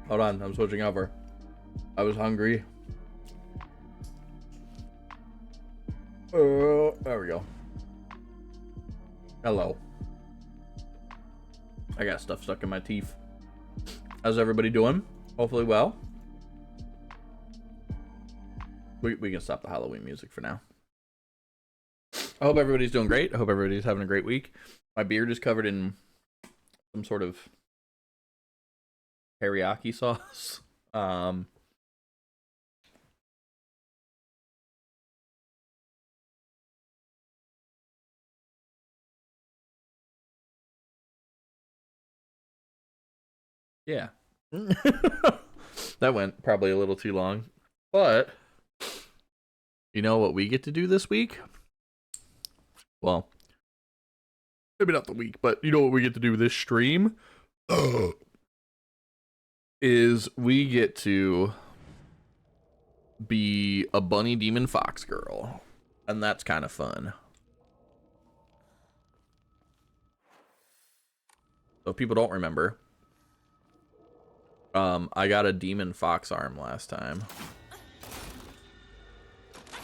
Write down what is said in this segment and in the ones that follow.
Hold on, I'm switching over. I was hungry. There we go. Hello. I got stuff stuck in my teeth. How's everybody doing? Hopefully well. We can stop the Halloween music for now. I hope everybody's doing great. I hope everybody's having a great week. My beard is covered in some sort of teriyaki sauce. Yeah. That went probably a little too long. But you know what we get to do this week? Well, maybe not the week, but you know what we get to do this stream? Is we get to be a bunny demon fox girl. And that's kind of fun. So if people don't remember, I got a demon fox arm last time.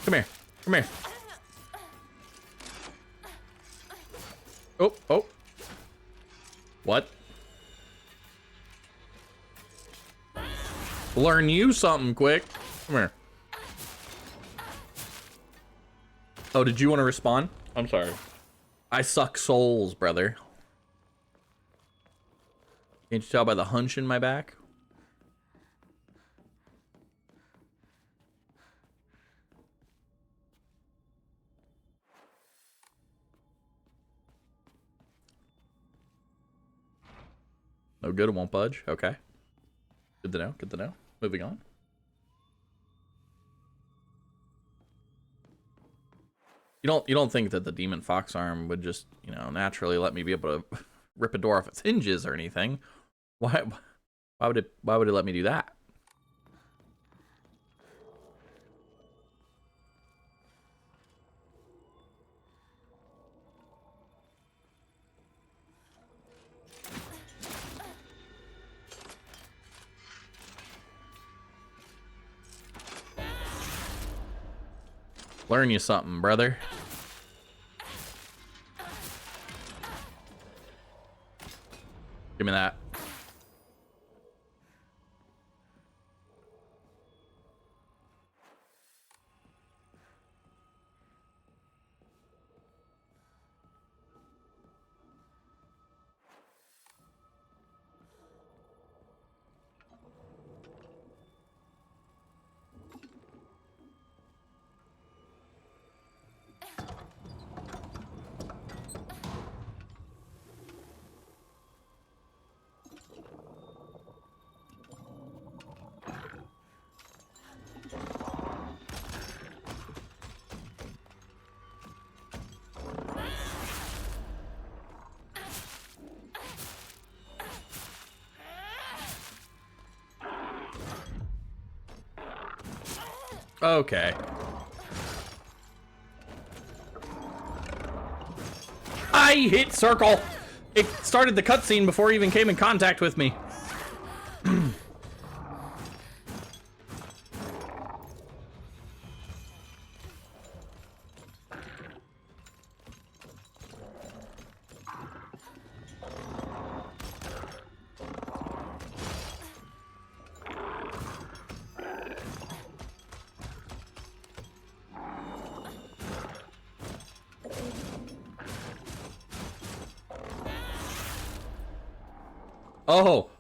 Come here. Come here. Oh, oh. What? Learn you something quick. Come here. Oh, did you want to respond? I'm sorry. I suck souls, brother. Can't you tell by the hunch in my back? No good, it won't budge. Okay. Good to know, good to know. Moving on. You don't think that the demon fox arm would just, you know, naturally let me be able to rip a door off its hinges or anything? Why would it let me do that? Learn you something, brother. Give me that. Okay. I hit circle. It started the cutscene before he even came in contact with me.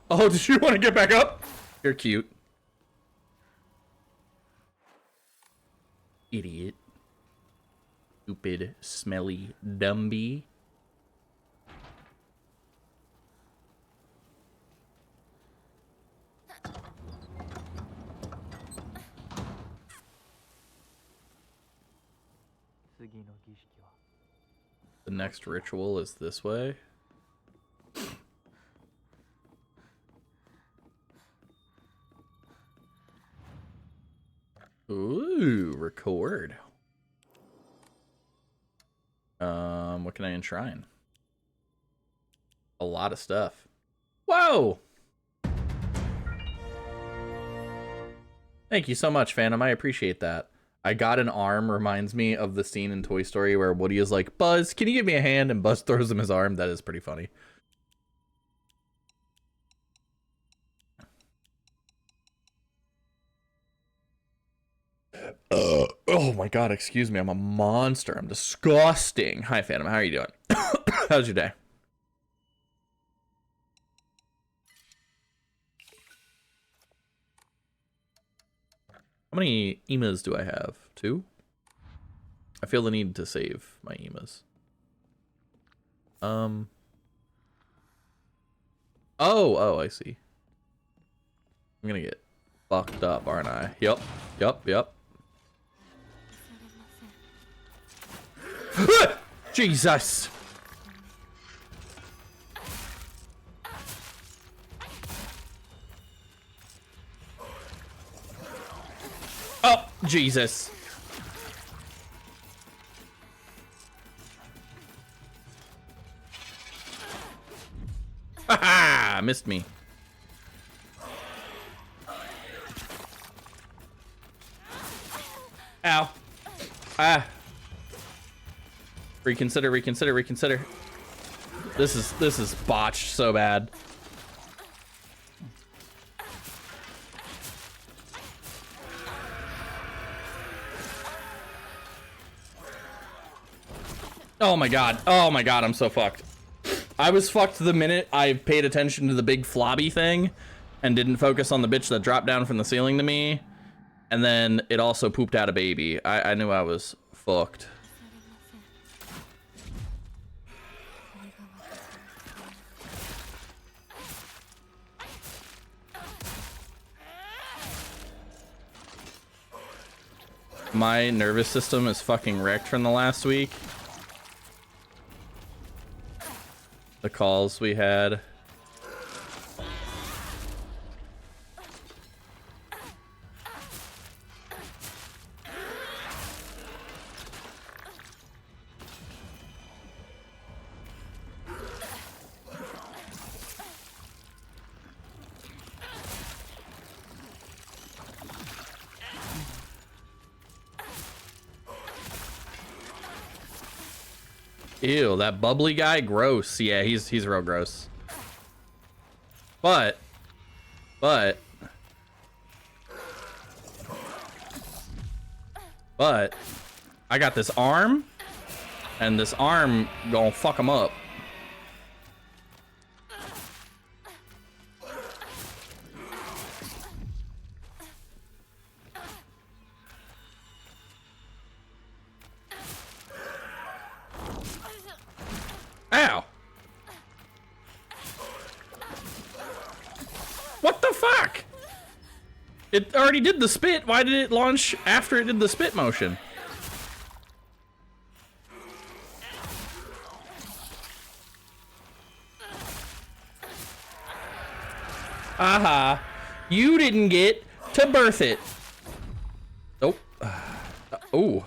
Oh, did you want to get back up? You're cute. Idiot. Stupid, smelly, Dumby. The next ritual is this way. Ooh, record. What can I enshrine? A lot of stuff. Whoa! Thank you so much, Phantom. I appreciate that. I got an arm reminds me of the scene in Toy Story where Woody is like, Buzz, can you give me a hand? And Buzz throws him his arm. That is pretty funny. Oh my god, excuse me. I'm a monster. I'm disgusting. Hi, Phantom. How are you doing? How's your day? How many emas do I have? 2? I feel the need to save my emas. Oh, I see. I'm gonna get fucked up, aren't I? Yup. Jesus! Oh, Jesus. Haha! Missed me. Ow. Ah. Reconsider. This is botched so bad. Oh my god, I'm so fucked. I was fucked the minute I paid attention to the big flobby thing and didn't focus on the bitch that dropped down from the ceiling to me. And then it also pooped out a baby. I knew I was fucked. My nervous system is fucking wrecked from the last week. The calls we had. Ew, that bubbly guy, gross. Yeah, he's real gross. But I got this arm, and this arm gonna fuck him up. Ow! What the fuck? It already did the spit. Why did it launch after it did the spit motion? Aha. You didn't get to birth it. Nope. Oh.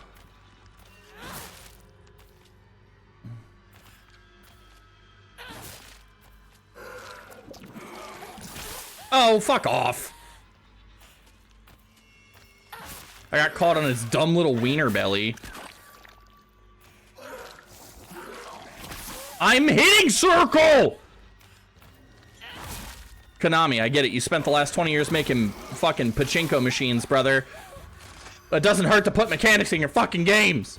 Oh, fuck off. I got caught on his dumb little wiener belly. I'm hitting circle! Konami, I get it. You spent the last 20 years making fucking pachinko machines, brother. It doesn't hurt to put mechanics in your fucking games.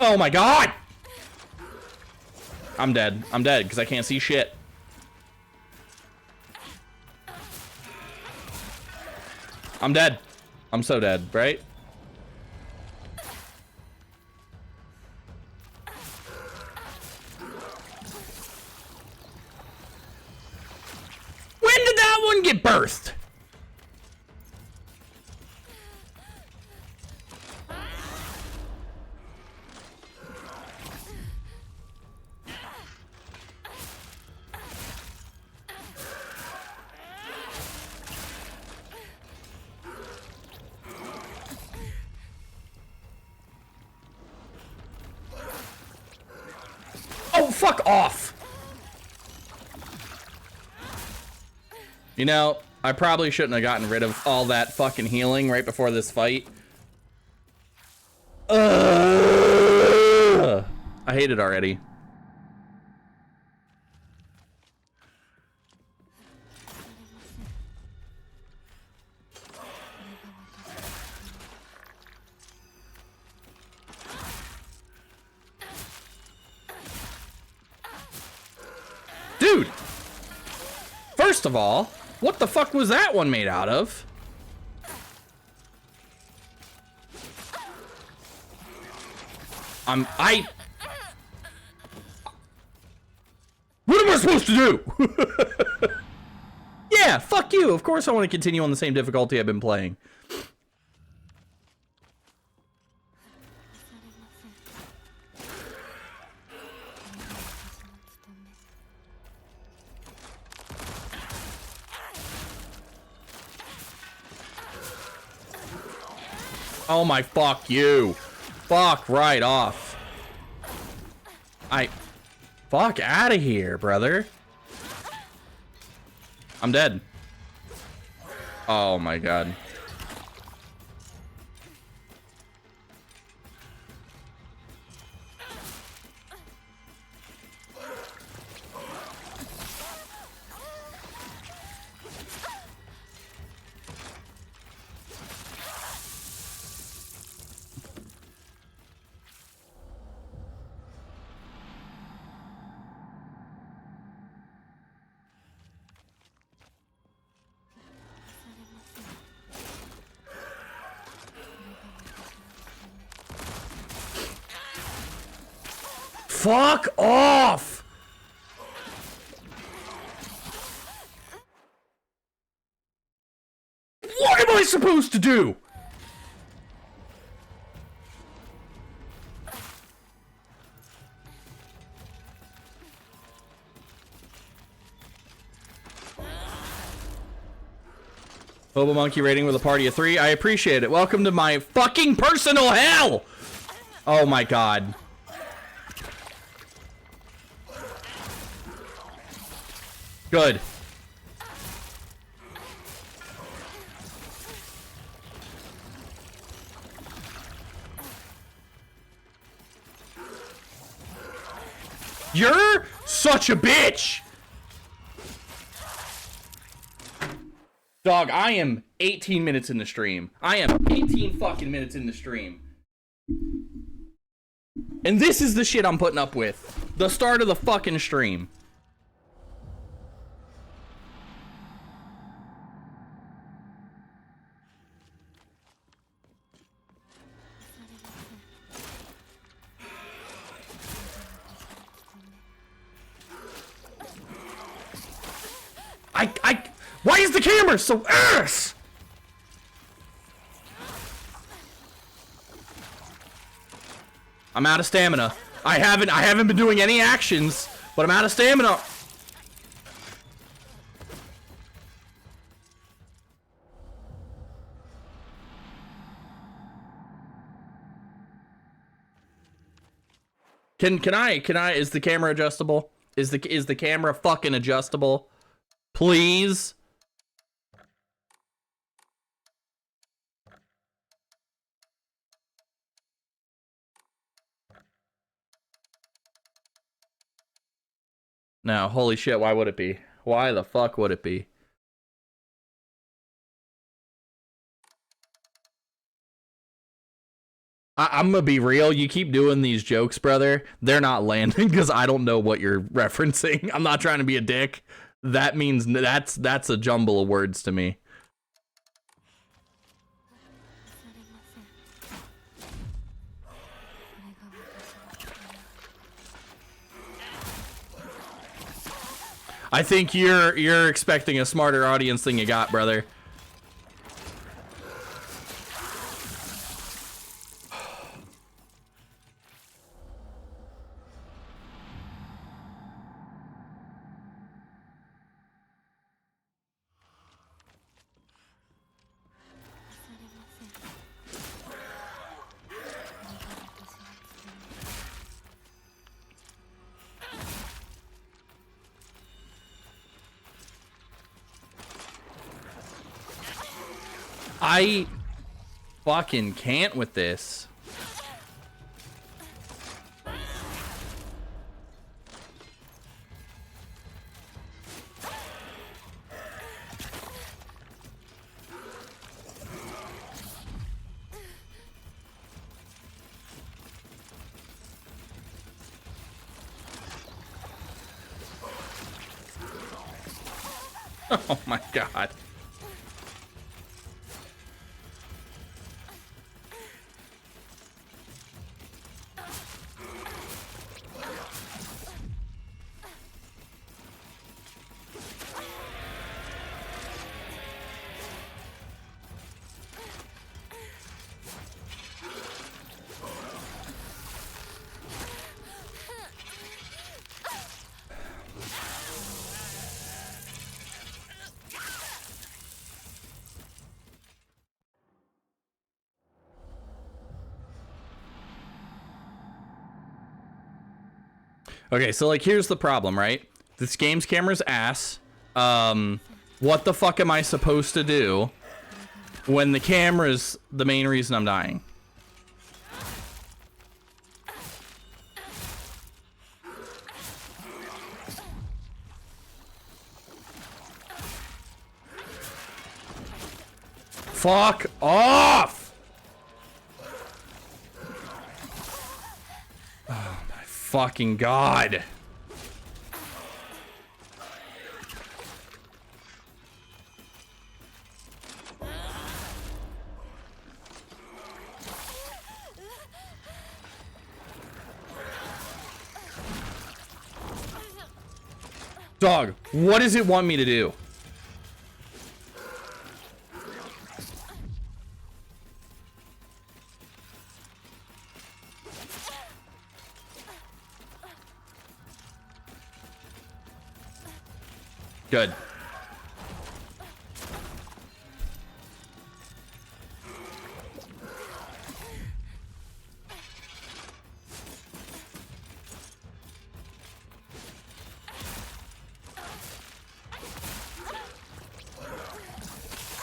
Oh my god! I'm dead. I'm dead because I can't see shit. I'm dead. I'm so dead, right? When did that one get birthed? Oh, fuck off. You know, I probably shouldn't have gotten rid of all that fucking healing right before this fight. I hate it already. Dude! First of all, what the fuck was that one made out of? What am I supposed to do? Yeah, fuck you. Of course I want to continue on the same difficulty I've been playing. Oh my fuck you. Fuck right off. Fuck out of here, brother. I'm dead. Oh my god. Fuck off! What am I supposed to do? Boba Monkey rating with a party of 3. I appreciate it. Welcome to my fucking personal hell! Oh my god. Good. You're such a bitch! Dog, I am 18 minutes in the stream. I am 18 fucking minutes in the stream. And this is the shit I'm putting up with. The start of the fucking stream. Why is the camera so ass? I'm out of stamina. I haven't been doing any actions, but I'm out of stamina. Can I is the camera adjustable? Is the camera fucking adjustable? Please? No, holy shit, why would it be? Why the fuck would it be? I'm gonna be real, you keep doing these jokes, brother. They're not landing because I don't know what you're referencing. I'm not trying to be a dick. That means that's a jumble of words to me. I think you're expecting a smarter audience than you got, brother. I fucking can't with this. Oh my god. Okay, so like here's the problem, right? This game's camera's ass. What the fuck am I supposed to do when the camera's the main reason I'm dying? Fuck off! Oh my fucking god. Dog, what does it want me to do? Good.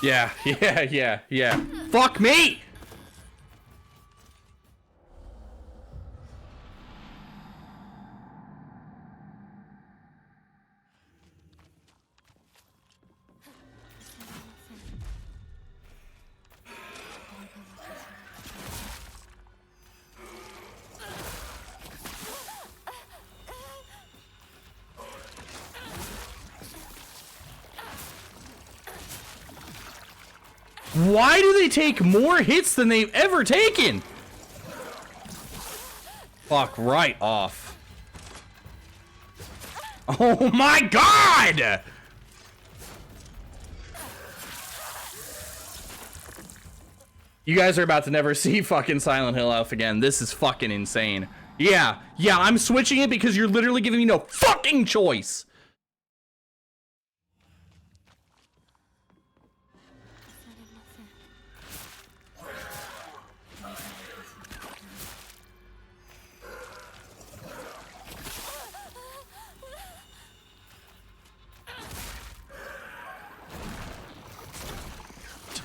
Yeah. Fuck me! Why do they take more hits than they've ever taken? Fuck right off. Oh my god! You guys are about to never see fucking Silent Hill Elf again. This is fucking insane. Yeah, I'm switching it because you're literally giving me no fucking choice.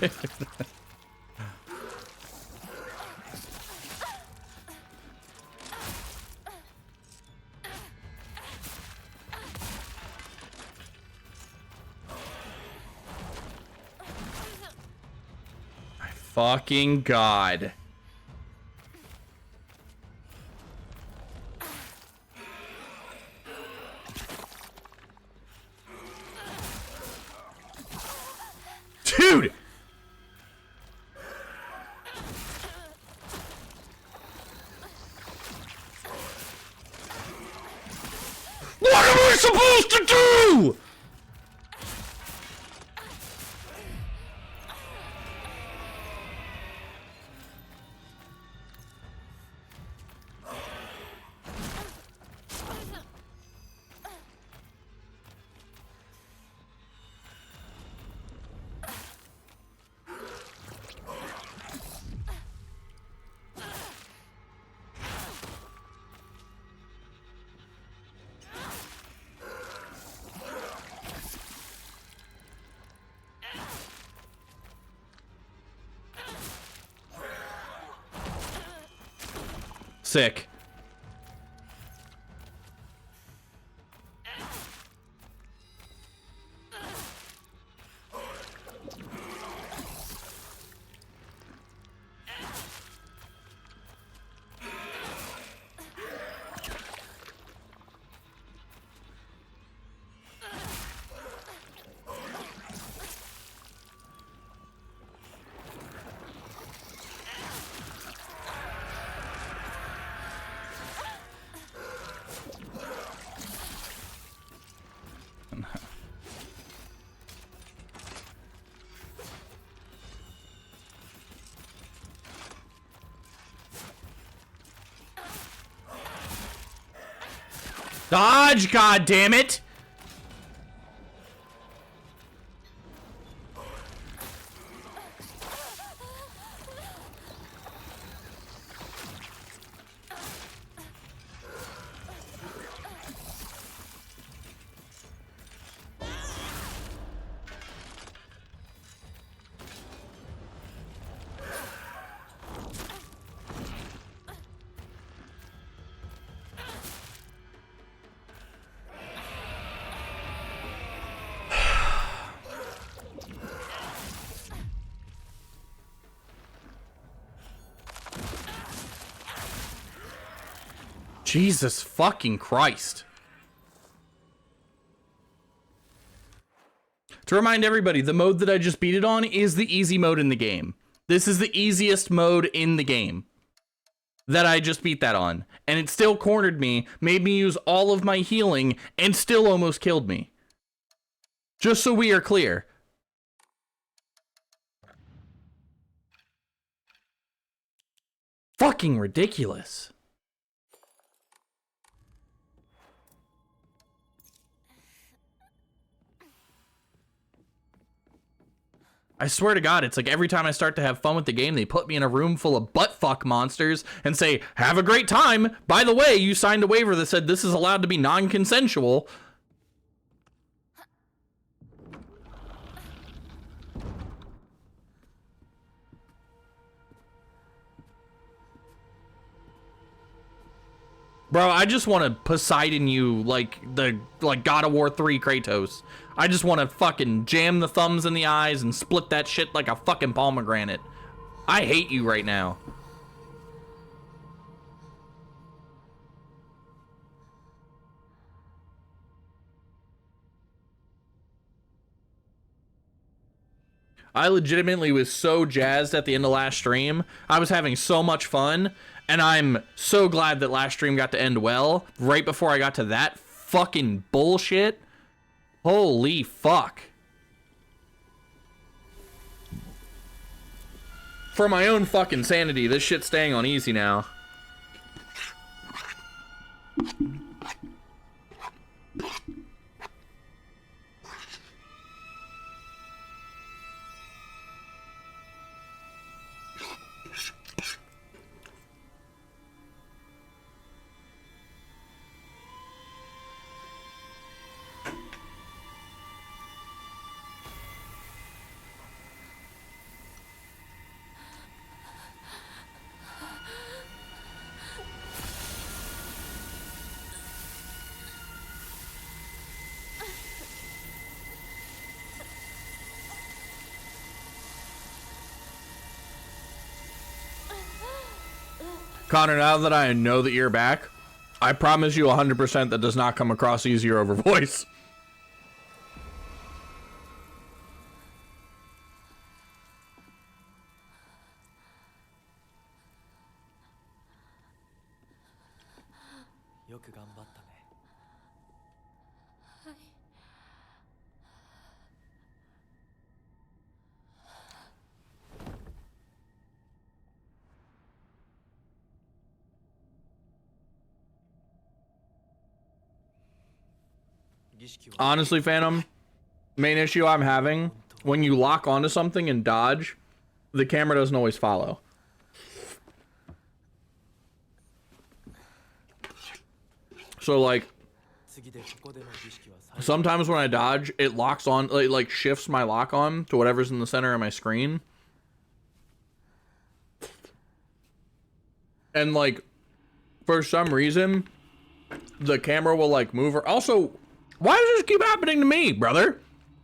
My fucking god. Dude! What am I supposed to do? Sick. Dodge, god damn it! Jesus fucking Christ. To remind everybody, the mode that I just beat it on is the easy mode in the game. This is the easiest mode in the game that I just beat that on. And it still cornered me, made me use all of my healing, and still almost killed me. Just so we are clear. Fucking ridiculous. I swear to God, it's like every time I start to have fun with the game, they put me in a room full of buttfuck monsters and say, have a great time. By the way, you signed a waiver that said this is allowed to be non-consensual. Bro, I just want to Poseidon you like God of War 3 Kratos. I just want to fucking jam the thumbs in the eyes and split that shit like a fucking pomegranate. I hate you right now. I legitimately was so jazzed at the end of last stream. I was having so much fun, and I'm so glad that last stream got to end well. Right before I got to that fucking bullshit. Holy fuck. For my own fucking sanity, this shit's staying on easy now. Connor, now that I know that you're back, I promise you 100% that does not come across easier over voice. Honestly, Phantom, main issue I'm having, when you lock onto something and dodge, the camera doesn't always follow. So, like, sometimes when I dodge, it locks on, like shifts my lock on to whatever's in the center of my screen. And, like, for some reason, the camera will like move. Or also, why does this keep happening to me, brother?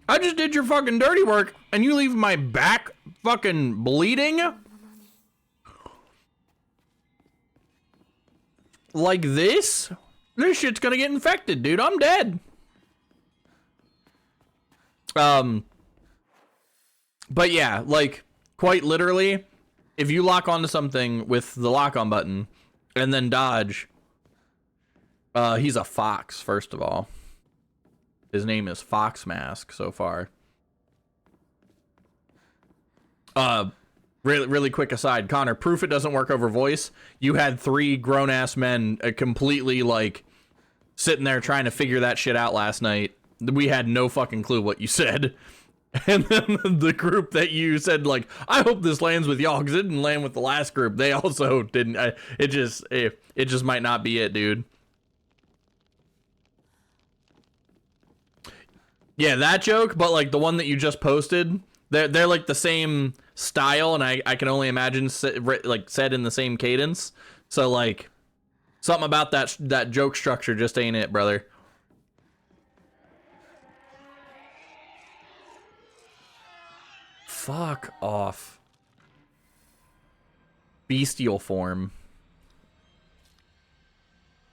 I just did your fucking dirty work and you leave my back fucking bleeding? Like this? This shit's gonna get infected, dude. I'm dead. But yeah, like, quite literally, if you lock onto something with the lock on button and then dodge, he's a fox, first of all. His name is Fox Mask so far. Really quick aside, Connor, proof it doesn't work over voice. You had 3 grown-ass men completely, like, sitting there trying to figure that shit out last night. We had no fucking clue what you said. And then the group that you said, like, I hope this lands with y'all, because it didn't land with the last group. They also didn't. It just might not be it, dude. Yeah, that joke, but, like, the one that you just posted, they're like, the same style, and I can only imagine, like, said in the same cadence. So, like, something about that joke structure just ain't it, brother. Fuck off. Bestial form.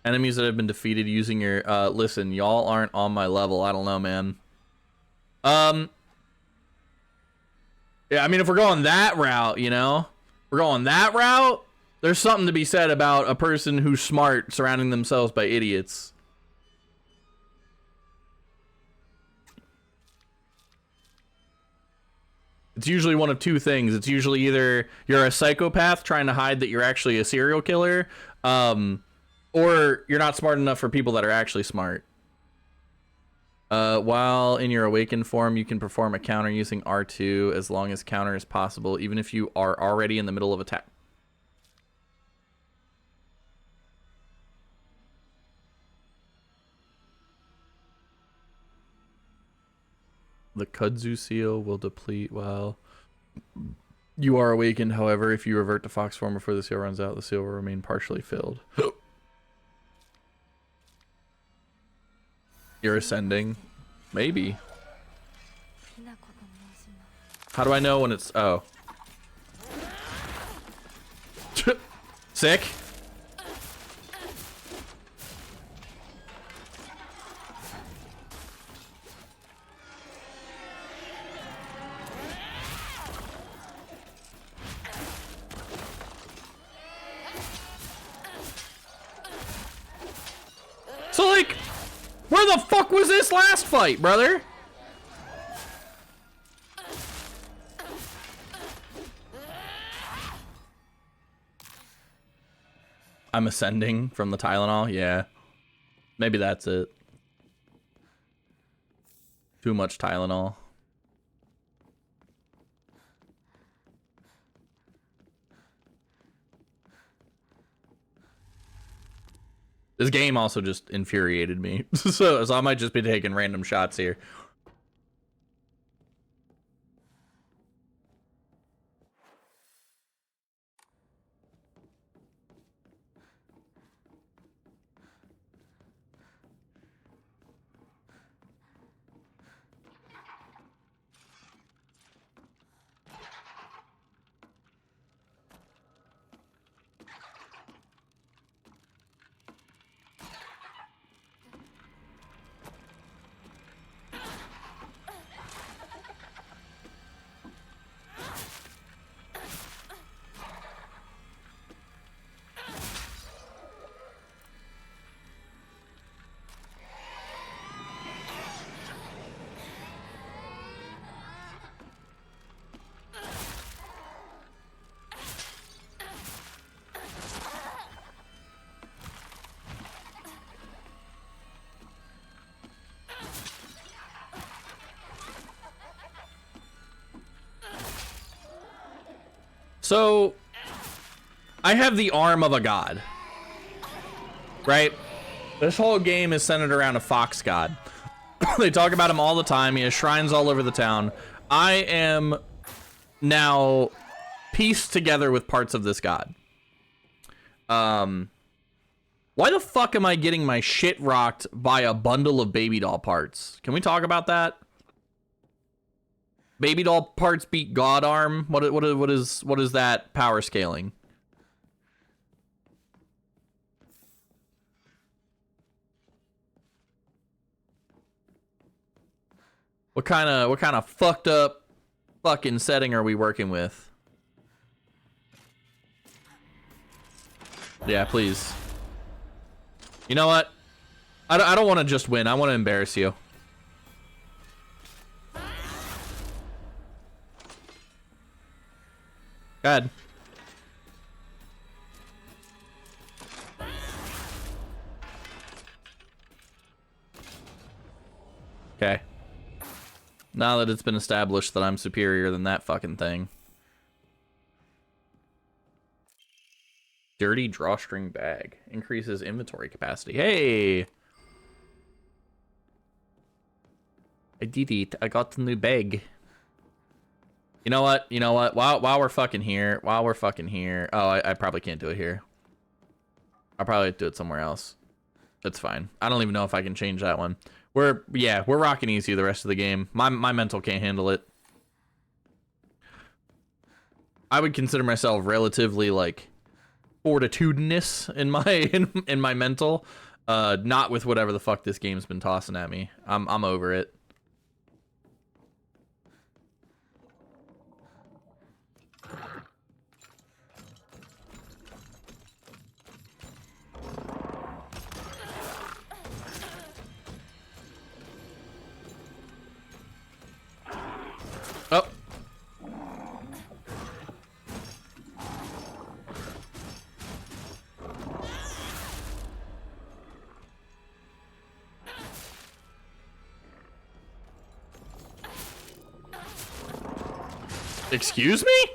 Enemies that have been defeated using your, listen, y'all aren't on my level. I don't know, man. Yeah, I mean, if we're going that route, you know? We're going that route, there's something to be said about a person who's smart surrounding themselves by idiots. It's usually one of two things. It's usually either you're a psychopath trying to hide that you're actually a serial killer, or you're not smart enough for people that are actually smart. While in your awakened form, you can perform a counter using R2 as long as counter is possible, even if you are already in the middle of attack. The kudzu seal will deplete while you are awakened. However, if you revert to fox form before the seal runs out, the seal will remain partially filled. You're ascending? Maybe. How do I know when it's... Oh. Sick. So, like, where the fuck was this last fight, brother? I'm ascending from the Tylenol? Yeah. Maybe that's it. Too much Tylenol. This game also just infuriated me. so I might just be taking random shots here. So, I have the arm of a god, right? This whole game is centered around a fox god. They talk about him all the time. He has shrines all over the town. I am now pieced together with parts of this god. Why the fuck am I getting my shit rocked by a bundle of baby doll parts? Can we talk about that? Baby doll parts beat God arm. What is that power scaling? What kind of fucked up fucking setting are we working with? Yeah, please. You know what? I don't want to just win. I want to embarrass you. Go ahead. Okay. Now that it's been established that I'm superior than that fucking thing. Dirty drawstring bag. Increases inventory capacity. Hey! I did it. I got the new bag. You know what? You know what? While we're fucking here. Oh, I probably can't do it here. I'll probably do it somewhere else. That's fine. I don't even know if I can change that one. We're rocking easy the rest of the game. My mental can't handle it. I would consider myself relatively like fortitudinous in my in my mental. Not with whatever the fuck this game's been tossing at me. I'm over it. Oh. Excuse me?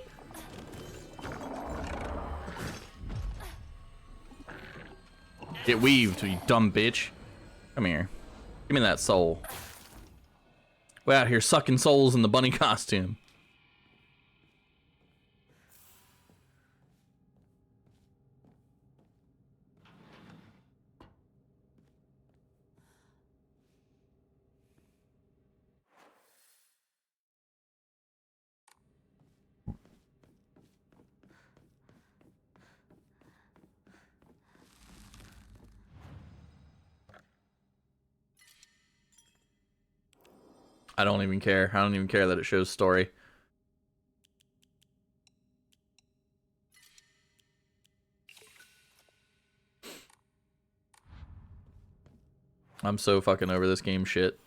Get weaved, you dumb bitch. Come here. Give me that soul. We're out here sucking souls in the bunny costume. I don't even care. I don't even care that it shows story. I'm so fucking over this game shit.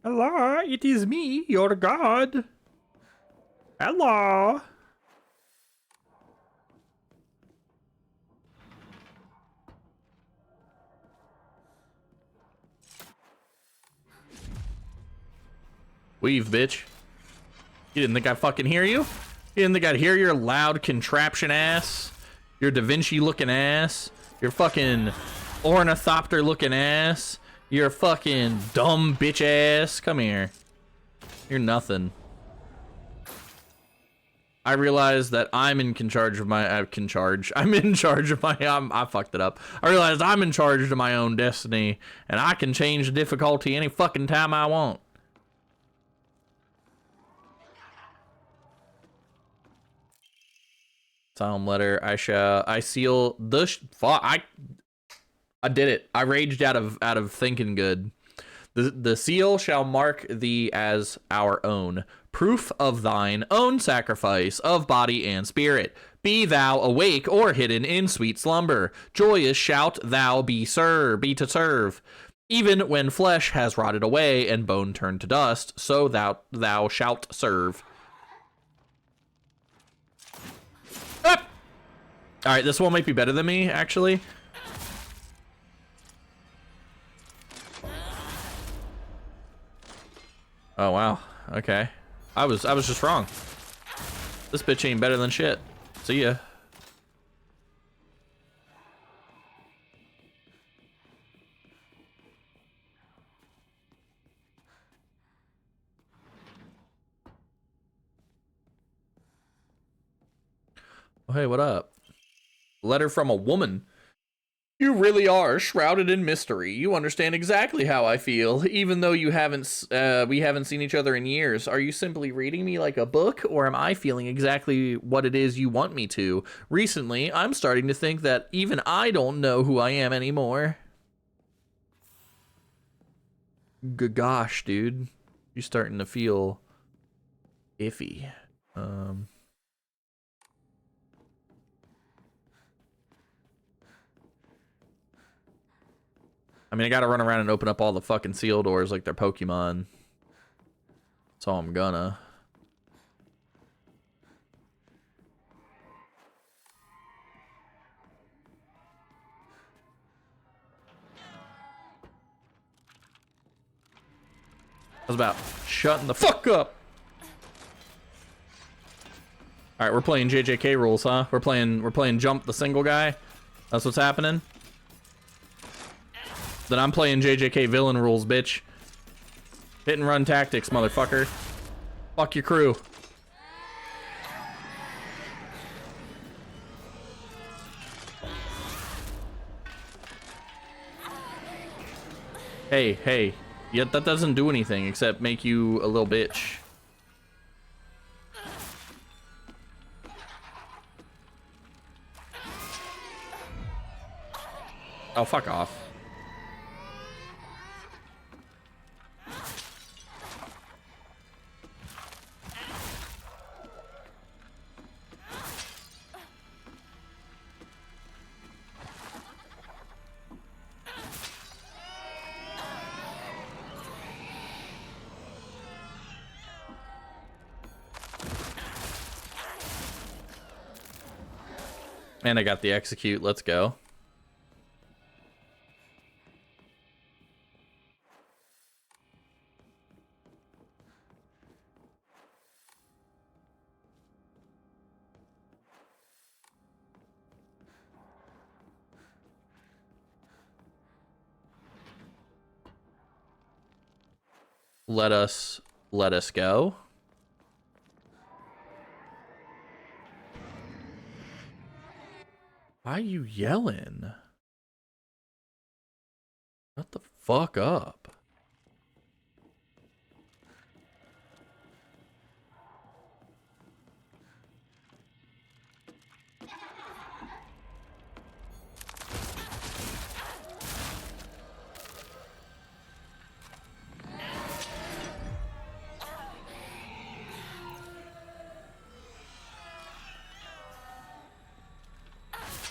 Hello, it is me, your god. Hello. Weave, bitch. You didn't think I'd fucking hear you? You didn't think I'd hear your loud contraption ass? Your Da Vinci looking ass? Your fucking ornithopter looking ass? Your fucking dumb bitch ass? Come here. You're nothing. I realized that I'm in charge of my... I'm in charge of my... I fucked it up. I realized I'm in charge of my own destiny, and I can change the difficulty any fucking time I want. Solemn letter. I seal the... I did it. I raged out of thinking good. The seal shall mark thee as our own, proof of thine own sacrifice of body and spirit. Be thou awake or hidden in sweet slumber. Joyous shalt thou be to serve. Even when flesh has rotted away and bone turned to dust, so thou shalt serve. Ah! All right, this one might be better than me, actually. Oh wow. Okay. I was just wrong. This bitch ain't better than shit. See ya. hey, what up? Letter from a woman. You really are shrouded in mystery. You understand exactly how I feel, even though we haven't seen each other in years. Are you simply reading me like a book, or am I feeling exactly what it is you want me to? Recently, I'm starting to think that even I don't know who I am anymore. Gosh, dude. You're starting to feel iffy. I mean, I gotta run around and open up all the fucking seal doors like they're Pokemon. So I'm gonna. I was about shutting the fuck up. All right, we're playing JJK rules, huh? We're playing jump the single guy. That's what's happening. Then I'm playing JJK villain rules, bitch. Hit and run tactics, motherfucker. Fuck your crew. Hey. Yeah, that doesn't do anything except make you a little bitch. Oh, fuck off. And I got the execute. Let's go. Let us go. Why are you yelling? Shut the fuck up.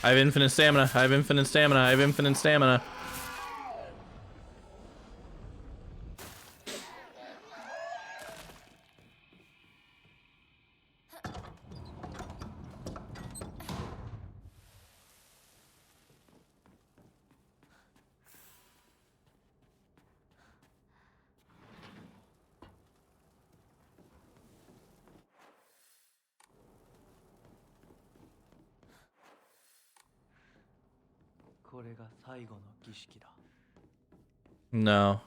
I have infinite stamina. I have infinite stamina. I have infinite stamina. No,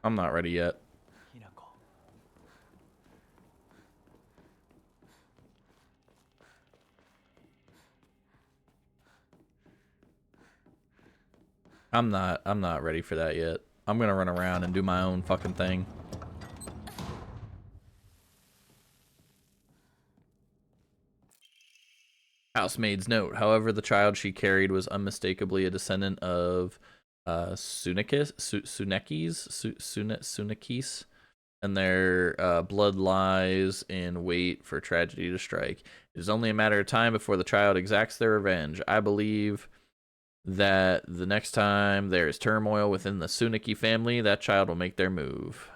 I'm not ready yet. I'm not ready for that yet. I'm gonna run around and do my own fucking thing. Housemaid's note. However, the child she carried was unmistakably a descendant of Sunekis, and their blood lies in wait for tragedy to strike. It is only a matter of time before the child exacts their revenge. I believe that the next time there is turmoil within the Suneki family, that child will make their move.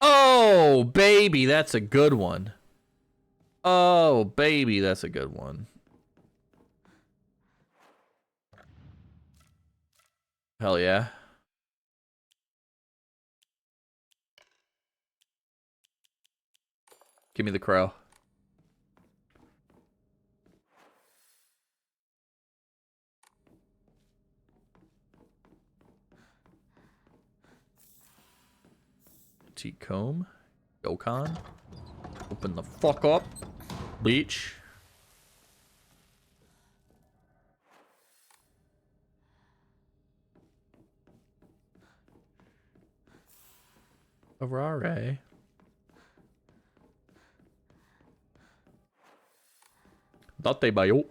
Oh, baby, that's a good one. Oh, baby, that's a good one. Hell yeah. Give me the crow. T-comb. Dokkan. Open the fuck up. Beach. Aurora. Date bayo.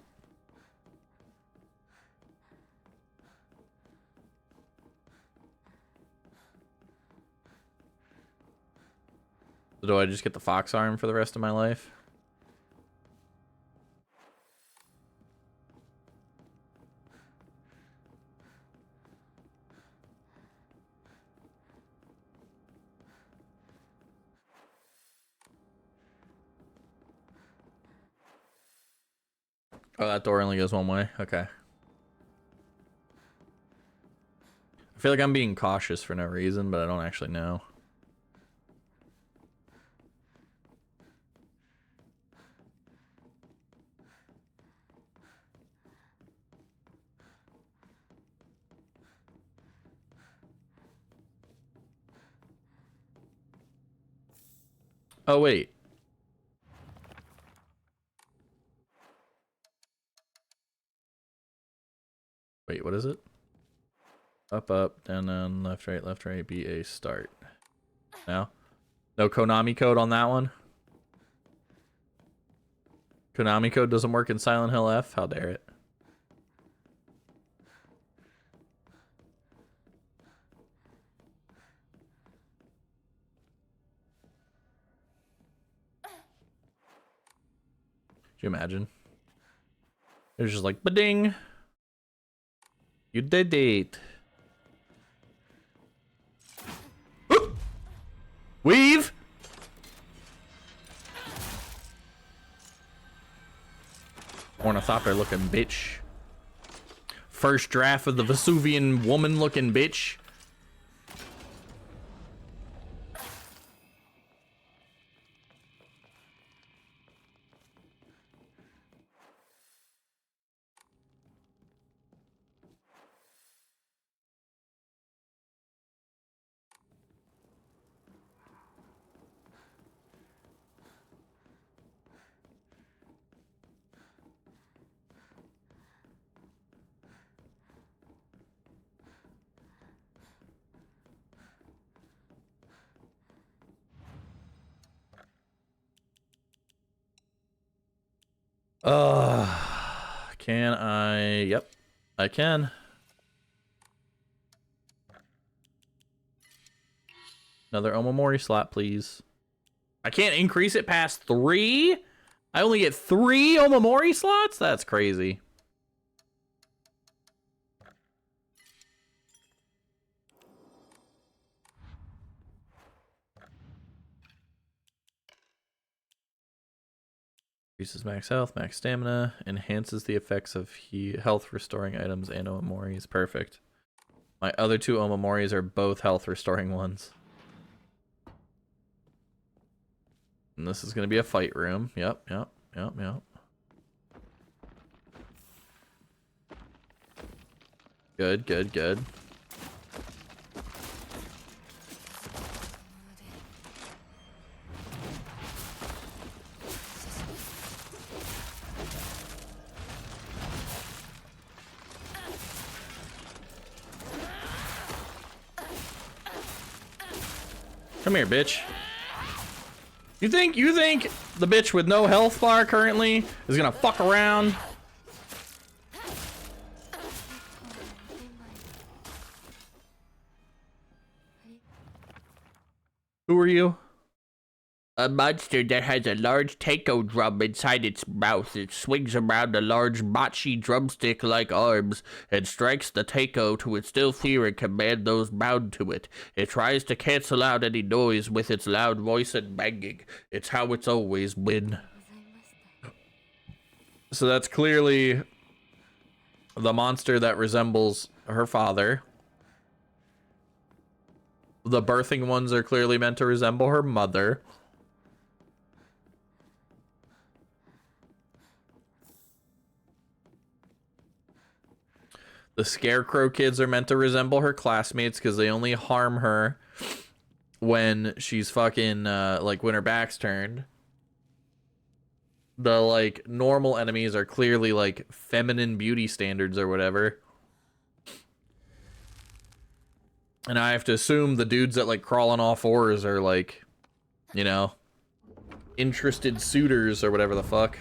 Do I just get the fox arm for the rest of my life? Oh, that door only goes one way. Okay. I feel like I'm being cautious for no reason, but I don't actually know. Oh, wait. Wait, what is it? Up, up, down, down, left, right, B, A, start. Now? No Konami code on that one? Konami code doesn't work in Silent Hill F? How dare it? Could you imagine? It was just like, ba-ding! You did it. Weave! Ornithopter looking bitch. First draft of the Vesuvian woman looking bitch. Can I? Yep, I can. Another Omamori slot, please. I can't increase it past 3? I only get 3 Omamori slots? That's crazy. Increases max health, max stamina, enhances the effects of health restoring items and Omamoris. Perfect. My other 2 Omamoris are both health restoring ones. And this is going to be a fight room. Yep. Good. Come here, bitch. You think the bitch with no health bar currently is gonna fuck around? Who are you? A monster that has a large taiko drum inside its mouth. It swings around a large machi drumstick-like arms and strikes the taiko to instill fear and command those bound to it. It tries to cancel out any noise with its loud voice and banging. It's how it's always been. So that's clearly the monster that resembles her father. The birthing ones are clearly meant to resemble her mother. The Scarecrow kids are meant to resemble her classmates because they only harm her when she's fucking, like, when her back's turned. the like normal enemies are clearly like feminine beauty standards or whatever. And I have to assume the dudes that like crawl on all fours are like, you know, interested suitors or whatever the fuck.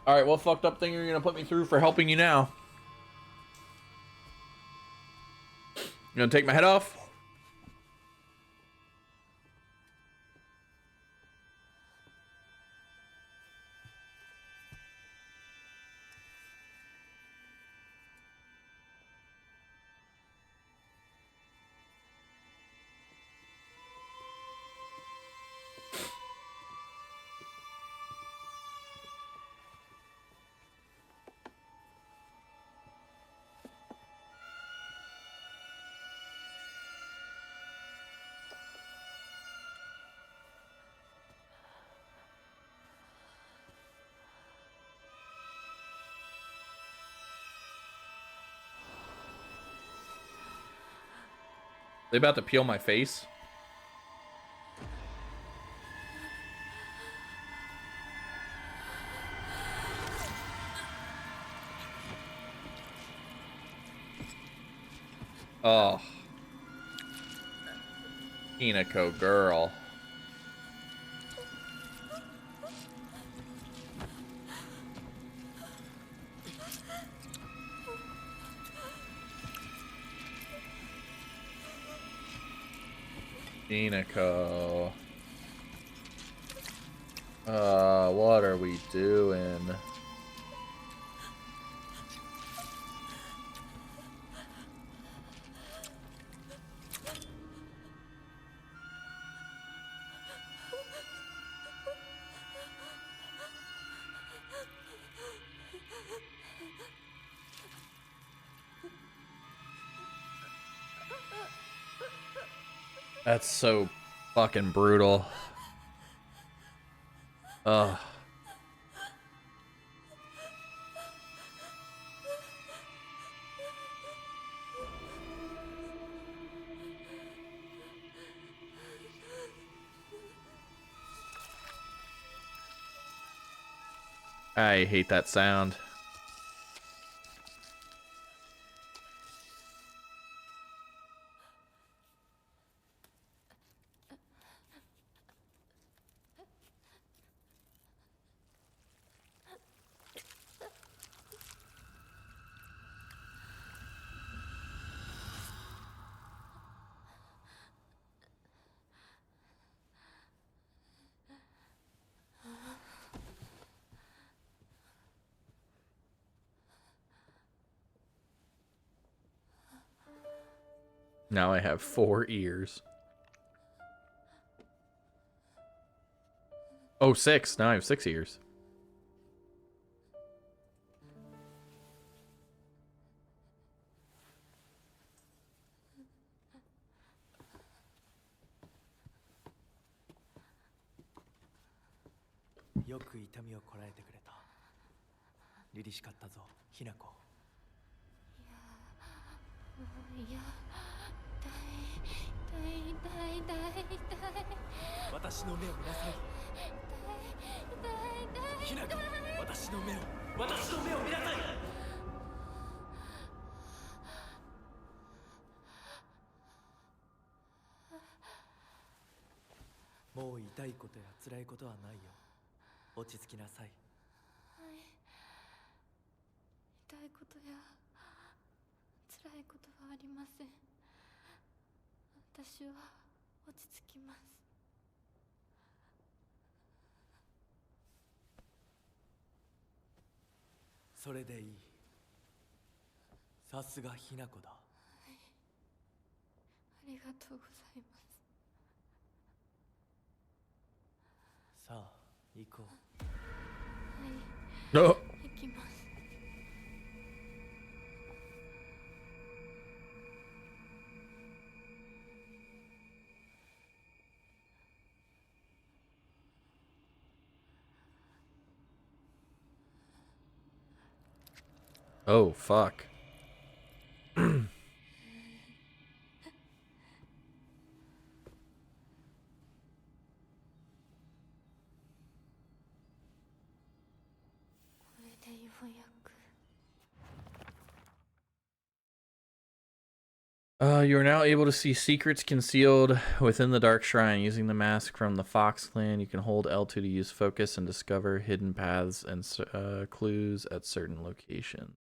All right, what fucked up thing are you gonna put me through for helping you now? You gonna take my head off? They about to peel my face? Oh. Hinako girl. Hinako. What are we doing? That's so fucking brutal. Ugh. I hate that sound. Now I have 4 ears. Oh, 6. Now I have 6 ears. No. Oh, fuck. You are now able to see secrets concealed within the Dark Shrine. Using the mask from the Fox Clan, you can hold L2 to use focus and discover hidden paths and clues at certain locations.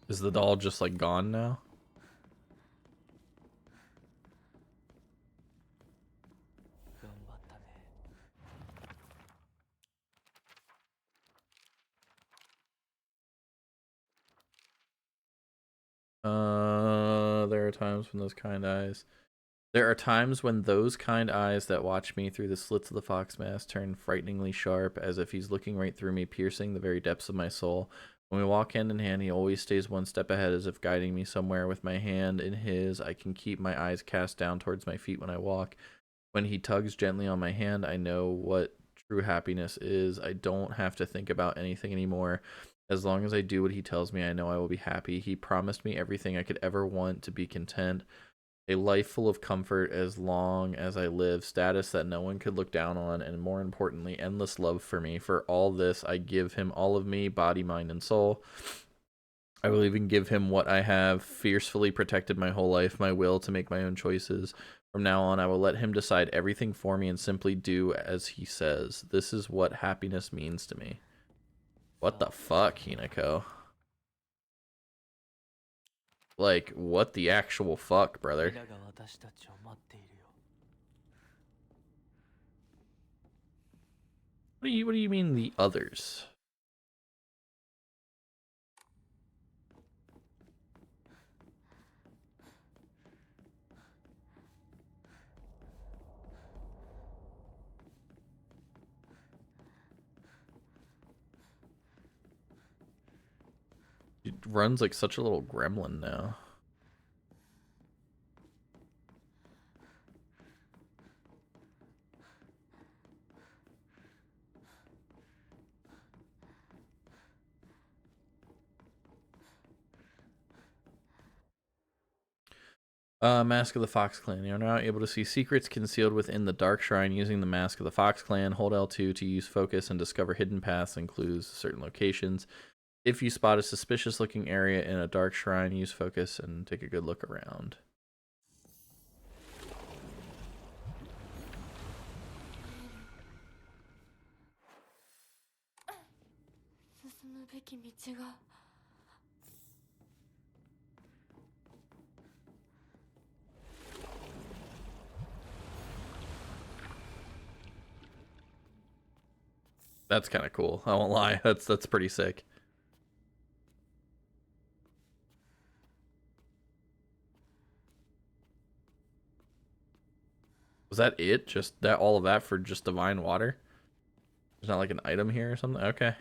Is the doll just like gone now? There are times when those kind eyes. There are times when those kind eyes that watch me through the slits of the fox mask turn frighteningly sharp, as if he's looking right through me, piercing the very depths of my soul. When we walk hand in hand, he always stays one step ahead, as if guiding me somewhere. With my hand in his, I can keep my eyes cast down towards my feet when I walk. When he tugs gently on my hand, I know what true happiness is. I don't have to think about anything anymore. As long as I do what he tells me, I know I will be happy. He promised me everything I could ever want, to be content. A life full of comfort as long as I live, status that no one could look down on, and more importantly, endless love for me. For all this, I give him all of me, body, mind, and soul. I will even give him what I have fiercely protected my whole life, my will to make my own choices. From now on, I will let him decide everything for me and simply do as he says. This is what happiness means to me. What the fuck, Hinako? Like, what the actual fuck, brother? What do you mean the others? It runs like such a little gremlin now. Mask of the Fox Clan. You are now able to see secrets concealed within the Dark Shrine. Using the Mask of the Fox Clan, hold L2 to use focus and discover hidden paths and clues to certain locations. If you spot a suspicious looking area in a Dark Shrine, use focus and take a good look around. That's kind of cool. I won't lie. That's pretty sick. Was that it? Just that, all of that for just divine water? There's not like an item here or something? Okay.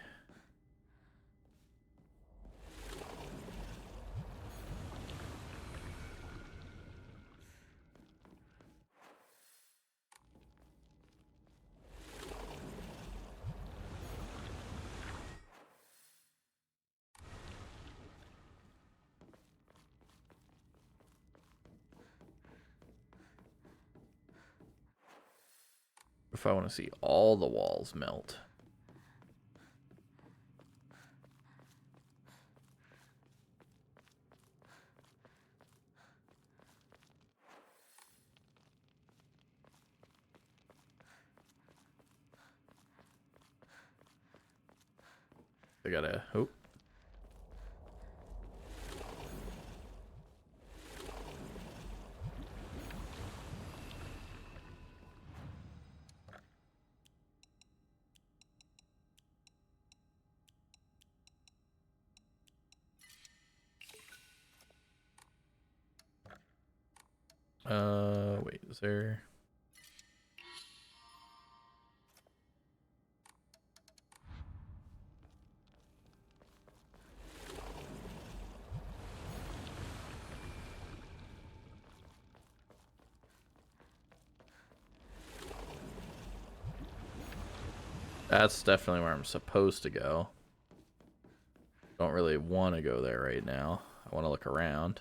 If I want to see all the walls melt. I gotta, oh. Wait, is there? That's definitely where I'm supposed to go. Don't really want to go there right now. I want to look around.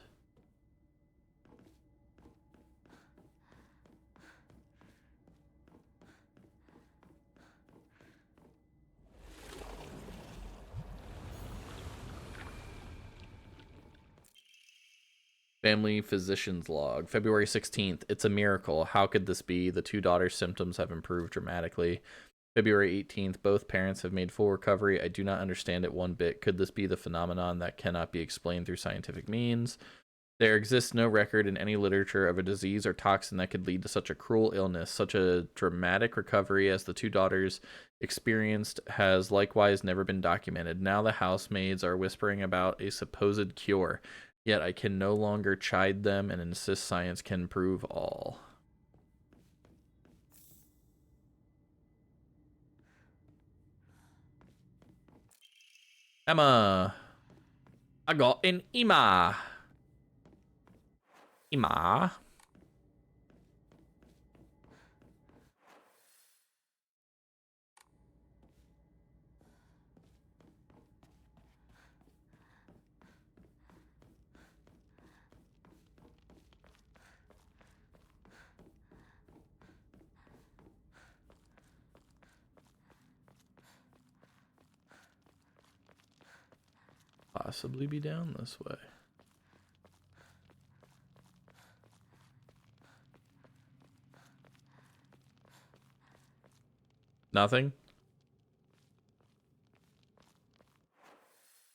Family physician's log, February 16th. It's a miracle. How could this be? The two daughters' symptoms have improved dramatically. February 18th. Both parents have made full recovery. I do not understand it one bit. Could this be the phenomenon that cannot be explained through scientific means? There exists no record in any literature of a disease or toxin that could lead to such a cruel illness. Such a dramatic recovery as the two daughters experienced has likewise never been documented. Now the housemaids are whispering about a supposed cure. Yet I can no longer chide them and insist science can prove all. Emma. I got an Emma. Emma. Possibly be down this way. Nothing?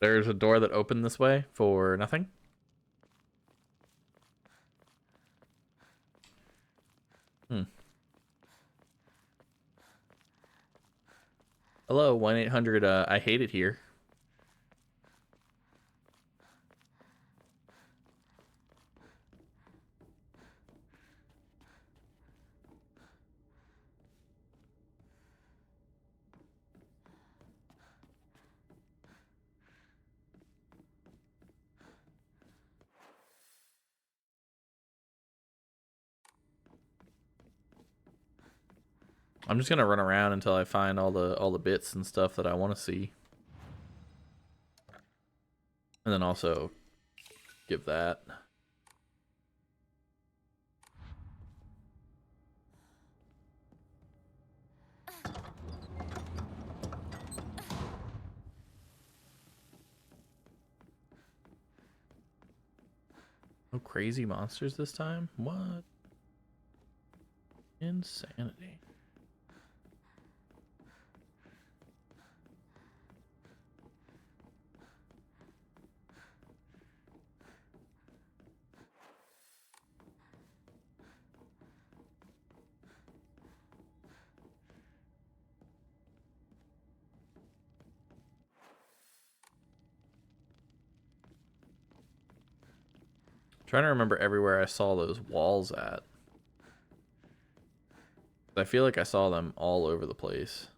There's a door that opened this way for nothing? Hello, 1-800, I hate it here. I'm just gonna run around until I find all the bits and stuff that I want to see. And then also give that. No crazy monsters this time? What? Insanity. Trying to remember everywhere I saw those walls at. I feel like I saw them all over the place.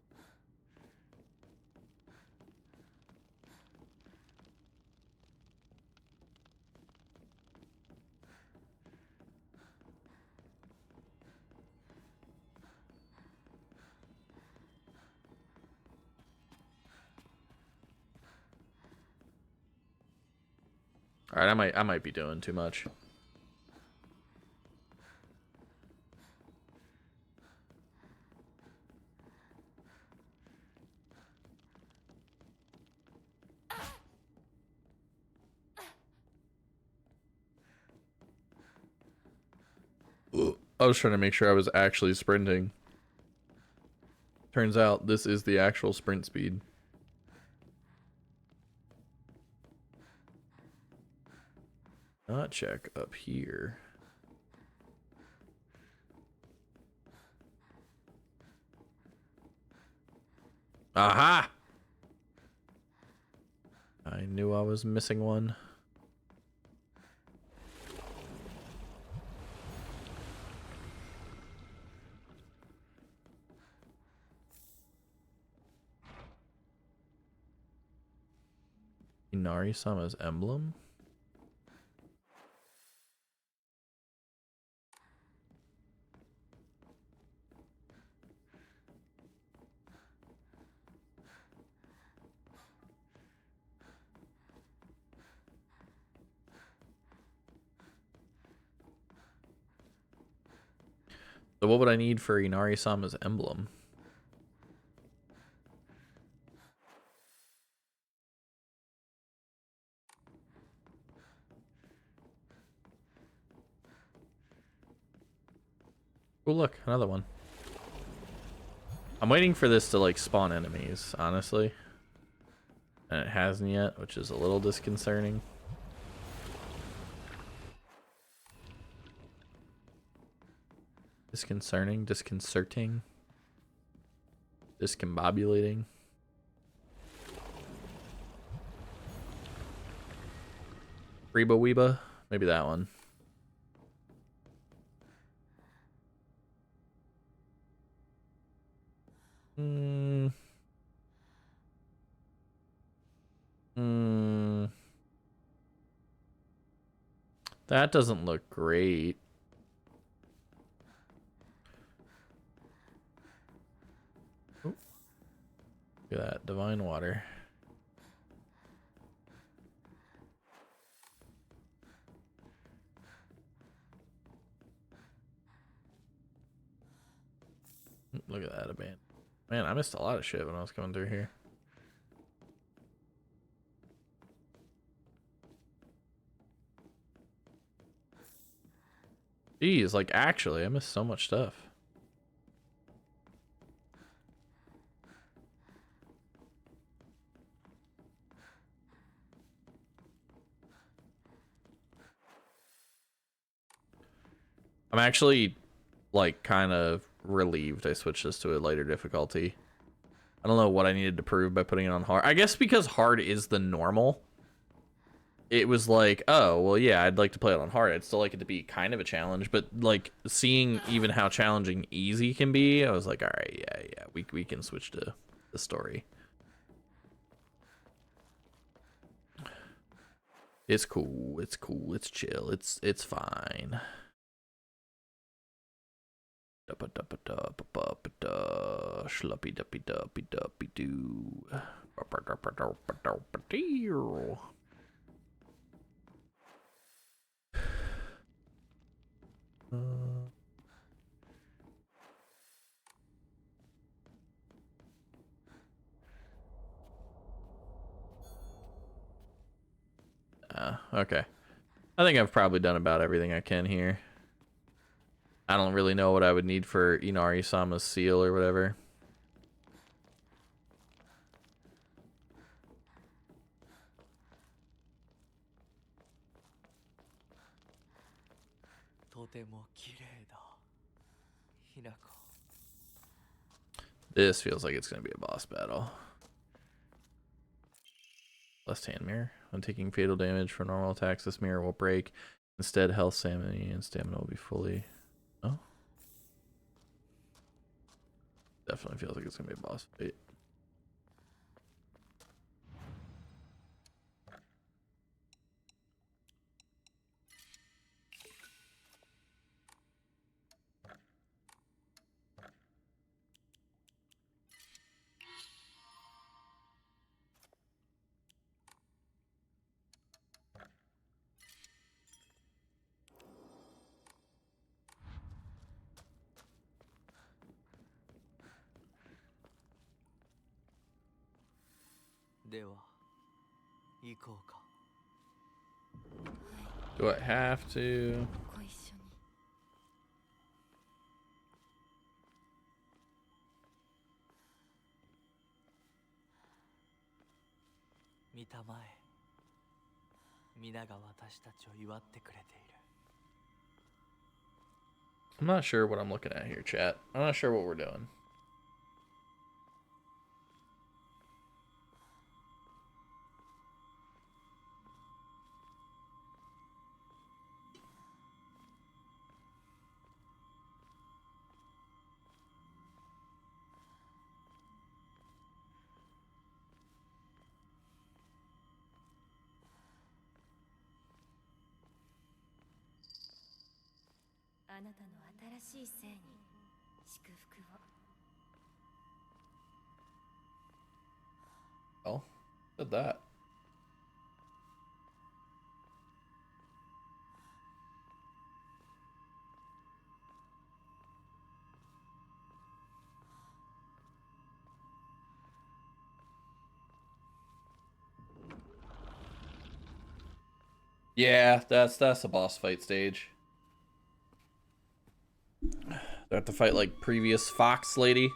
All right, I might be doing too much. I was trying to make sure I was actually sprinting. Turns out this is the actual sprint speed. Not check up here. Aha! I knew I was missing one. Inari-sama's emblem? So what would I need for Inari-sama's emblem? Oh, look, another one. I'm waiting for this to, like, spawn enemies, honestly. And it hasn't yet, which is a little disconcerting. Disconcerting? Disconcerting? Discombobulating? Reba Weeba? Maybe that one. That doesn't look great. Ooh. Look at that, divine water. Look at that abandon. Man, I missed a lot of shit when I was coming through here. Jeez, like actually, I missed so much stuff. I'm actually, like, kind of relieved I switched this to a lighter difficulty. I don't know what I needed to prove by putting it on hard. I guess because hard is the normal. It was like, oh, well, yeah, I'd like to play it on hard. I'd still like it to be kind of a challenge, but, like, seeing even how challenging easy can be, I was like, all right, yeah, we can switch to the story. It's cool, it's chill, it's fine. Schluppy duppy duppy duppy doo. Okay. I think I've probably done about everything I can here. I don't really know what I would need for Inari-sama's seal or whatever. This feels like it's going to be a boss battle. Left hand mirror. When taking fatal damage from normal attacks, this mirror will break. Instead, health, stamina will be fully... Oh. Definitely feels like it's going to be a boss fight. Do I have to? I'm not sure what I'm looking at here, chat. I'm not sure what we're doing. あなたの新しい生に祝福を。Oh, said that. Yeah, that's a boss fight stage. They have to fight like previous Fox lady.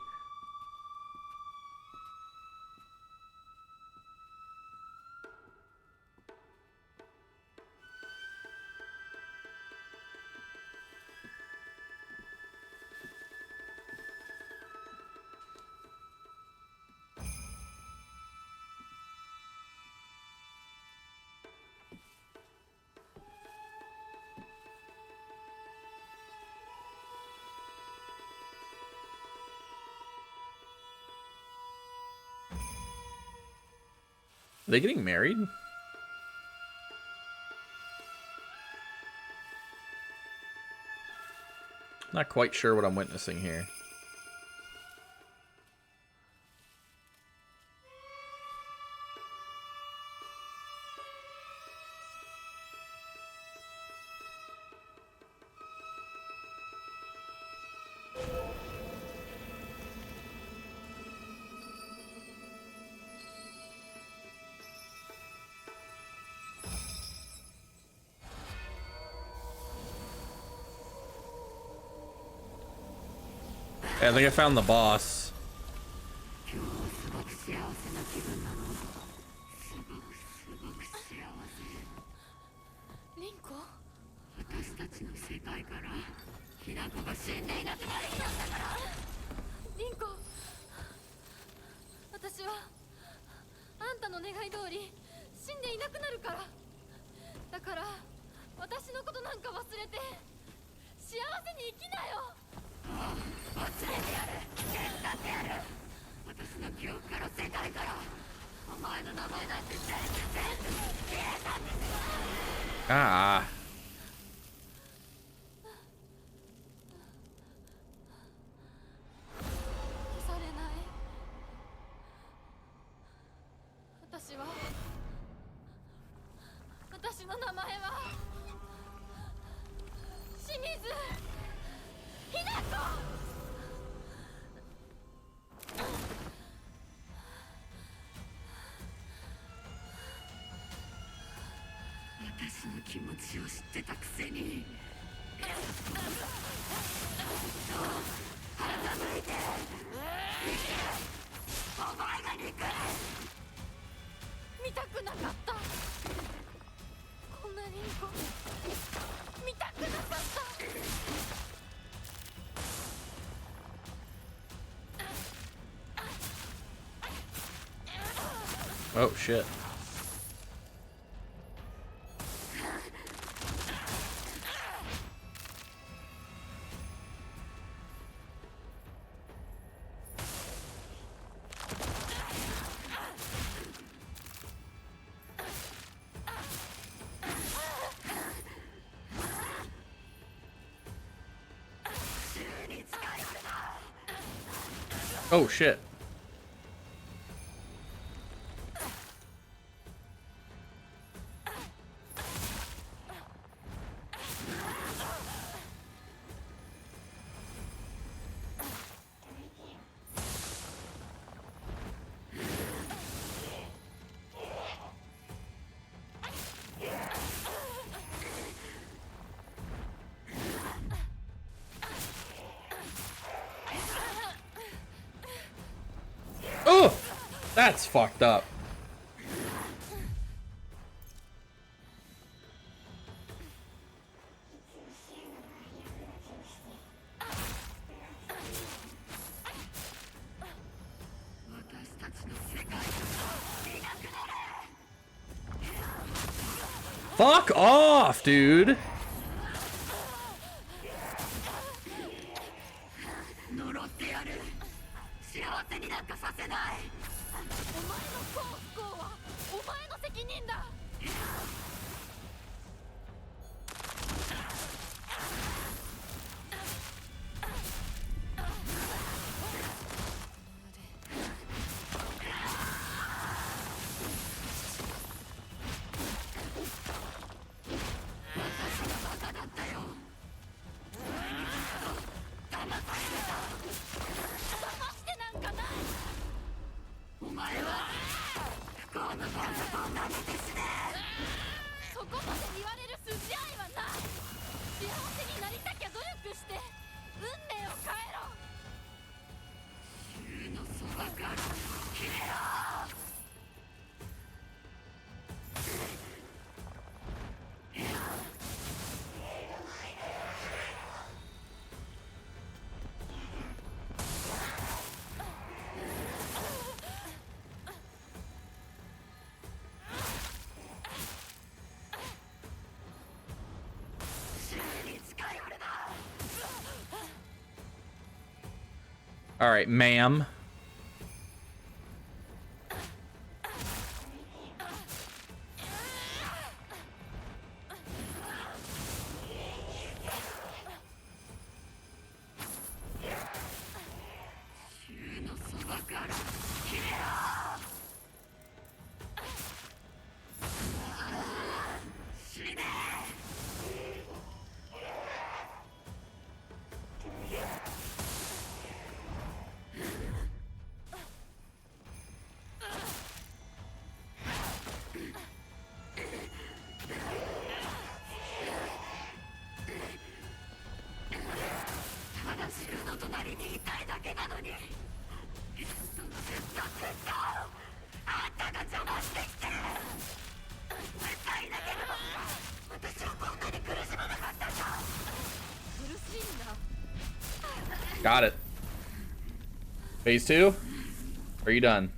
Are they getting married? Not quite sure what I'm witnessing here. I think I found the boss. リンコ？私たちの世界からヒナコが死んでいなくなる日なんだから。リンコ、私はあんたの願い通り死んでいなくなるから。だから私のことなんか忘れて幸せに生きなよ。忘れてやる。手伝ってやる。私の記憶から世界からお前の名前なんて全部消えたんですよ。Ah. 消されない。私の名前は清水ひな子。私の気持ちを知ってたくせに。傾いてお前が憎い。見たくなかった。こんなリンコ見たくなかった。Oh shit. Oh shit. Oh, that's fucked up. Fuck off, dude. All right, ma'am. Got it. Phase 2? Are you done?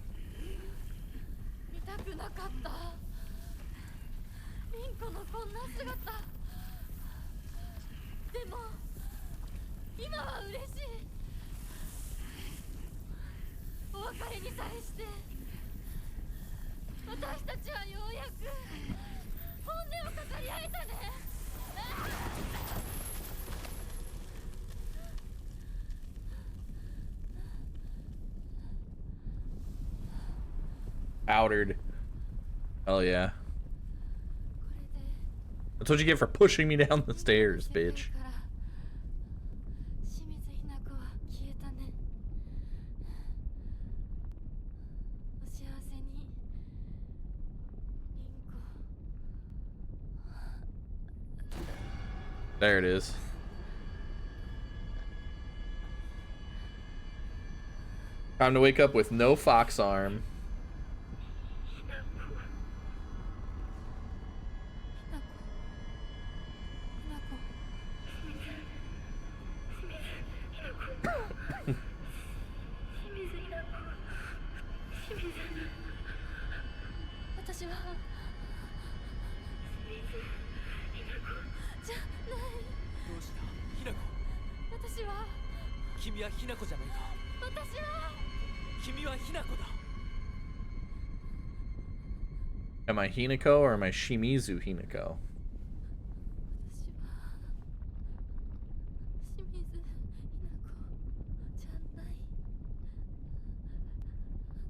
見たくなかったリンコのこんな姿でも今は嬉しいお別れに際して私たちはようやく本音を語り合えたねOutered. Hell yeah. これで That's what you get for pushing me down the stairs, bitch. 清水ひな子は消えたねお幸せにリンコ There it is. Time to wake up with no fox arm. 私はじゃないどうしたひなこ私は君はひなこじゃないか私は君はひなこだ Am I Hinako or am I Shimizu Hinako? 私は清水ひな子じゃない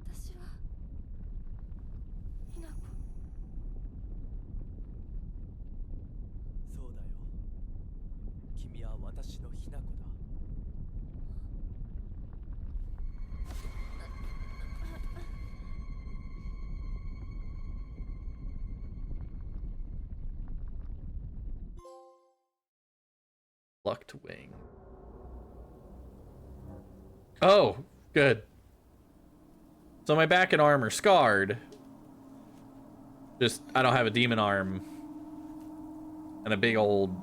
私はひな子そうだよ君は私のひなこだ Plucked wing. Oh, good. So my back and arm are scarred. Just, I don't have a demon arm. And a big old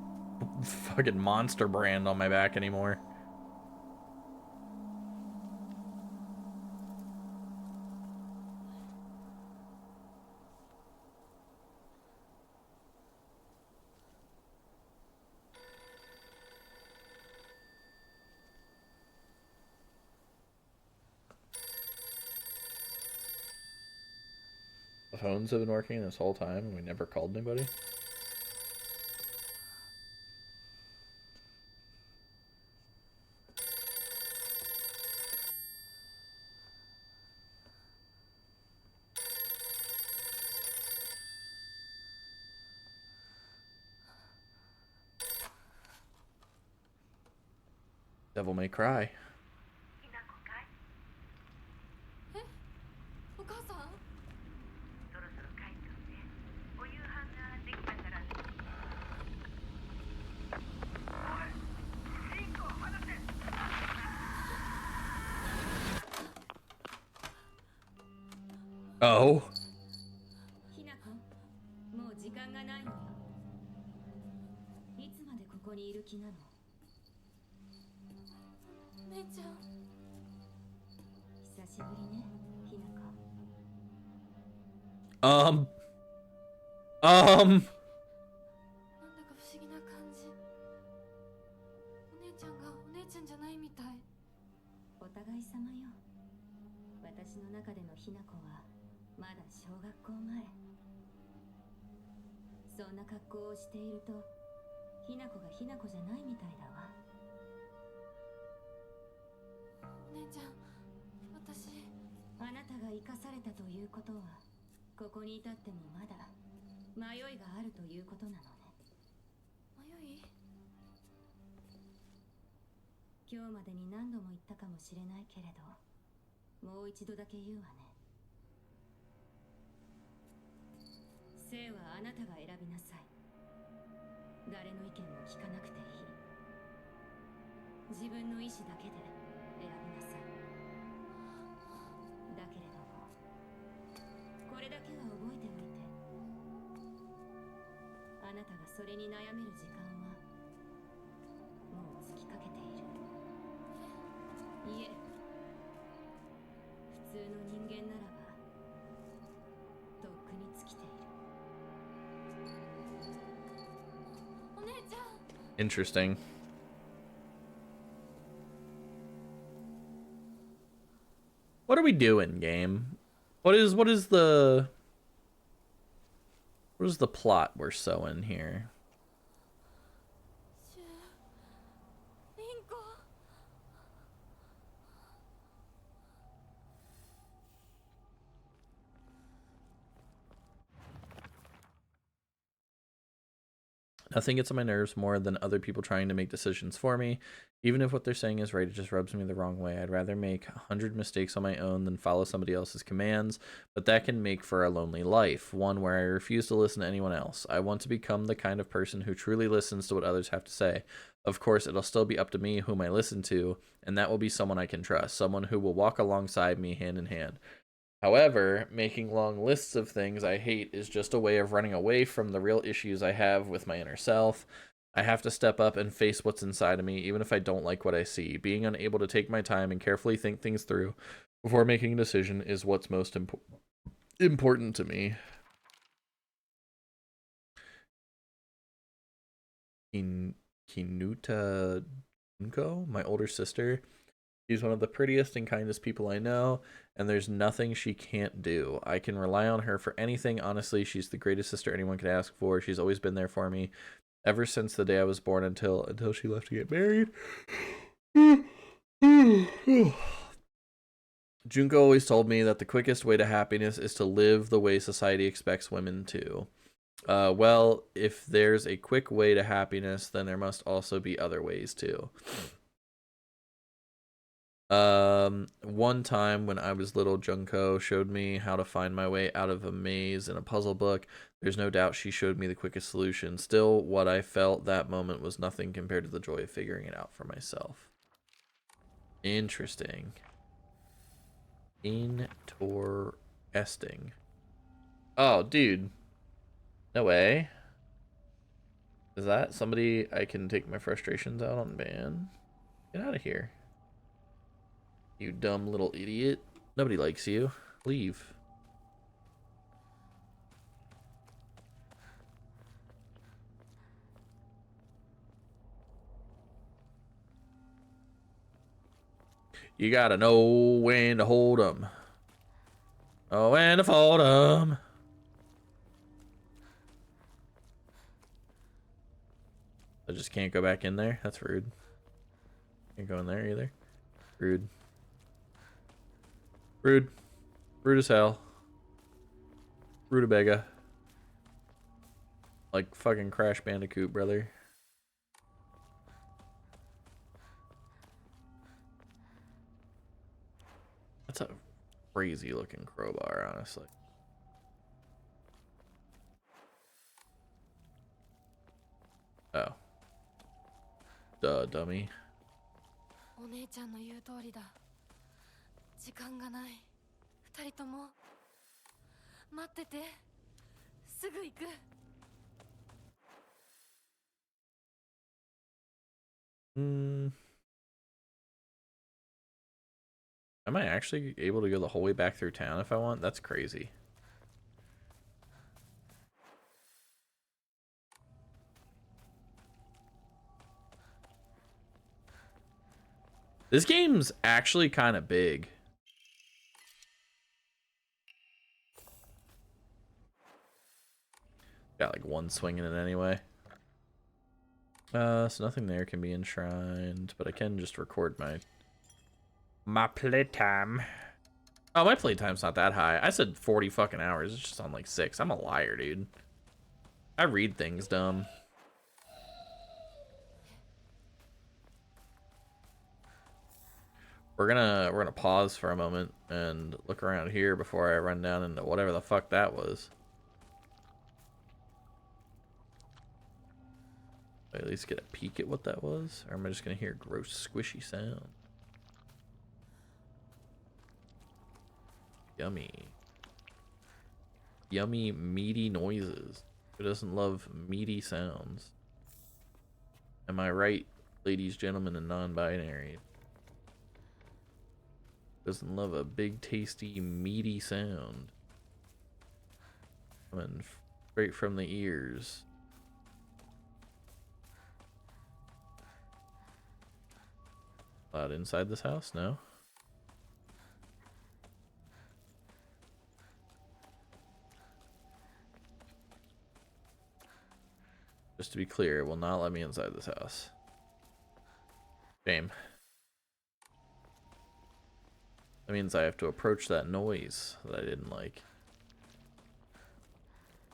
fucking monster brand on my back anymore. The phones have been working this whole time and we never called anybody. Devil May Cry. えお母さんそろそろ帰っておいで。お夕飯ができたから。おい、リンコを離せ。 Oh. ひなこ、もう時間がないのよ。いつまでここにいる気なの？姉ちゃん久しぶりね、ひなこ。なんだか不思議な感じお姉ちゃんがお姉ちゃんじゃないみたいお互い様よ。私の中でのひな子はまだ小学校前。そんな格好をしているとひな子がひな子じゃないみたいだわ。お姉ちゃん、私。あなたが生かされたということは、ここに至ってもまだ迷いがあるということなのね。迷い？今日までに何度も言ったかもしれないけれど、もう一度だけ言うわね。生はあなたが選びなさい。誰の意見も聞かなくていい。自分の意志だけで選びなさい。だけれども、これだけは覚えておいて。あなたがそれに悩める時間はもう尽きかけている。いえ、普通の人間ならばとっくに尽きている。お姉ちゃん。 Interesting. What are we doing, game? What is the plot we're sewing here? リンコ。Nothing gets on my nerves more than other people trying to make decisions for me. Even if what they're saying is right, it just rubs me the wrong way. I'd rather make 100 mistakes on my own than follow somebody else's commands, but that can make for a lonely life, one where I refuse to listen to anyone else. I want to become the kind of person who truly listens to what others have to say. Of course, it'll still be up to me whom I listen to, and that will be someone I can trust, someone who will walk alongside me hand in hand. However, making long lists of things I hate is just a way of running away from the real issues I have with my inner self. I have to step up and face what's inside of me, even if I don't like what I see. Being unable to take my time and carefully think things through before making a decision is what's most important to me. Kinuta Junko, my older sister. She's one of the prettiest and kindest people I know, and there's nothing she can't do. I can rely on her for anything. Honestly, she's the greatest sister anyone could ask for. She's always been there for me, ever since the day I was born until she left to get married. Junko always told me that the quickest way to happiness is to live the way society expects women to. Well, if there's a quick way to happiness, then there must also be other ways too. One time when I was little, Junko showed me how to find my way out of a maze in a puzzle book. There's no doubt she showed me the quickest solution. Still, what I felt that moment was nothing compared to the joy of figuring it out for myself. Interesting. Interesting. Oh, dude. No way. Is that somebody I can take my frustrations out on, man? Get out of here. You dumb little idiot. Nobody likes you. Leave. You gotta know when to hold 'em. Oh, when to fold 'em. I just can't go back in there? That's rude. Can't go in there either. Rude. Rude. Rude as hell. Rutabaga. Like fucking Crash Bandicoot, brother. That's a crazy looking crowbar, honestly. Oh. Duh, dummy. お姉ちゃんの言う通りだ。時間がない。二人とも待ってて。すぐ行く。Am I actually able to go the whole way back through town if I want? That's crazy. This game's actually kind of big. Got like one swing in it anyway. So nothing there can be enshrined, but I can just record my playtime. Oh, my playtime's not that high. I said 40 fucking hours. It's just on like 6. I'm a liar, dude. I read things dumb. We're gonna pause for a moment and look around here before I run down into whatever the fuck that was. At least get a peek at what that was, or am I just gonna hear gross squishy sound? Yummy. Yummy meaty noises. Who doesn't love meaty sounds? Am I right, ladies, gentlemen, and non-binary? Doesn't love a big, tasty, meaty sound. Coming straight from the ears. Loud inside this house? No. Just to be clear, it will not let me inside this house. Shame. That means I have to approach that noise that I didn't like.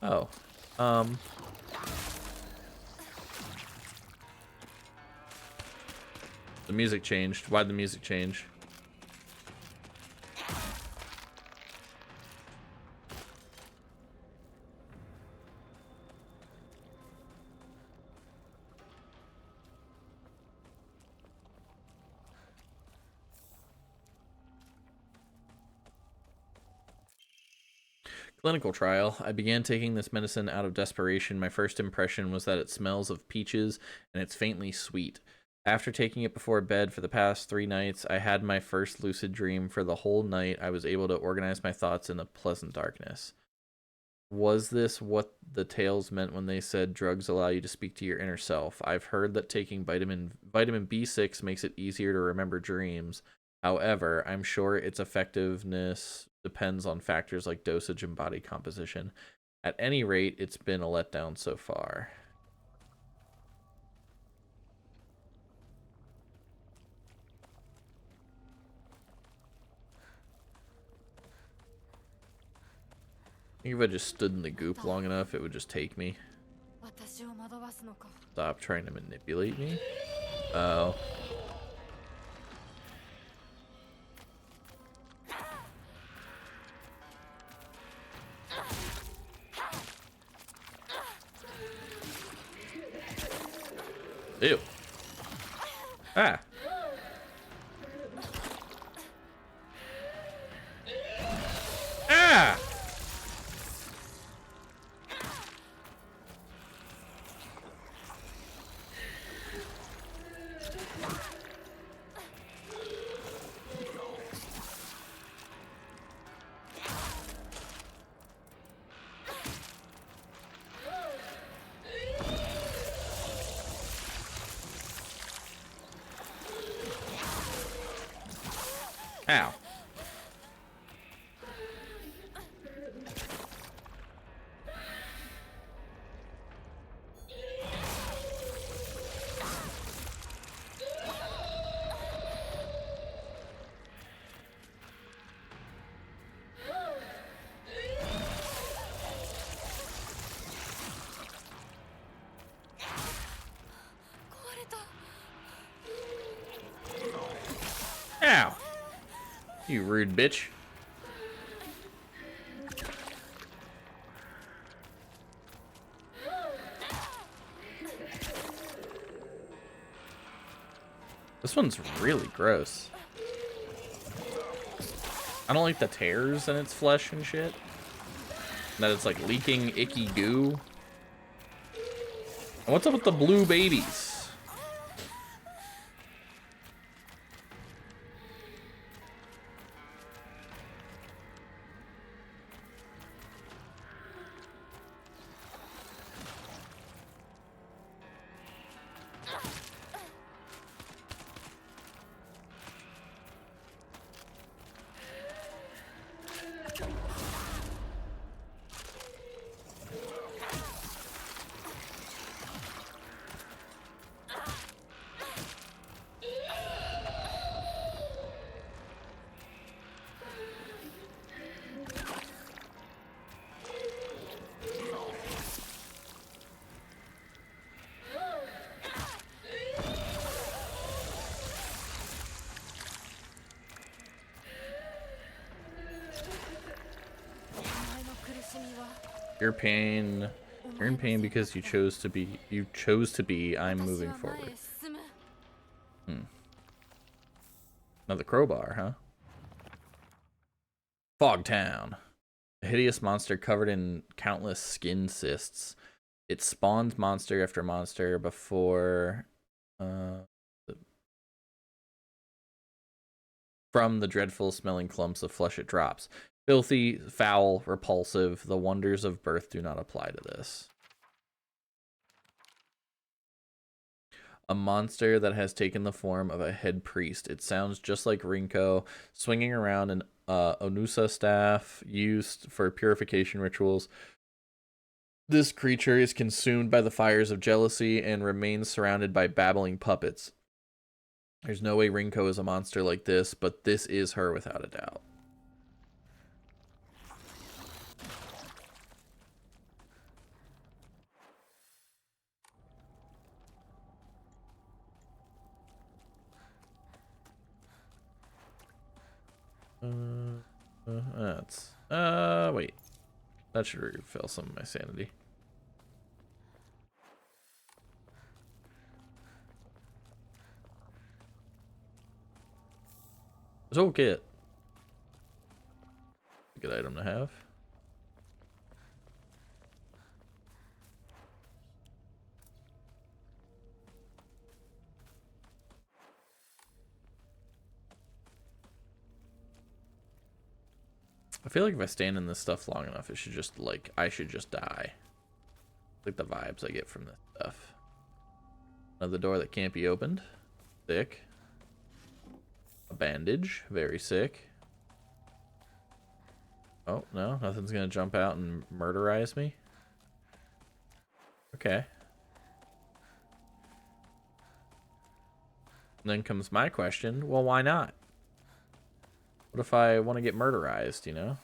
Oh. The music changed. Why'd the music change? Clinical trial. I began taking this medicine out of desperation. My first impression was that it smells of peaches and it's faintly sweet. After taking it before bed for the past 3 nights, I had my first lucid dream. For the whole night, I was able to organize my thoughts in a pleasant darkness. Was this what the tales meant when they said drugs allow you to speak to your inner self? I've heard that taking vitamin B6 makes it easier to remember dreams. However, I'm sure its effectiveness depends on factors like dosage and body composition. At any rate, it's been a letdown so far. I think if I just stood in the goop long enough, it would just take me. Stop trying to manipulate me. Oh. Ew. Ah. Ah! Ow. Ow. You rude bitch. This one's really gross. I don't like the tears in its flesh and shit. That it's like leaking icky goo. And what's up with the blue babies? You're pain. You're in pain because you chose to be. You chose to be. I'm moving forward. Another crowbar, huh? Fogtown. A hideous monster covered in countless skin cysts. It spawns monster after monster before. From the dreadful smelling clumps of flesh it drops. Filthy, foul, repulsive. The wonders of birth do not apply to this. A monster that has taken the form of a head priest. It sounds just like Rinko, swinging around an Onusa staff used for purification rituals. This creature is consumed by the fires of jealousy and remains surrounded by babbling puppets. There's no way Rinko is a monster like this, but this is her without a doubt. Wait. That should refill some of my sanity. Toolkit. Good item to have. I feel like if I stand in this stuff long enough, it should just, like, I should just die. Like the vibes I get from this stuff. Another door that can't be opened. Sick. A bandage. Very sick. Oh, no. Nothing's gonna jump out and murderize me. Okay. And then comes my question. Well, why not? What if I want to get murderized, you know?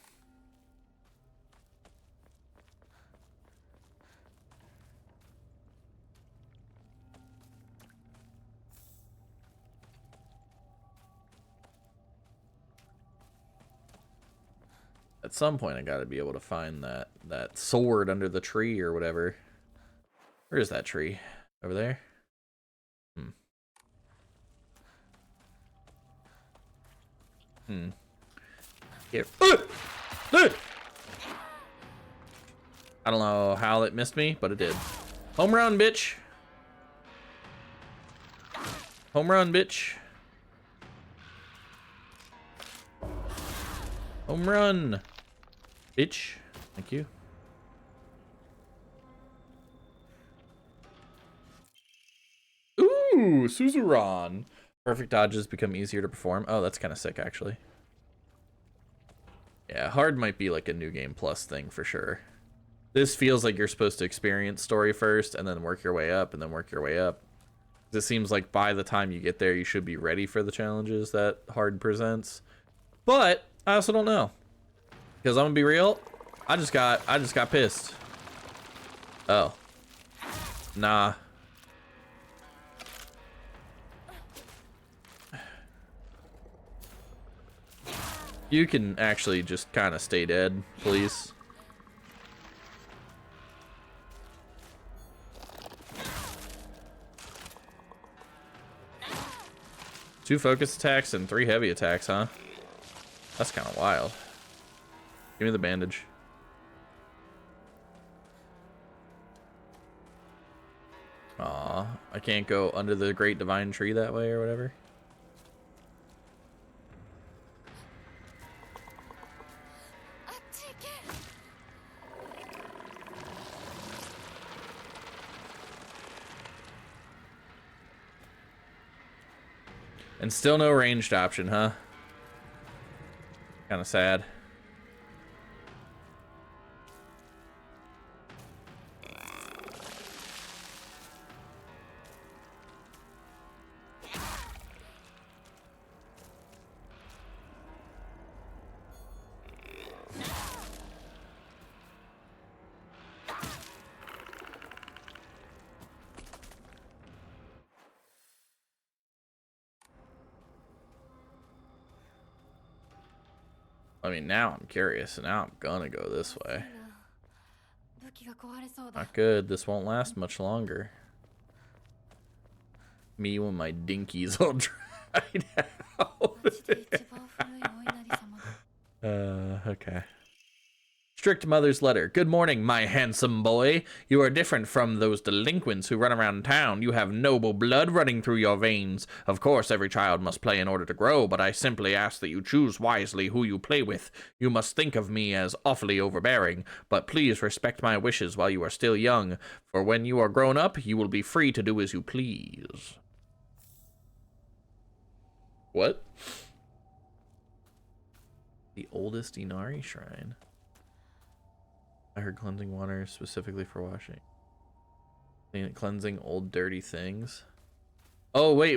At some point I gotta be able to find that sword under the tree or whatever. Where is that tree? Over there? Here. I don't know how it missed me, but it did. Home run, bitch. Home run, bitch. Home run, bitch. Thank you. Ooh, Suzuran. Perfect dodges become easier to perform. Oh, that's kind of sick, actually. Yeah, hard might be like a New Game Plus thing for sure. This feels like you're supposed to experience story first and then work your way up and then work your way up. It seems like by the time you get there, you should be ready for the challenges that hard presents. But I also don't know. Because I'm gonna be real, I just got pissed. Oh. Nah. You can actually just kind of stay dead, please. Two focus attacks and 3 heavy attacks, huh? That's kind of wild. Give me the bandage. Aw, I can't go under the Great Divine Tree that way or whatever. And still no ranged option, huh? Kind of sad. I mean, now I'm curious, and now I'm gonna go this way. 気が壊れそうだ。 Not good. This won't last much longer. Me when my dinky's all dried out. 町で一番古いお稲荷様だ。 Okay. Strict Mother's Letter. Good morning, my handsome boy. You are different from those delinquents who run around town. You have noble blood running through your veins. Of course, every child must play in order to grow, but I simply ask that you choose wisely who you play with. You must think of me as awfully overbearing, but please respect my wishes while you are still young, for when you are grown up, you will be free to do as you please. What? The oldest Inari shrine. I heard cleansing water specifically for washing. Cleansing old dirty things. Oh, wait.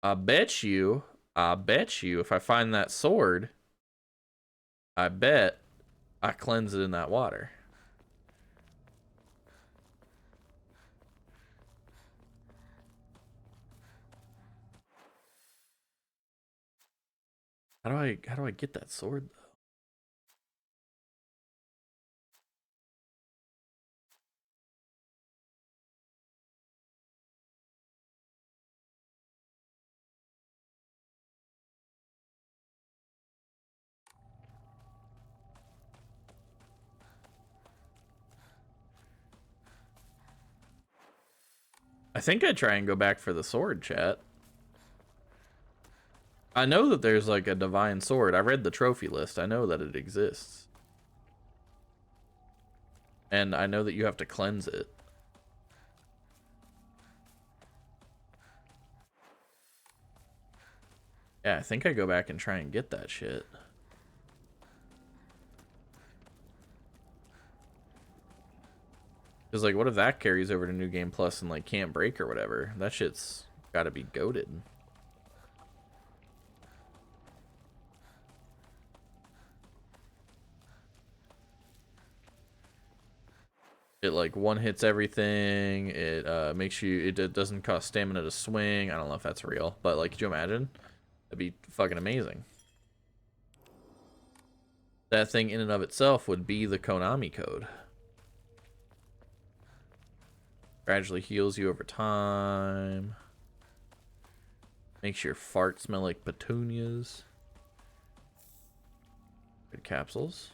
I bet you if I find that sword, I bet I cleanse it in that water. How do I get that sword though? I think I'd try and go back for the sword, chat. I know that there's like a divine sword. I read the trophy list. I know that it exists. And I know that you have to cleanse it. Yeah, I think I go back and try and get that shit. Because, like, what if that carries over to New Game Plus and, like, can't break or whatever? That shit's gotta be goated. It, like, one hits everything. It makes you... It doesn't cost stamina to swing. I don't know if that's real. But, like, could you imagine? That'd be fucking amazing. That thing in and of itself would be the Konami code. Gradually heals you over time. Makes your fart smell like petunias. Good capsules.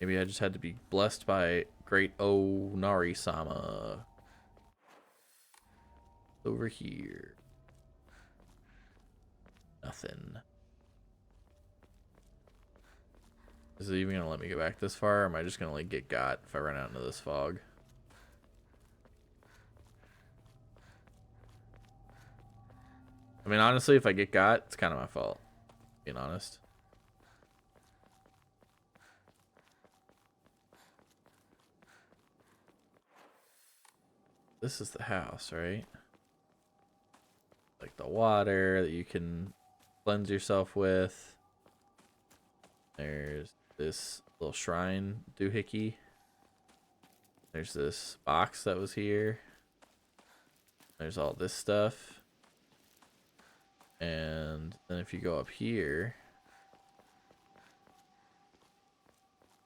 Maybe I just had to be blessed by great Onari-sama. Over here. Nothing. Is it even gonna let me go back this far, or am I just gonna like get got if I run out into this fog? I mean, honestly, if I get got, it's kind of my fault, being honest. This is the house, right? Like the water that you can cleanse yourself with. There's this little shrine doohickey. There's this box that was here. There's all this stuff. And then if you go up here,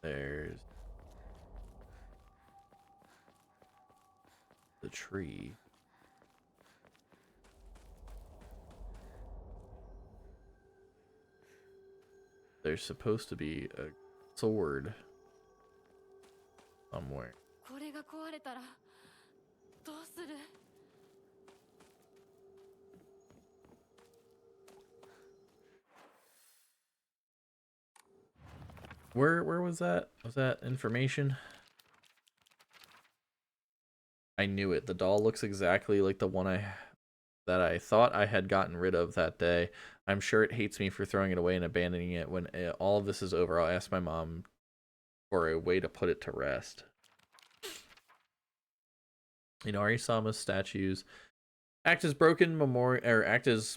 there's the tree. There's supposed to be a sword somewhere. これが壊れたらどうする？ Where was that? Was that information? I knew it. The doll looks exactly like the one that I thought I had gotten rid of that day. I'm sure it hates me for throwing it away and abandoning it. When all of this is over, I'll ask my mom for a way to put it to rest. Inari-sama's statues act as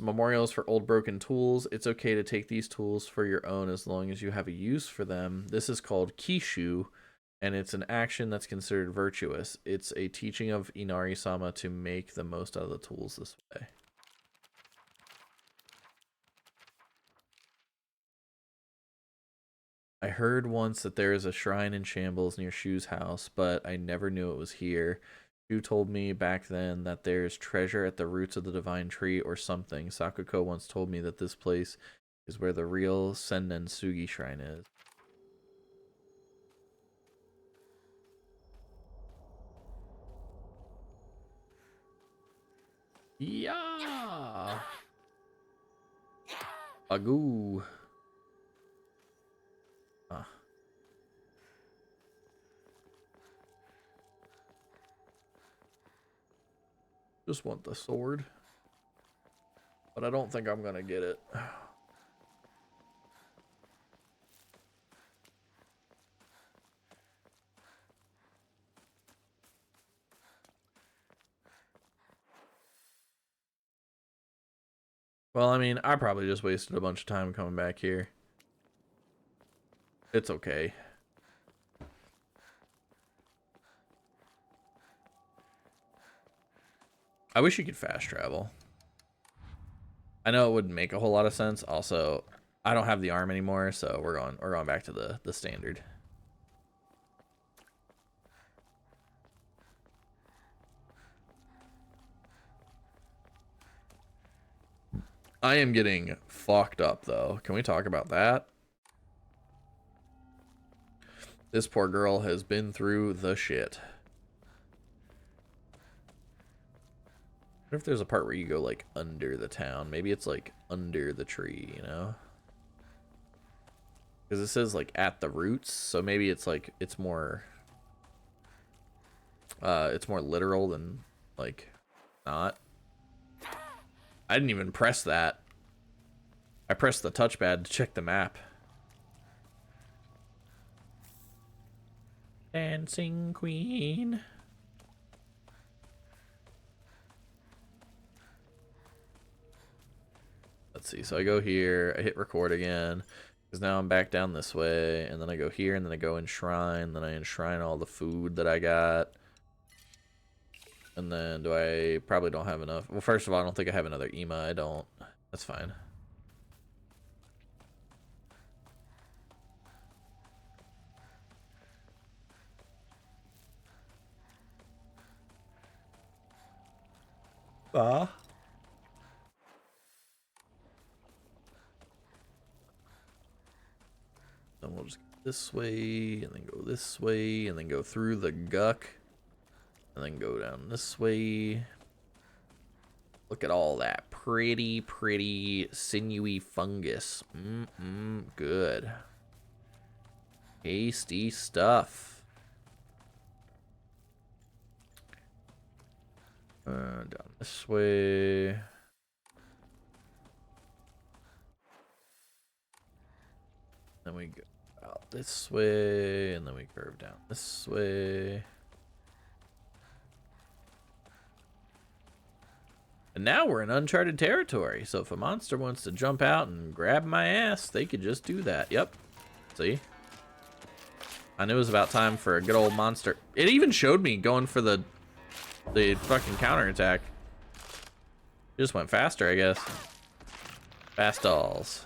memorials for old broken tools. It's okay to take these tools for your own as long as you have a use for them. This is called kishu, and it's an action that's considered virtuous. It's a teaching of Inari-sama to make the most out of the tools this way. I heard once that there is a shrine in shambles near Shu's house, but I never knew it was here. Shu told me back then that there's treasure at the roots of the divine tree or something. Sakuko once told me that this place is where the real Sennen Sugi shrine is. Yeah. Agoo. Ah. Just want the sword. But I don't think I'm gonna get it. Well, I mean, I probably just wasted a bunch of time coming back here. It's okay. I wish you could fast travel. I know it wouldn't make a whole lot of sense. Also, I don't have the arm anymore, so we're going back to the standard. I am getting fucked up though. Can we talk about that? This poor girl has been through the shit. I wonder if there's a part where you go like under the town. Maybe it's like under the tree, you know? Because it says like at the roots, so maybe it's like it's more literal than like not. I didn't even press that. I pressed the touchpad to check the map. Dancing Queen. Let's see. So I go here. I hit record again. Because now I'm back down this way. And then I go here. And then I go enshrine. Then I enshrine all the food that I got. And then do I probably don't have enough. Well, first of all, I don't think I have another EMA. I don't. That's fine. Then we'll just go this way, and then go this way, and then go through the guck, and then go down this way. Look at all that pretty, pretty sinewy fungus. Good. Tasty stuff. Down this way. Then we go out this way, and then we curve down this way. And now we're in uncharted territory, so if a monster wants to jump out and grab my ass, they could just do that. Yep. See? I knew it was about time for a good old monster. It even showed me going for the fucking counterattack. Just went faster, I guess. Fast dolls.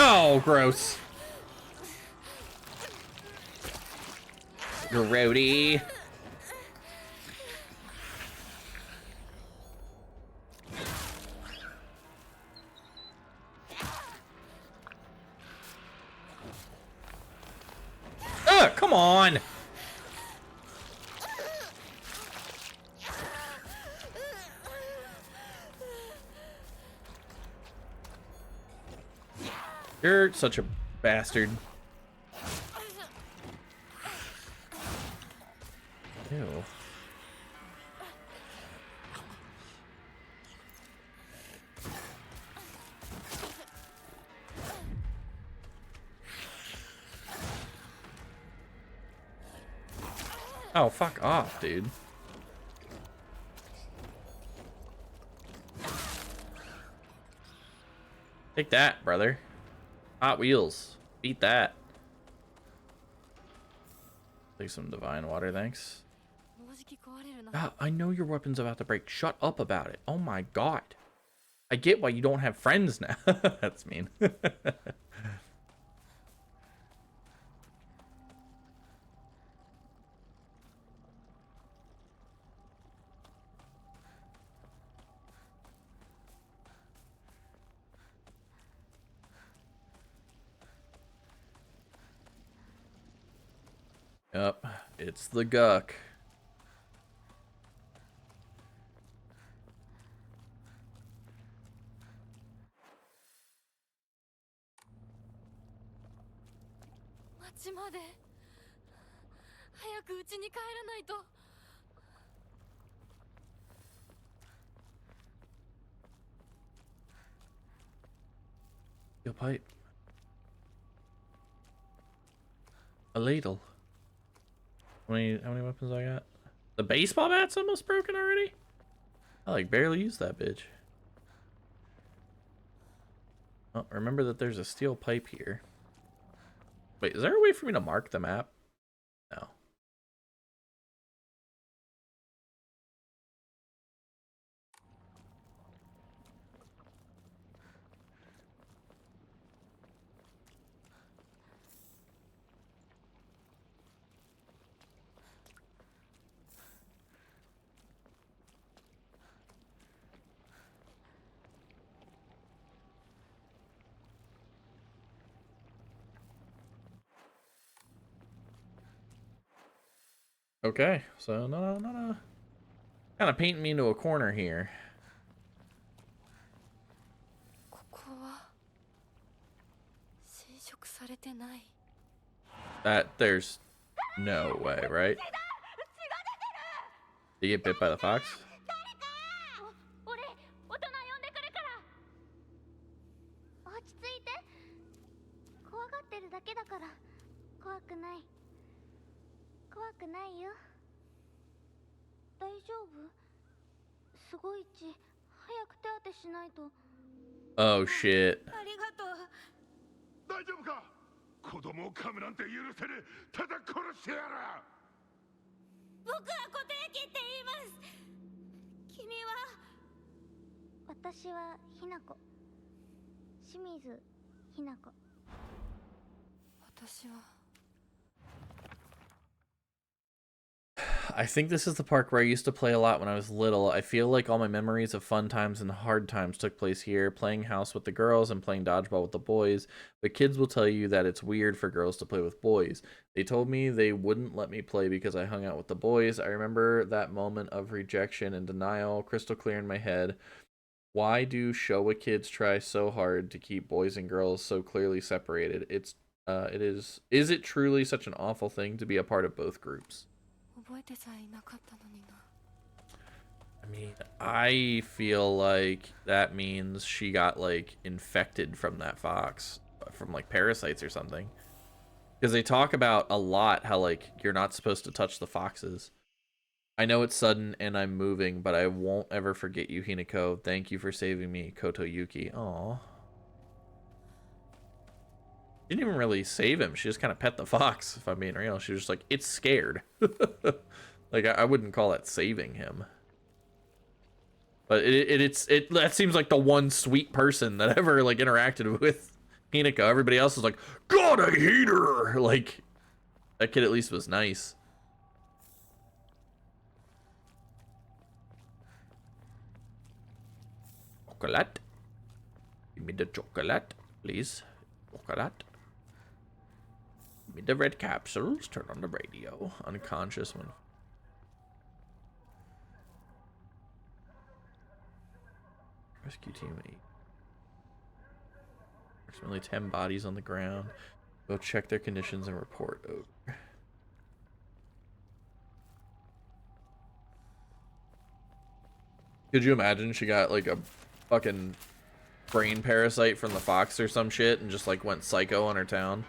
Oh, gross. Grody. Ugh, come on. You're such a bastard. Ew. Oh, fuck off, dude. Take that, brother. Hot Wheels. Beat that. Take some divine water, thanks. もうじき壊れるな。 Ah, I know your weapon's about to break. Shut up about it. Oh my god. I get why you don't have friends now. That's mean. Yep, it's the Guk. Machi まで早く家に帰らないと。 Steel pipe. A ladle. How many weapons I got? The baseball bat's almost broken already? I like barely used that bitch. Oh, remember that there's a steel pipe here. Wait, is there a way for me to mark the map? No. Okay, so no. Kind of painting me into a corner here. ここは侵食されてない。 That there's no way, right? Did you get bit by the fox? 俺、大人呼んでくるから。落ち着いて。怖がってるだけだから。怖くない。怖くないよ。大丈夫？すごい血。早く手当てしないと。 Oh shit. ありがとう。大丈夫か？子供を噛むなんて許せねえ。ただ殺してやる。僕は固定機って言います。君は？私はひなこ。清水ひなこ。私は。 I think this is the park where I used to play a lot when I was little. I feel like all my memories of fun times and hard times took place here, playing house with the girls and playing dodgeball with the boys. But kids will tell you that it's weird for girls to play with boys. They told me they wouldn't let me play because I hung out with the boys. I remember that moment of rejection and denial crystal clear in my head. Why do Showa kids try so hard to keep boys and girls so clearly separated? Is it truly such an awful thing to be a part of both groups? 覚えてさえいなかったのにな。 I mean, I feel like that means she got like infected from that fox, from like parasites or something. Because they talk about a lot how like you're not supposed to touch the foxes. I know it's sudden and I'm moving, but I won't ever forget you, Hinako. Thank you for saving me, Koto Yuki. Aw. Didn't even really save him. She just kind of pet the fox, if I'm being real. She was just like, it's scared. Like, I wouldn't call that saving him. But that seems like the one sweet person that ever, like, interacted with Hinako. Everybody else is like, God, I hate her! Like, that kid at least was nice. Chocolate? Give me the chocolate, please. Chocolate. Give me the red capsules. Turn on the radio. Unconscious one. Rescue team 8. Approximately 10 bodies on the ground. Go check their conditions and report over. Could you imagine she got like a fucking brain parasite from the fox or some shit and just like went psycho on her town?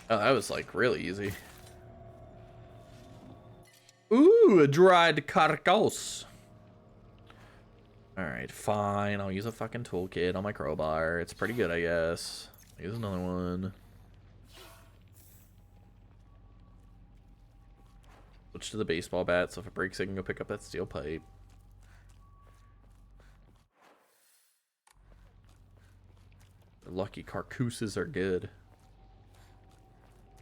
Oh, that was like really easy. Ooh, a dried carcass. Alright, fine. I'll use a fucking toolkit on my crowbar. It's pretty good, I guess. Use another one. Switch to the baseball bat, so if it breaks, I can go pick up that steel pipe. The lucky carcooses are good.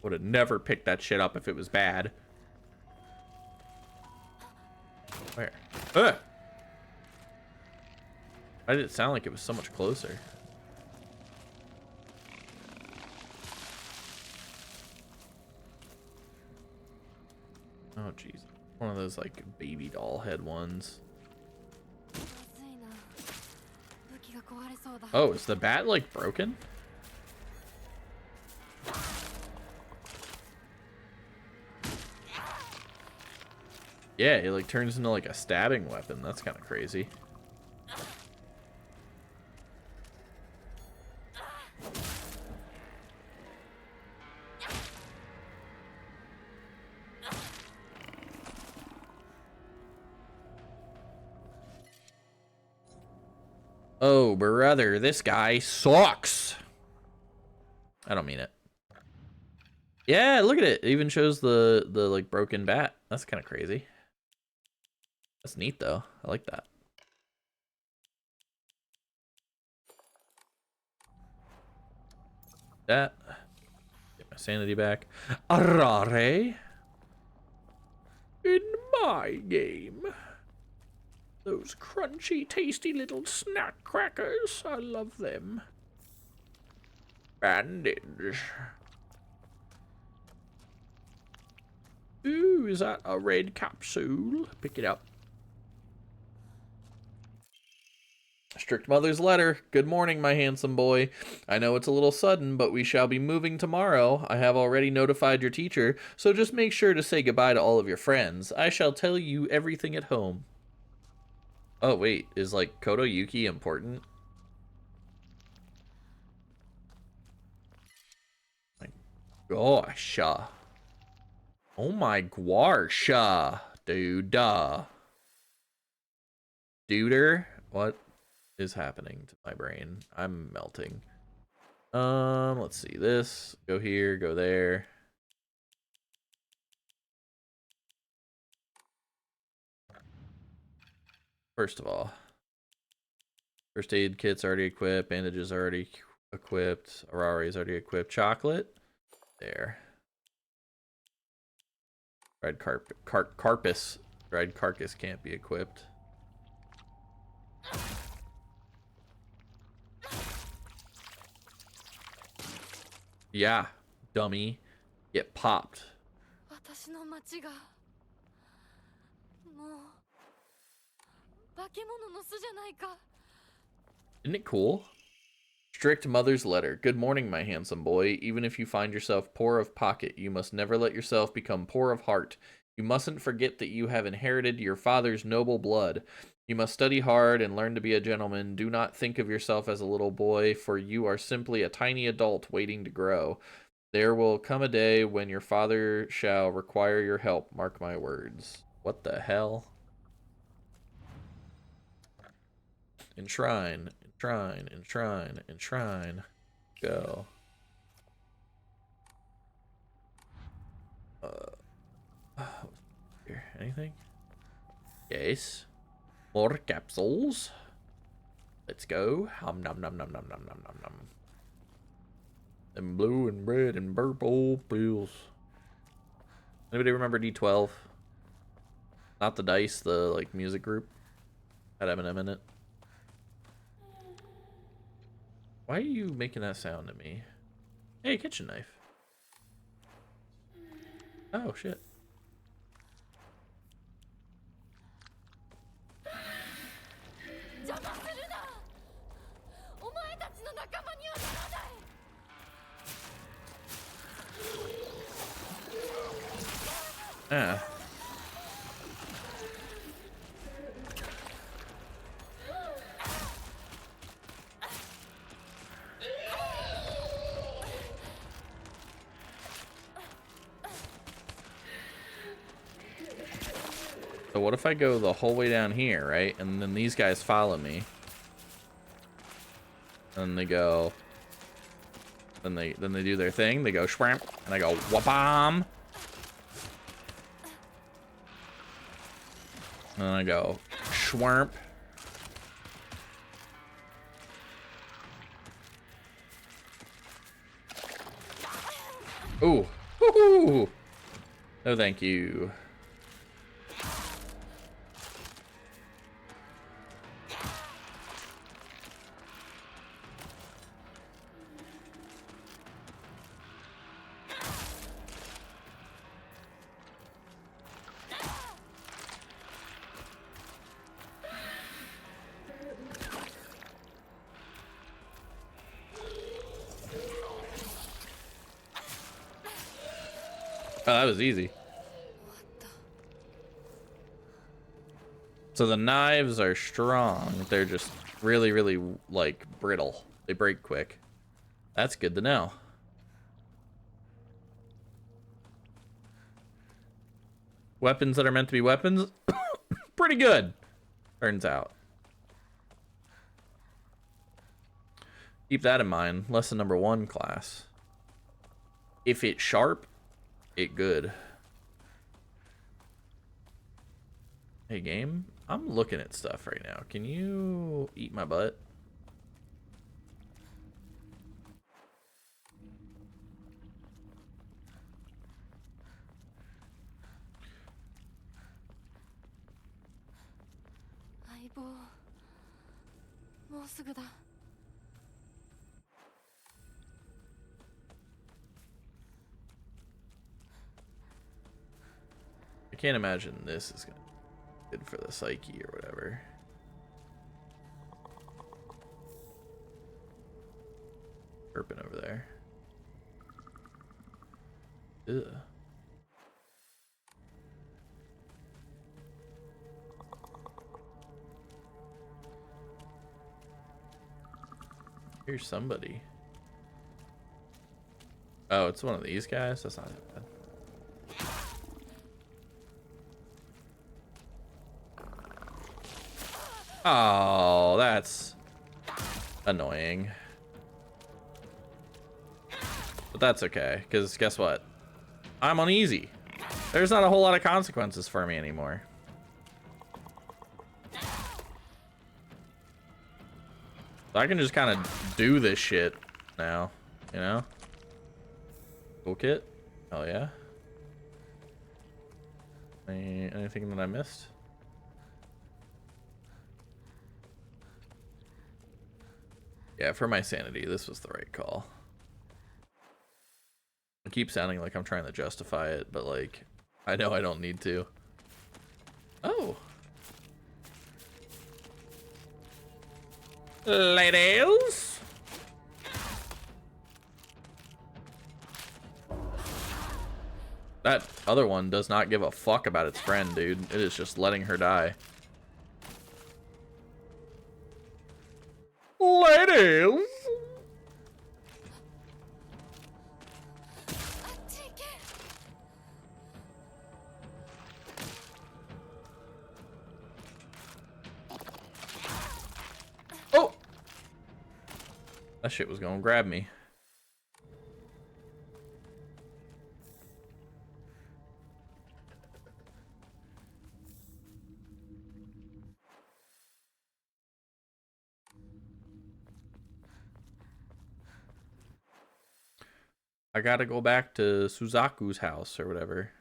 Would have never picked that shit up if it was bad. Where? Ugh! Why did it sound like it was so much closer? Oh, jeez. One of those, like, baby doll head ones. Oh, is the bat, like, broken? Yeah, it, like, turns into, like, a stabbing weapon. That's kind of crazy. Oh, brother, this guy sucks. I don't mean it. Yeah, look at it. It even shows the like broken bat. That's kind of crazy. That's neat though. I like that. Get my sanity back. Arare. In my game. Those crunchy, tasty little snack crackers. I love them. Bandage. Ooh, is that a red capsule? Pick it up. Strict Mother's letter. Good morning, my handsome boy. I know it's a little sudden, but we shall be moving tomorrow. I have already notified your teacher, so just make sure to say goodbye to all of your friends. I shall tell you everything at home. Oh, wait. Is, like, Koto Yuki important? My gosh. Oh my gosh. Dude. Duder? What is happening to my brain? I'm melting. Let's see. This. Go here. Go there. First of all, first aid kit's already equipped, bandages already equipped, Arare is already equipped, chocolate, there. Dried carcass, dried carcass can't be equipped. Yeah, dummy, get popped. Isn't it cool? Strict Mother's letter. Good morning, my handsome boy. Even if you find yourself poor of pocket, you must never let yourself become poor of heart. You mustn't forget that you have inherited your father's noble blood. You must study hard and learn to be a gentleman. Do not think of yourself as a little boy, for you are simply a tiny adult waiting to grow. There will come a day when your father shall require your help. Mark my words. What the hell? Enshrine, enshrine, enshrine, enshrine. Go. Here, anything? Yes. More capsules. Let's go. Nom nom nom nom nom nom nom nom nom. And blue and red and purple pills. Anybody remember D12? Not the Dice, the like music group. Had Eminem in it. Why are you making that sound to me? Hey, kitchen knife. Oh, shit. Ah. So what if I go the whole way down here, right? And then these guys follow me. And they go... Then they do their thing. They go shwamp. And I go wabam. And then I go shwarp. Ooh. Woohoo! No, thank you. Oh, that was easy. So the knives are strong. They're just really, really, like, brittle. They break quick. That's good to know. Weapons that are meant to be weapons? Pretty good, turns out. Keep that in mind. Lesson number 1, class. If it's sharp, it good. Hey, game? I'm looking at stuff right now. Can you eat my butt? I can't imagine this is gonna be good for the psyche or whatever. Chirping over there. Ugh. Here's somebody. Oh, it's one of these guys? That's not that bad. Oh, that's annoying. But that's okay, because guess what? I'm on easy. There's not a whole lot of consequences for me anymore. So I can just kind of do this shit now, you know? Toolkit? Oh yeah. Anything that I missed? Yeah, for my sanity, this was the right call. I keep sounding like I'm trying to justify it, but like, I know I don't need to. Oh. Ladies. That other one does not give a fuck about its friend, dude. It is just letting her die. Ladies. Oh! That shit was gonna grab me. I gotta go back to Suzaku's house or whatever.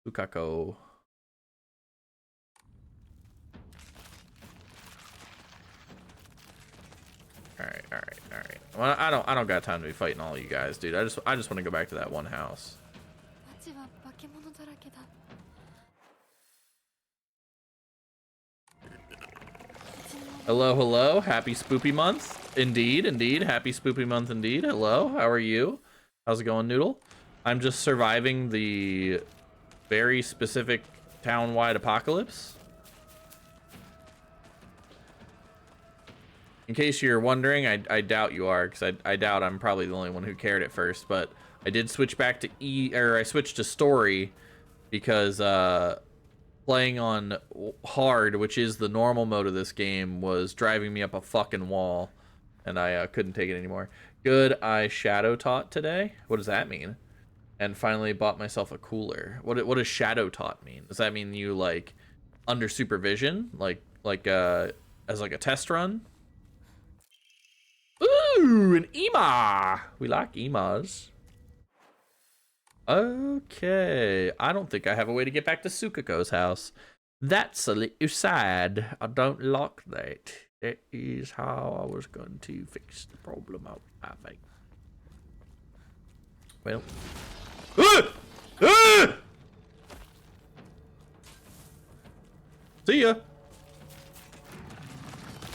Sukako. Alright. Well, I don't got time to be fighting all you guys, dude. I just want to go back to that one house. Hello. Happy spoopy month. Indeed. Happy spoopy month indeed. Hello, how are you? How's it going, Noodle? I'm just surviving the very specific town-wide apocalypse. In case you're wondering, I doubt you are, because I doubt I'm probably the only one who cared at first, but I did switch back to I switched to story because playing on hard, which is the normal mode of this game, was driving me up a fucking wall, and I couldn't take it anymore. Good, I shadow taught today. What does that mean? And finally bought myself a cooler. What does shadow taught mean? Does that mean you like under supervision, like as like a test run? Ooh, an EMA. We like EMAs. Okay, I don't think I have a way to get back to Sukiko's house. That's a little sad. I don't like that. That is how I was going to fix the problem out, I think. Well. See ya.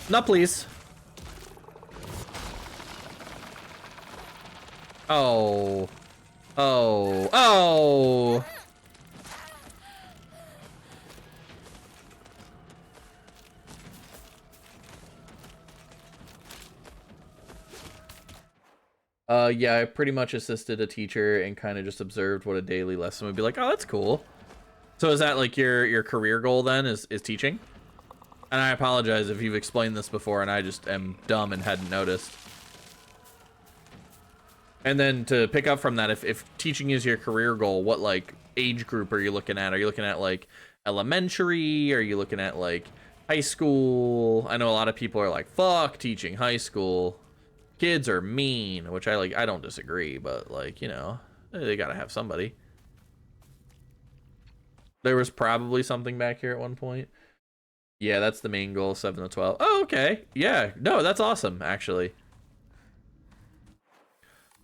No, please. Oh. Oh. Oh. Yeah, I pretty much assisted a teacher and kind of just observed what a daily lesson would be like. Oh, that's cool. So is that like your career goal then, is teaching? And I apologize if you've explained this before and I just am dumb and hadn't noticed. And then to pick up from that, if teaching is your career goal, what like age group are you looking at? Are you looking at like elementary? Are you looking at like high school? I know a lot of people are like, fuck teaching high school. Kids are mean, which I don't disagree, but like, you know, they gotta have somebody. There was probably something back here at one point. Yeah, that's the main goal, 7 to 12. Oh, okay. Yeah, no, that's awesome, actually.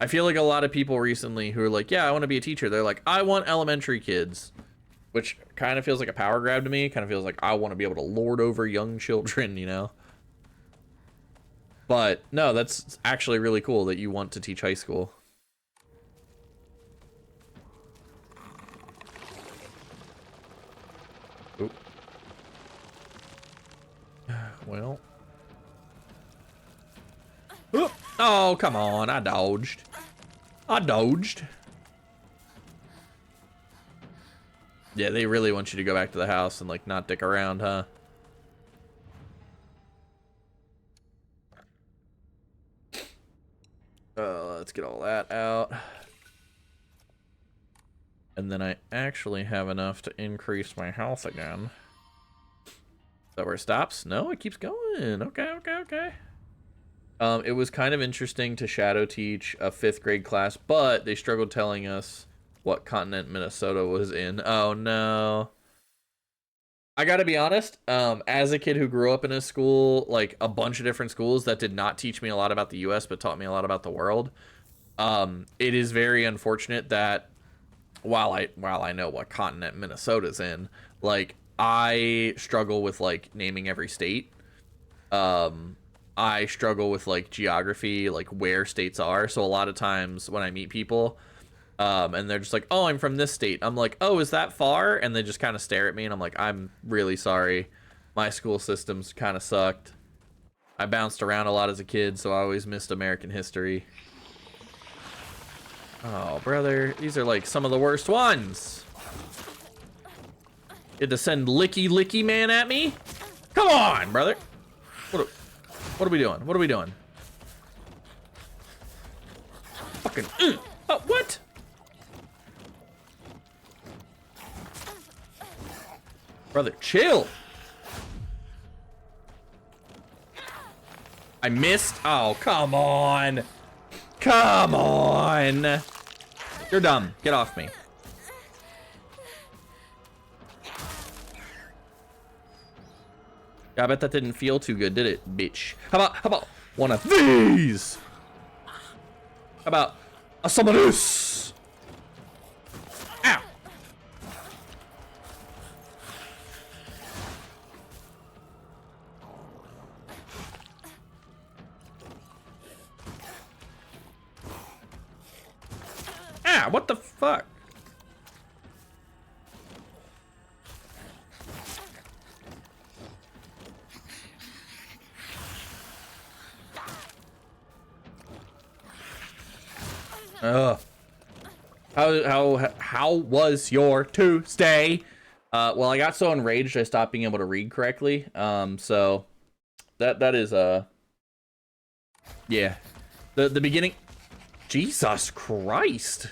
I feel like a lot of people recently who are like, yeah, I want to be a teacher. They're like, I want elementary kids, which kind of feels like a power grab to me. Kind of feels like I want to be able to lord over young children, you know? But no, that's actually really cool that you want to teach high school. Oop. Well. Oop. Oh, come on. I dodged. Yeah, they really want you to go back to the house and like not dick around, huh? Let's get all that out. And then I actually have enough to increase my health again. Is that where it stops? No, it keeps going. Okay. It was kind of interesting to shadow teach a 5th grade class, but they struggled telling us what continent Minnesota was in. Oh no. I gotta be honest, as a kid who grew up in a school, like a bunch of different schools that did not teach me a lot about the US, but taught me a lot about the world, it is very unfortunate that while I know what continent Minnesota's in, like I struggle with like naming every state. I struggle with like geography, like where states are. So a lot of times when I meet people, and they're just like, oh, I'm from this state. I'm like, oh, is that far? And they just kind of stare at me and I'm like, I'm really sorry. My school systems kind of sucked. I bounced around a lot as a kid, so I always missed American history. Oh, brother, these are like some of the worst ones. You had to send Licky Man at me? Come on, brother. What are we doing? What are we doing? Fucking, oh, what? Brother, chill. I missed. Oh, come on. Come on. You're dumb. Get off me. I bet that didn't feel too good, did it, bitch? How about one of these? How about a Summonus? Ow. Ah, what the fuck? How was your Tuesday? Well, I got so enraged I stopped being able to read correctly. So that is yeah. The beginning. Jesus Christ.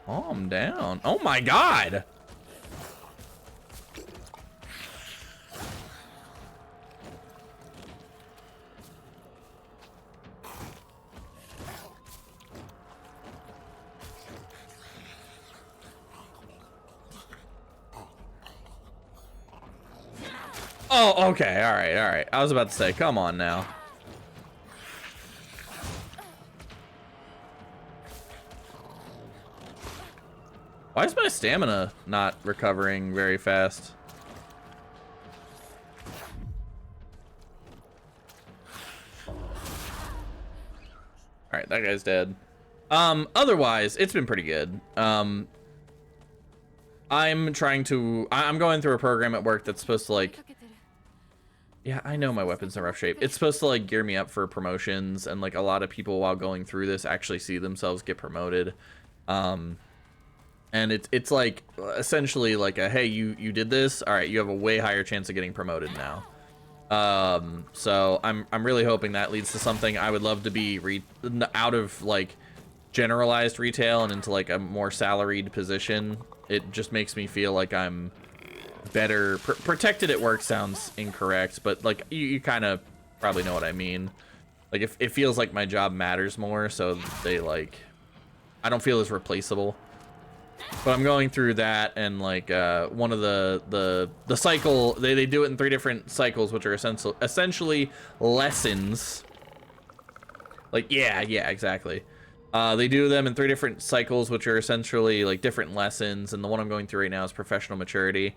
Calm down. Oh my God. Oh, okay. All right. All right. I was about to say, come on now. Why is my stamina not recovering very fast? All right, that guy's dead. Otherwise, it's been pretty good. I'm going through a program at work that's supposed to like, yeah, I know my weapon's in rough shape. It's supposed to like gear me up for promotions, and like a lot of people while going through this actually see themselves get promoted. And it's like essentially like a, hey, you did this, all right, you have a way higher chance of getting promoted now. So I'm really hoping that leads to something. I would love to be out of like generalized retail and into like a more salaried position. It just makes me feel like I'm better protected at work. Sounds incorrect, but like you kind of probably know what I mean. Like if it feels like my job matters more, so they like, I don't feel as replaceable. But I'm going through that, and like one of the cycle, they do it in 3 different cycles, which are essentially lessons. Like yeah, exactly. They do them in 3 different cycles, which are essentially like different lessons, and the one I'm going through right now is professional maturity,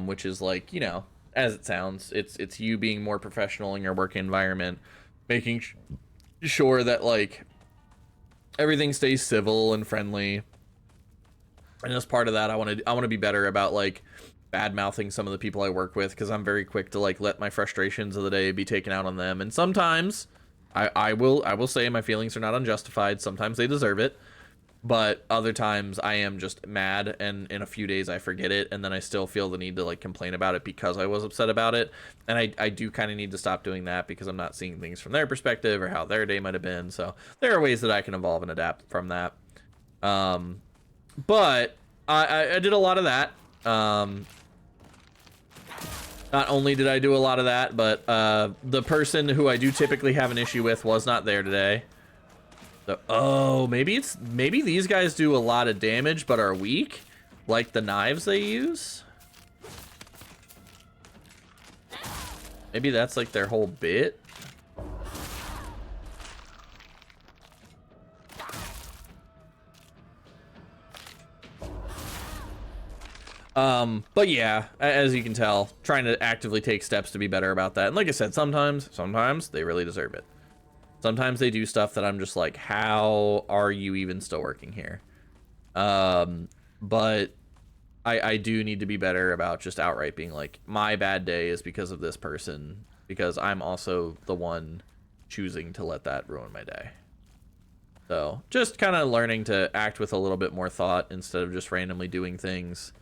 which is like, you know, as it sounds, it's you being more professional in your work environment, making sure that like everything stays civil and friendly. And as part of that, I want to be better about like bad mouthing some of the people I work with, because I'm very quick to like let my frustrations of the day be taken out on them. And sometimes I will say my feelings are not unjustified. Sometimes they deserve it, but other times I am just mad, and in a few days I forget it, and then I still feel the need to like complain about it because I was upset about it. And I do kind of need to stop doing that, because I'm not seeing things from their perspective or how their day might have been. So there are ways that I can evolve and adapt from that. But I did a lot of that. Not only did I do a lot of that, but the person who I do typically have an issue with was not there today. So, oh, maybe these guys do a lot of damage but are weak, like the knives they use. Maybe that's like their whole bit. But yeah, as you can tell, trying to actively take steps to be better about that. And like I said, sometimes they really deserve it. Sometimes they do stuff that I'm just like, how are you even still working here? But I do need to be better about just outright being like, my bad day is because of this person, because I'm also the one choosing to let that ruin my day. So just kind of learning to act with a little bit more thought instead of just randomly doing things.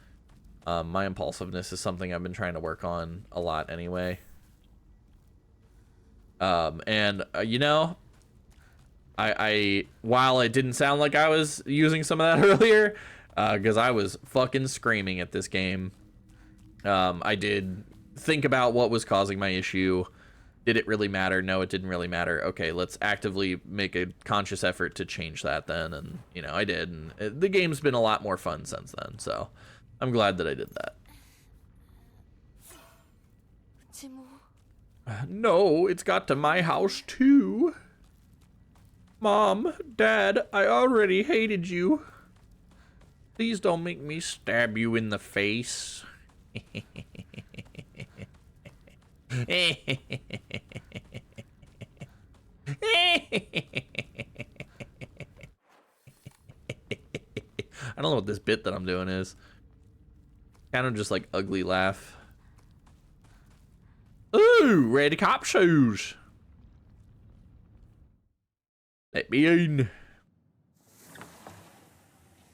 My impulsiveness is something I've been trying to work on a lot anyway. You know, I while it didn't sound like I was using some of that earlier, because I was fucking screaming at this game, I did think about what was causing my issue. Did it really matter? No, it didn't really matter. Okay, let's actively make a conscious effort to change that then. And, you know, I did. And the game's been a lot more fun since then. So I'm glad that I did that. No, it's got to my house too. Mom, Dad, I already hated you. Please don't make me stab you in the face. I don't know what this bit that I'm doing is. Kind of just like ugly laugh. Ooh, red cop shoes. Let me in.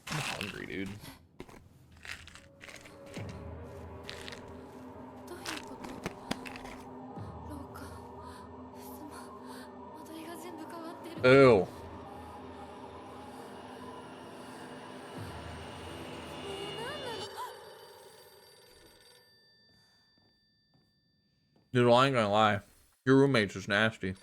I'm hungry, dude. Ew. Dude, I ain't gonna lie. Your roommate's just nasty.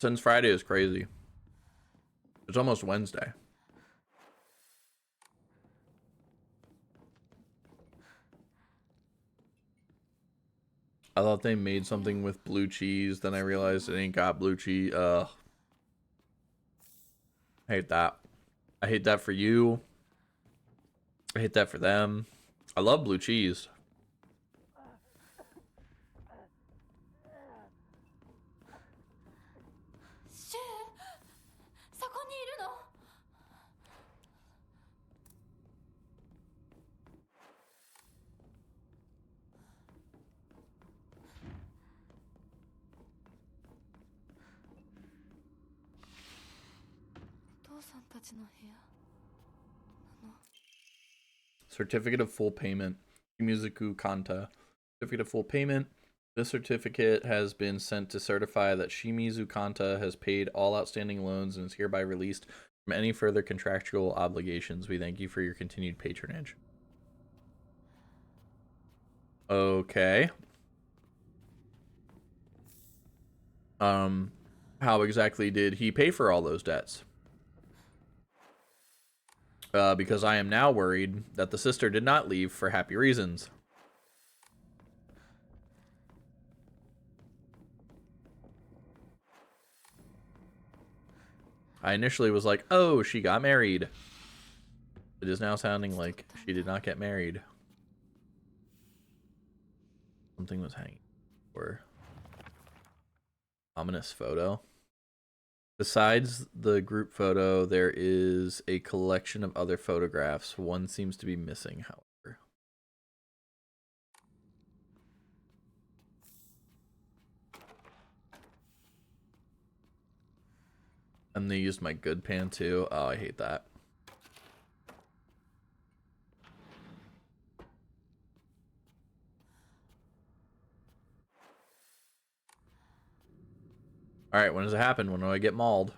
Since Friday is crazy. It's almost Wednesday. I thought they made something with blue cheese, then I realized it ain't got blue cheese. I hate that. I hate that for you. I hate that for them. I love blue cheese.シュウ、そこにいるの？お父さんたちの部屋。Certificate of full payment. Shimizuku Kanta. Certificate of full payment. This certificate has been sent to certify that Shimizu Kanta has paid all outstanding loans and is hereby released from any further contractual obligations. We thank you for your continued patronage. Okay. How exactly did he pay for all those debts? Because I am now worried that the sister did not leave for happy reasons. I initially was like, oh, she got married. It is now sounding like she did not get married. Something was hanging. Or ominous photo. Besides the group photo, there is a collection of other photographs. One seems to be missing, however. And they used my good pan too. Oh, I hate that. Alright, when does it happen? When do I get mauled?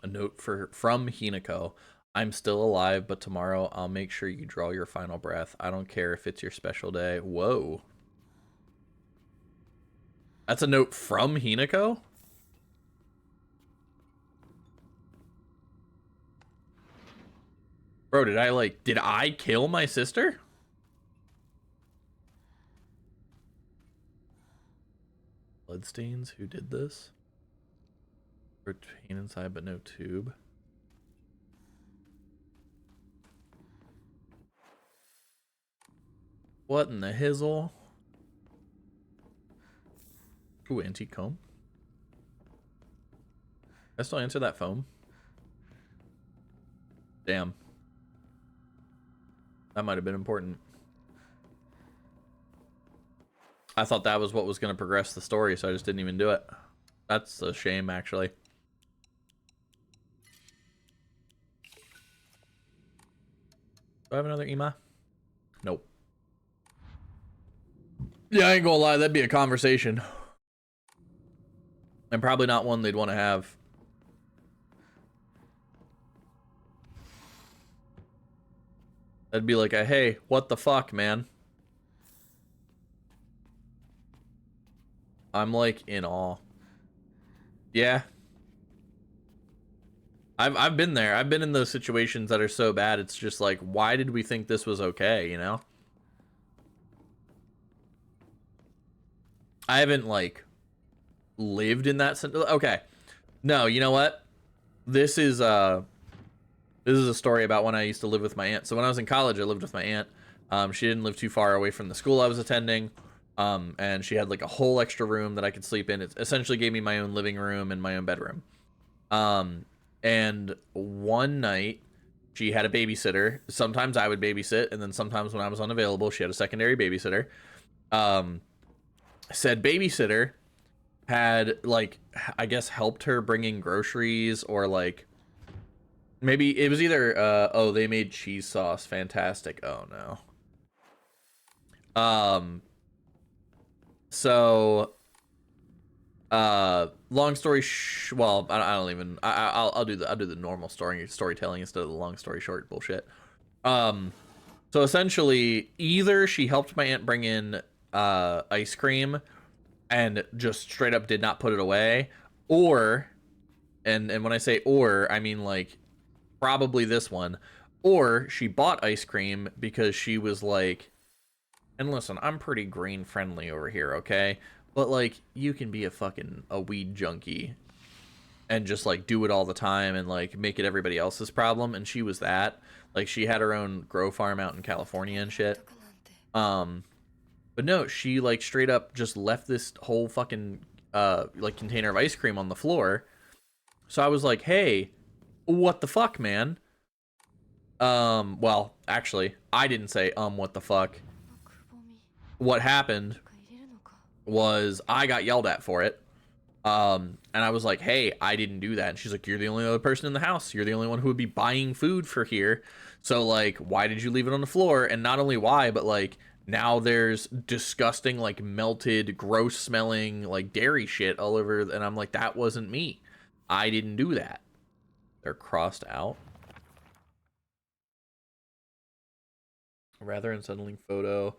A note from Hinako. I'm still alive, but tomorrow I'll make sure you draw your final breath. I don't care if it's your special day. Whoa. That's a note from Hinako? Bro, did I kill my sister? Bloodstains? Who did this? Pain inside, but no tube. What in the hizzle? Ooh, antique comb. I still answer that phone. Damn. That might have been important. I thought that was what was going to progress the story, so I just didn't even do it. That's a shame, actually. Do I have another Ema? Nope. Yeah, I ain't gonna lie, that'd be a conversation. And probably not one they'd want to have. That'd be like a, hey, what the fuck, man? I'm like in awe. Yeah. I've been there. I've been in those situations that are so bad. It's just like, why did we think this was okay, you know? I haven't like lived in that. Okay. No, you know what? This is This is a story about when I used to live with my aunt. So when I was in college, I lived with my aunt. She didn't live too far away from the school I was attending. And she had like a whole extra room that I could sleep in. It essentially gave me my own living room and my own bedroom. And one night she had a babysitter. Sometimes I would babysit, and then sometimes when I was unavailable, she had a secondary babysitter. Said babysitter had like, I guess, helped her bringing groceries, or like maybe it was either oh, they made cheese sauce, fantastic. Oh no. So long story well, I don't even, I'll do the normal storytelling instead of the long story short bullshit. So essentially, either she helped my aunt bring in ice cream and just straight up did not put it away, or and when I say or, I mean like probably this one, or she bought ice cream because she was like, and listen, I'm pretty green friendly over here, okay? But like, you can be a weed junkie and just like do it all the time and like make it everybody else's problem. And she was that. Like, she had her own grow farm out in California and shit. But no, she like straight up just left this whole fucking like container of ice cream on the floor. So I was like, hey, what the fuck, man? Well, actually, I didn't say what the fuck. What happened was I got yelled at for it. And I was like, hey, I didn't do that. And she's like, you're the only other person in the house. You're the only one who would be buying food for here. So like, why did you leave it on the floor? And not only why, but like, now there's disgusting, like melted, gross smelling, like dairy shit all over. And I'm like, that wasn't me. I didn't do that. They're crossed out. Rather unsettling photo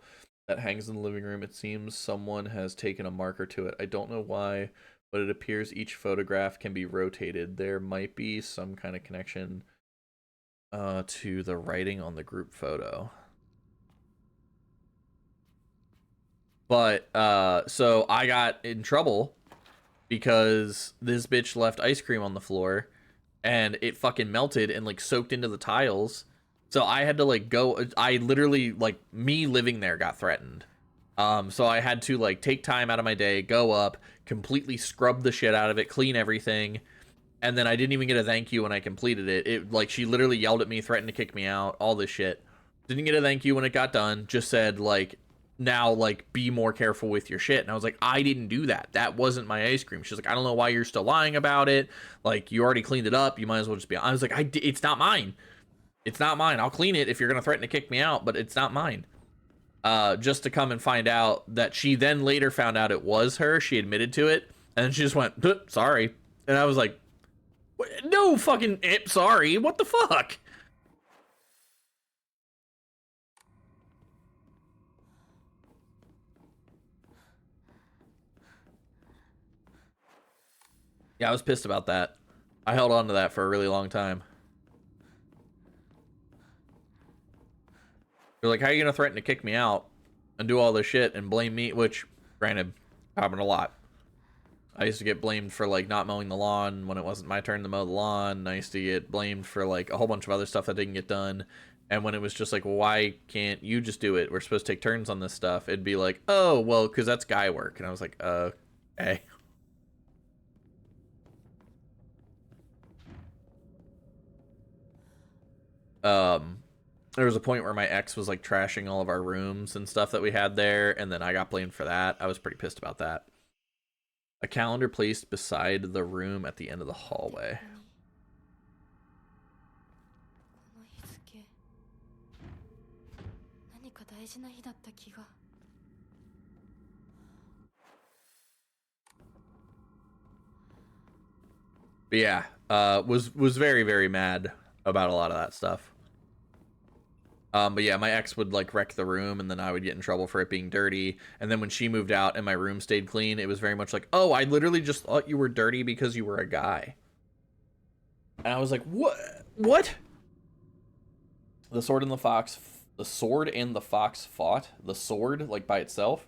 that hangs in the living room. It seems someone has taken a marker to it. I don't know why, but it appears each photograph can be rotated. There might be some kind of connection to the writing on the group photo. But so I got in trouble because this bitch left ice cream on the floor and it fucking melted and like soaked into the tiles. So I had to like go, I literally, like, me living there got threatened. So I had to like take time out of my day, go up, completely scrub the shit out of it, clean everything. And then I didn't even get a thank you when I completed it. It like, she literally yelled at me, threatened to kick me out, all this shit. Didn't get a thank you when it got done. Just said like, now like be more careful with your shit. And I was like, I didn't do that. That wasn't my ice cream. She's like, I don't know why you're still lying about it. Like, you already cleaned it up. You might as well just be. I was like, it's not mine. It's not mine. I'll clean it if you're going to threaten to kick me out, but it's not mine. Just to come and find out that she then later found out it was her. She admitted to it. And then she just went, sorry. And I was like, no fucking sorry. What the fuck? Yeah, I was pissed about that. I held on to that for a really long time. They're like, how are you gonna threaten to kick me out and do all this shit and blame me? Which, granted, happened a lot. I used to get blamed for like not mowing the lawn when it wasn't my turn to mow the lawn. I used to get blamed for like a whole bunch of other stuff that didn't get done. And when it was just like, well, why can't you just do it? We're supposed to take turns on this stuff. It'd be like, oh, well, because that's guy work. And I was like, okay. There was a point where my ex was like trashing all of our rooms and stuff that we had there, and then I got blamed for that. I was pretty pissed about that. A calendar placed beside the room at the end of the hallway. But yeah, was very, very mad about a lot of that stuff. But yeah, my ex would like wreck the room, and then I would get in trouble for it being dirty. And then when she moved out and my room stayed clean, it was very much like, oh, I literally just thought you were dirty because you were a guy. And I was like, what? The sword and the fox fought. The sword, like by itself,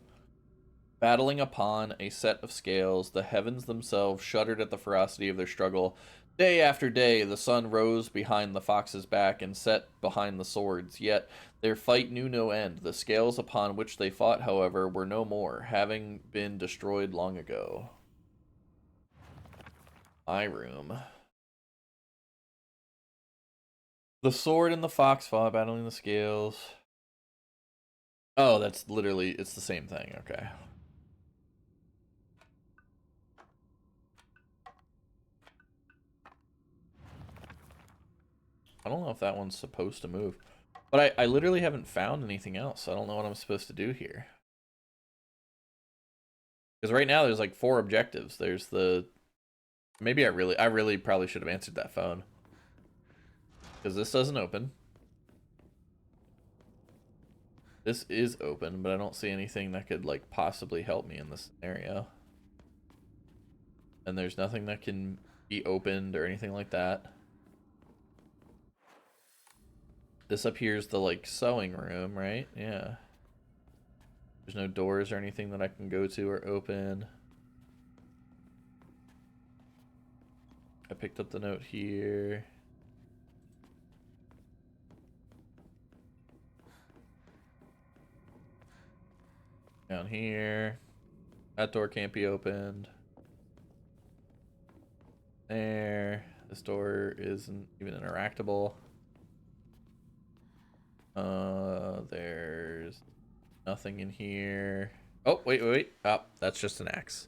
battling upon a set of scales. The heavens themselves shuddered at the ferocity of their struggle. Day after day, the sun rose behind the fox's back and set behind the swords, yet their fight knew no end. The scales upon which they fought, however, were no more, having been destroyed long ago. My room. The sword and the fox fought, battling the scales. Oh, that's literally, it's the same thing, okay. I don't know if that one's supposed to move. But I literally haven't found anything else. I don't know what I'm supposed to do here. Because right now there's like 4 objectives. There's the... Maybe I really probably should have answered that phone. Because this doesn't open. This is open, but I don't see anything that could like possibly help me in this scenario. And there's nothing that can be opened or anything like that. This up here is the like sewing room, right? Yeah. There's no doors or anything that I can go to or open. I picked up the note here. Down here. That door can't be opened. There. This door isn't even interactable. There's nothing in here. Oh, wait. Oh, that's just an axe.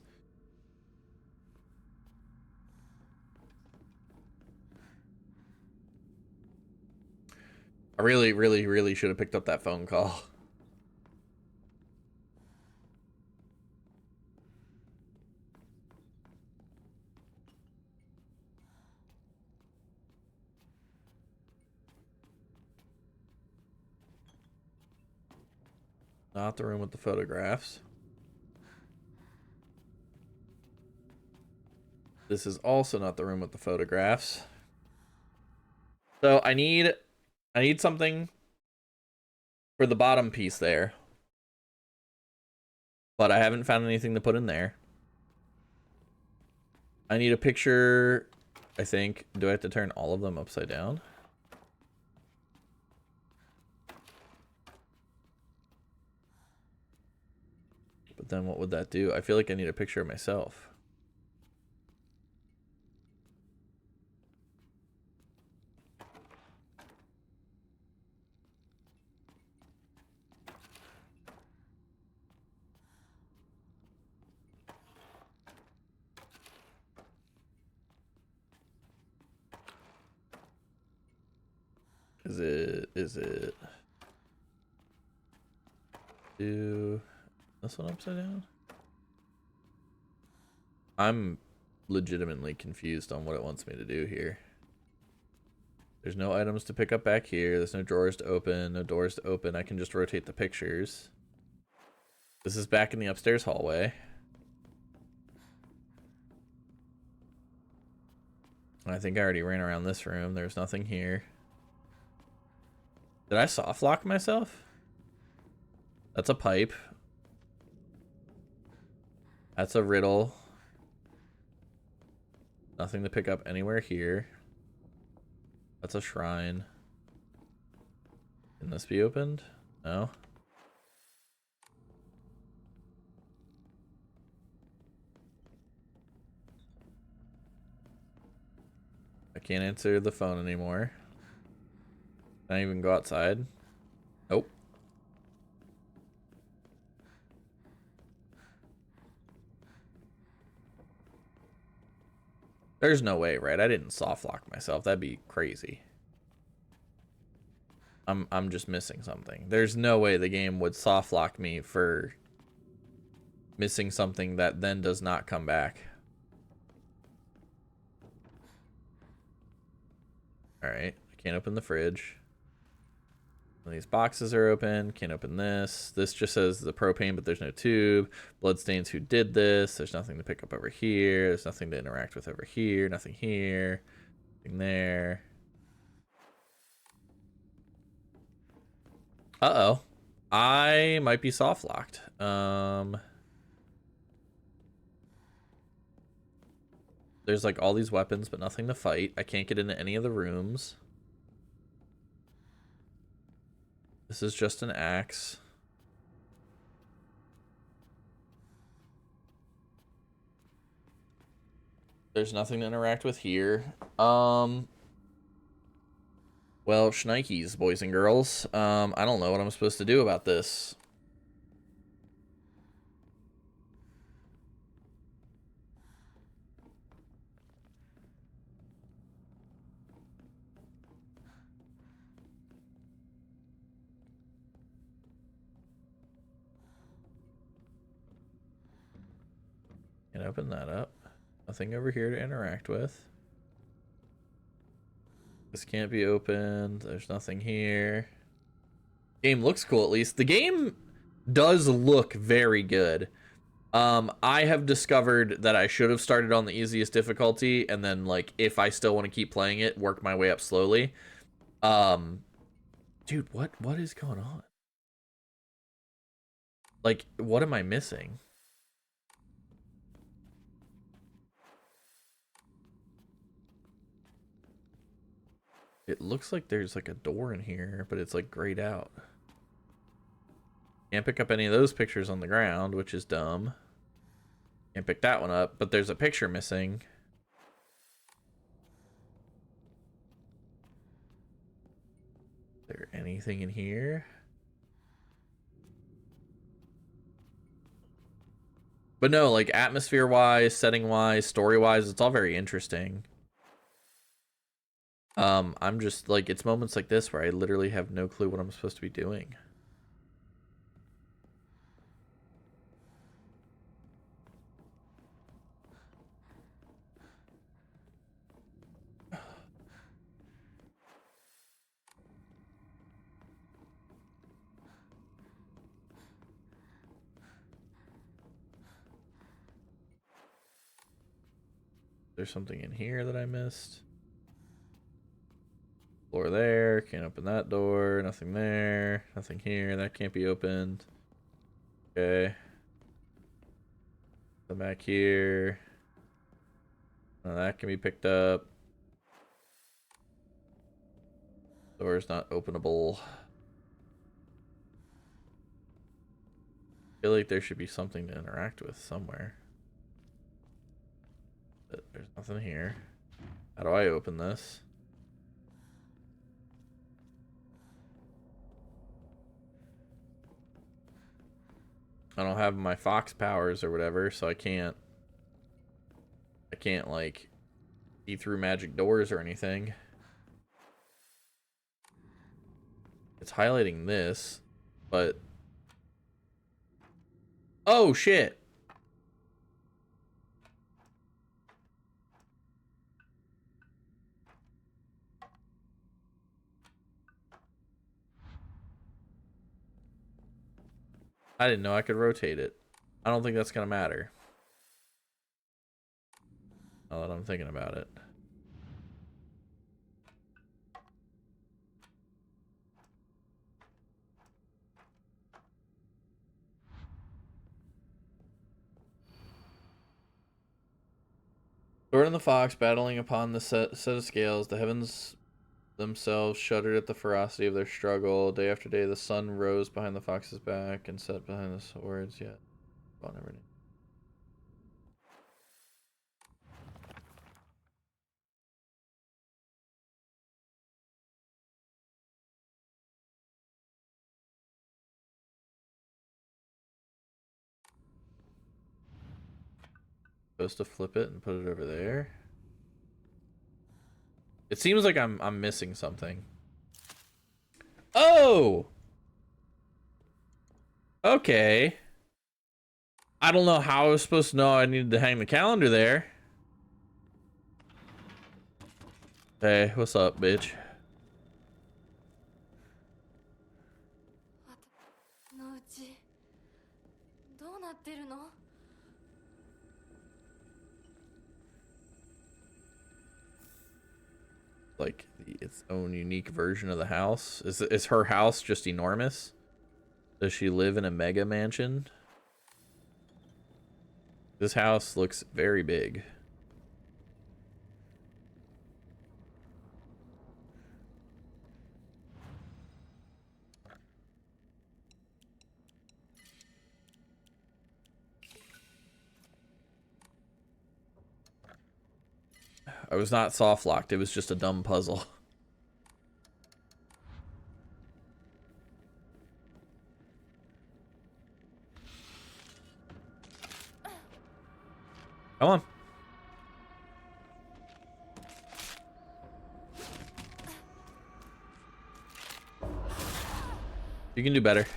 I really should have picked up that phone call. Not the room with the photographs. This is also not the room with the photographs. So I need something for the bottom piece there. But I haven't found anything to put in there. I need a picture, I think. Do I have to turn all of them upside down? But then what would that do? I feel like I need a picture of myself. Is it do this one upside down? I'm legitimately confused on what it wants me to do here. There's no items to pick up back here. There's no drawers to open, no doors to open. I can just rotate the pictures. This is back in the upstairs hallway. I think I already ran around this room. There's nothing here. Did I soft lock myself? That's a pipe. That's a riddle. Nothing to pick up anywhere here. That's a shrine. Can this be opened? No. I can't answer the phone anymore. Can I even go outside? Nope. There's no way, right? I didn't soft lock myself. That'd be crazy. I'm just missing something. There's no way the game would soft lock me for missing something that then does not come back. Alright, I can't open the fridge. These boxes are open. Can't open this. This just says the propane, but there's no tube. Bloodstains, who did this? There's nothing to pick up over here. There's nothing to interact with over here. Nothing here. Nothing there. Uh-oh. I might be soft locked. There's like all these weapons, but nothing to fight. I can't get into any of the rooms. This is just an axe. There's nothing to interact with here. Well, shnikes, boys and girls. I don't know what I'm supposed to do about this. Can open that up. Nothing over here to interact with. This can't be opened. There's nothing here. Game looks cool, at least. The game does look very good. I have discovered that I should have started on the easiest difficulty, and then, like, if I still want to keep playing it, work my way up slowly. Dude, what is going on? Like, what am I missing? It looks like there's like a door in here, but it's like grayed out. Can't pick up any of those pictures on the ground, which is dumb. Can't pick that one up, but there's a picture missing. Is there anything in here? But no, like atmosphere-wise, setting-wise, story-wise, it's all very interesting. I'm just like, it's moments like this where I literally have no clue what I'm supposed to be doing. There's something in here that I missed. Floor there, can't open that door, nothing there, nothing here, that can't be opened. Okay. Come back here. Now that can be picked up. Door's not openable. I feel like there should be something to interact with somewhere. But there's nothing here. How do I open this? I don't have my fox powers or whatever, so I can't like see through magic doors or anything. It's highlighting this, but oh shit. I didn't know I could rotate it. I don't think that's gonna matter. Now that I'm thinking about it. Sword and the fox battling upon the set of scales. The heavens themselves shuddered at the ferocity of their struggle. Day after day, the sun rose behind the fox's back and set behind the swords. Yet, well, never knew. Supposed to flip it and put it over there. It seems like I'm missing something. Oh! Okay. I don't know how I was supposed to know I needed to hang the calendar there. Hey, what's up, bitch? のうちどうなってるの？ Like its own unique version of the house. Is her house just enormous? Does she live in a mega mansion? This house looks very big. I was not soft locked. It was just a dumb puzzle. Come on. You can do better.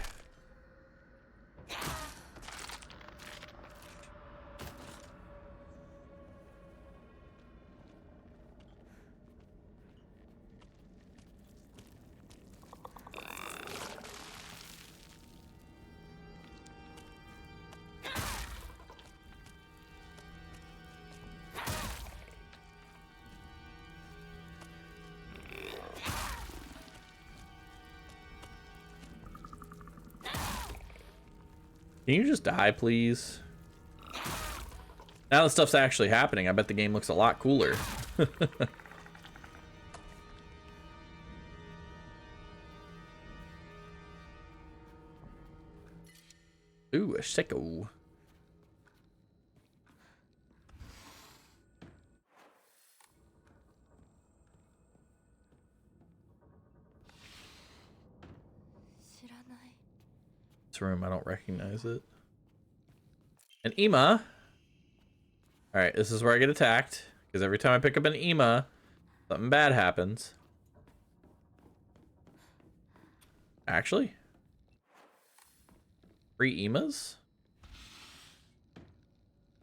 Can you just die, please? Now that stuff's actually happening, I bet the game looks a lot cooler. Ooh, a sicko. This room, I don't recognize it. An Ema. Alright, this is where I get attacked. Because every time I pick up an Ema, something bad happens. Actually? Free Emas?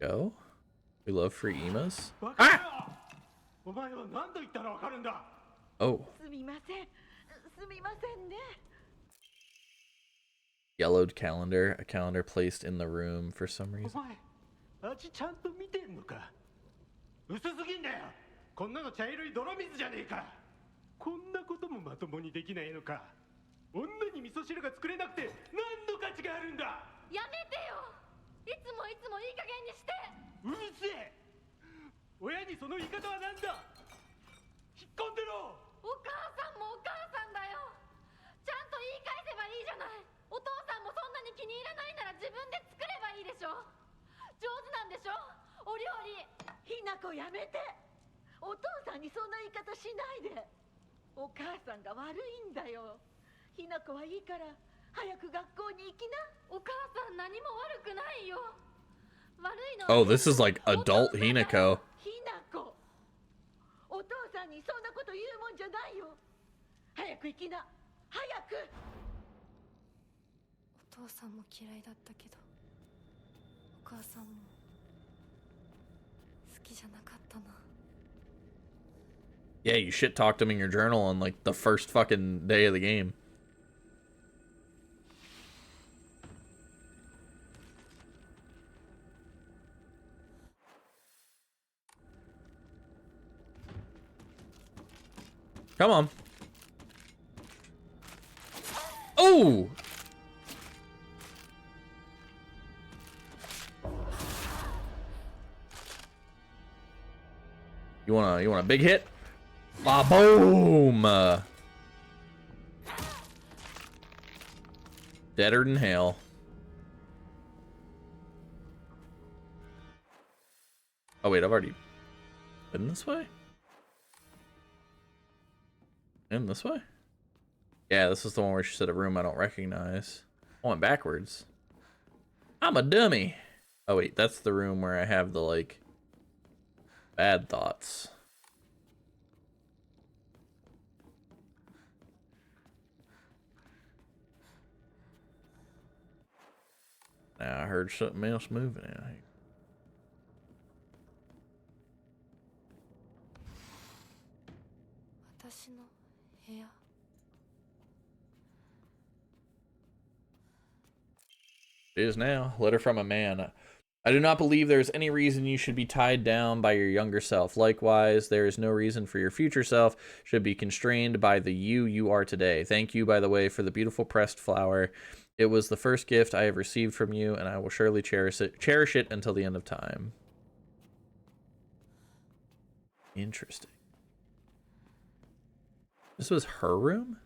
Go. We love free Emas. Ah! Oh. Yellowed calendar. A calendar placed in the room for some reason. ちゃんと見てんのか。薄すぎんだよ。こんなの茶色い泥水じゃねえか。こんなこともまともにできないのか。女に味噌汁が作れなくて何の価値があるんだ。やめてよ。いつもいい加減にして。うるせえ。親にその言い方はなんだ。引っ込んでろ。お母さんもお母さんだよ。ちゃんと言い返せばいいじゃない。お父さんもそんなに気に入らないなら自分で作ればいいでしょ。上手なんでしょ、お料理。ひなこやめて。お父さんにそんな言い方しないで。お母さんが悪いんだよ。ひなこはいいから早く学校に行きな。お母さん何も悪くないよ。悪いの。 Oh, this is like adult Hinako. ひなこ、お父さんにそんなこと言うもんじゃないよ。早く行きな、早く。お父さんも嫌いだったけど、お母さんも好きじゃなかったな。 Yeah, you shit talked him in your journal on like the first fucking day of the game. Come on. Oh! You want a big hit? Ah, boom! Deader than hell. Oh wait, I've already been this way? In this way? Yeah, this is the one where she said a room I don't recognize. I went backwards. I'm a dummy. Oh wait, that's the room where I have the like bad thoughts. Now I heard something else moving out here. It is now. Letter from a man. I do not believe there is any reason you should be tied down by your younger self. Likewise, there is no reason for your future self should be constrained by the you are today. Thank you, by the way, for the beautiful pressed flower. It was the first gift I have received from you, and I will surely cherish it until the end of time. Interesting. This was her room?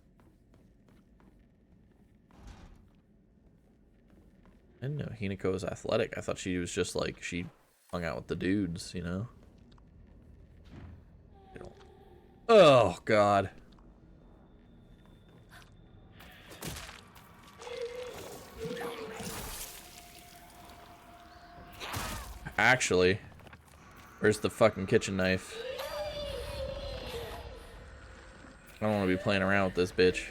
I didn't know Hinako was athletic. I thought she was just like, she hung out with the dudes, you know? Oh, God. Actually, where's the fucking kitchen knife? I don't want to be playing around with this bitch.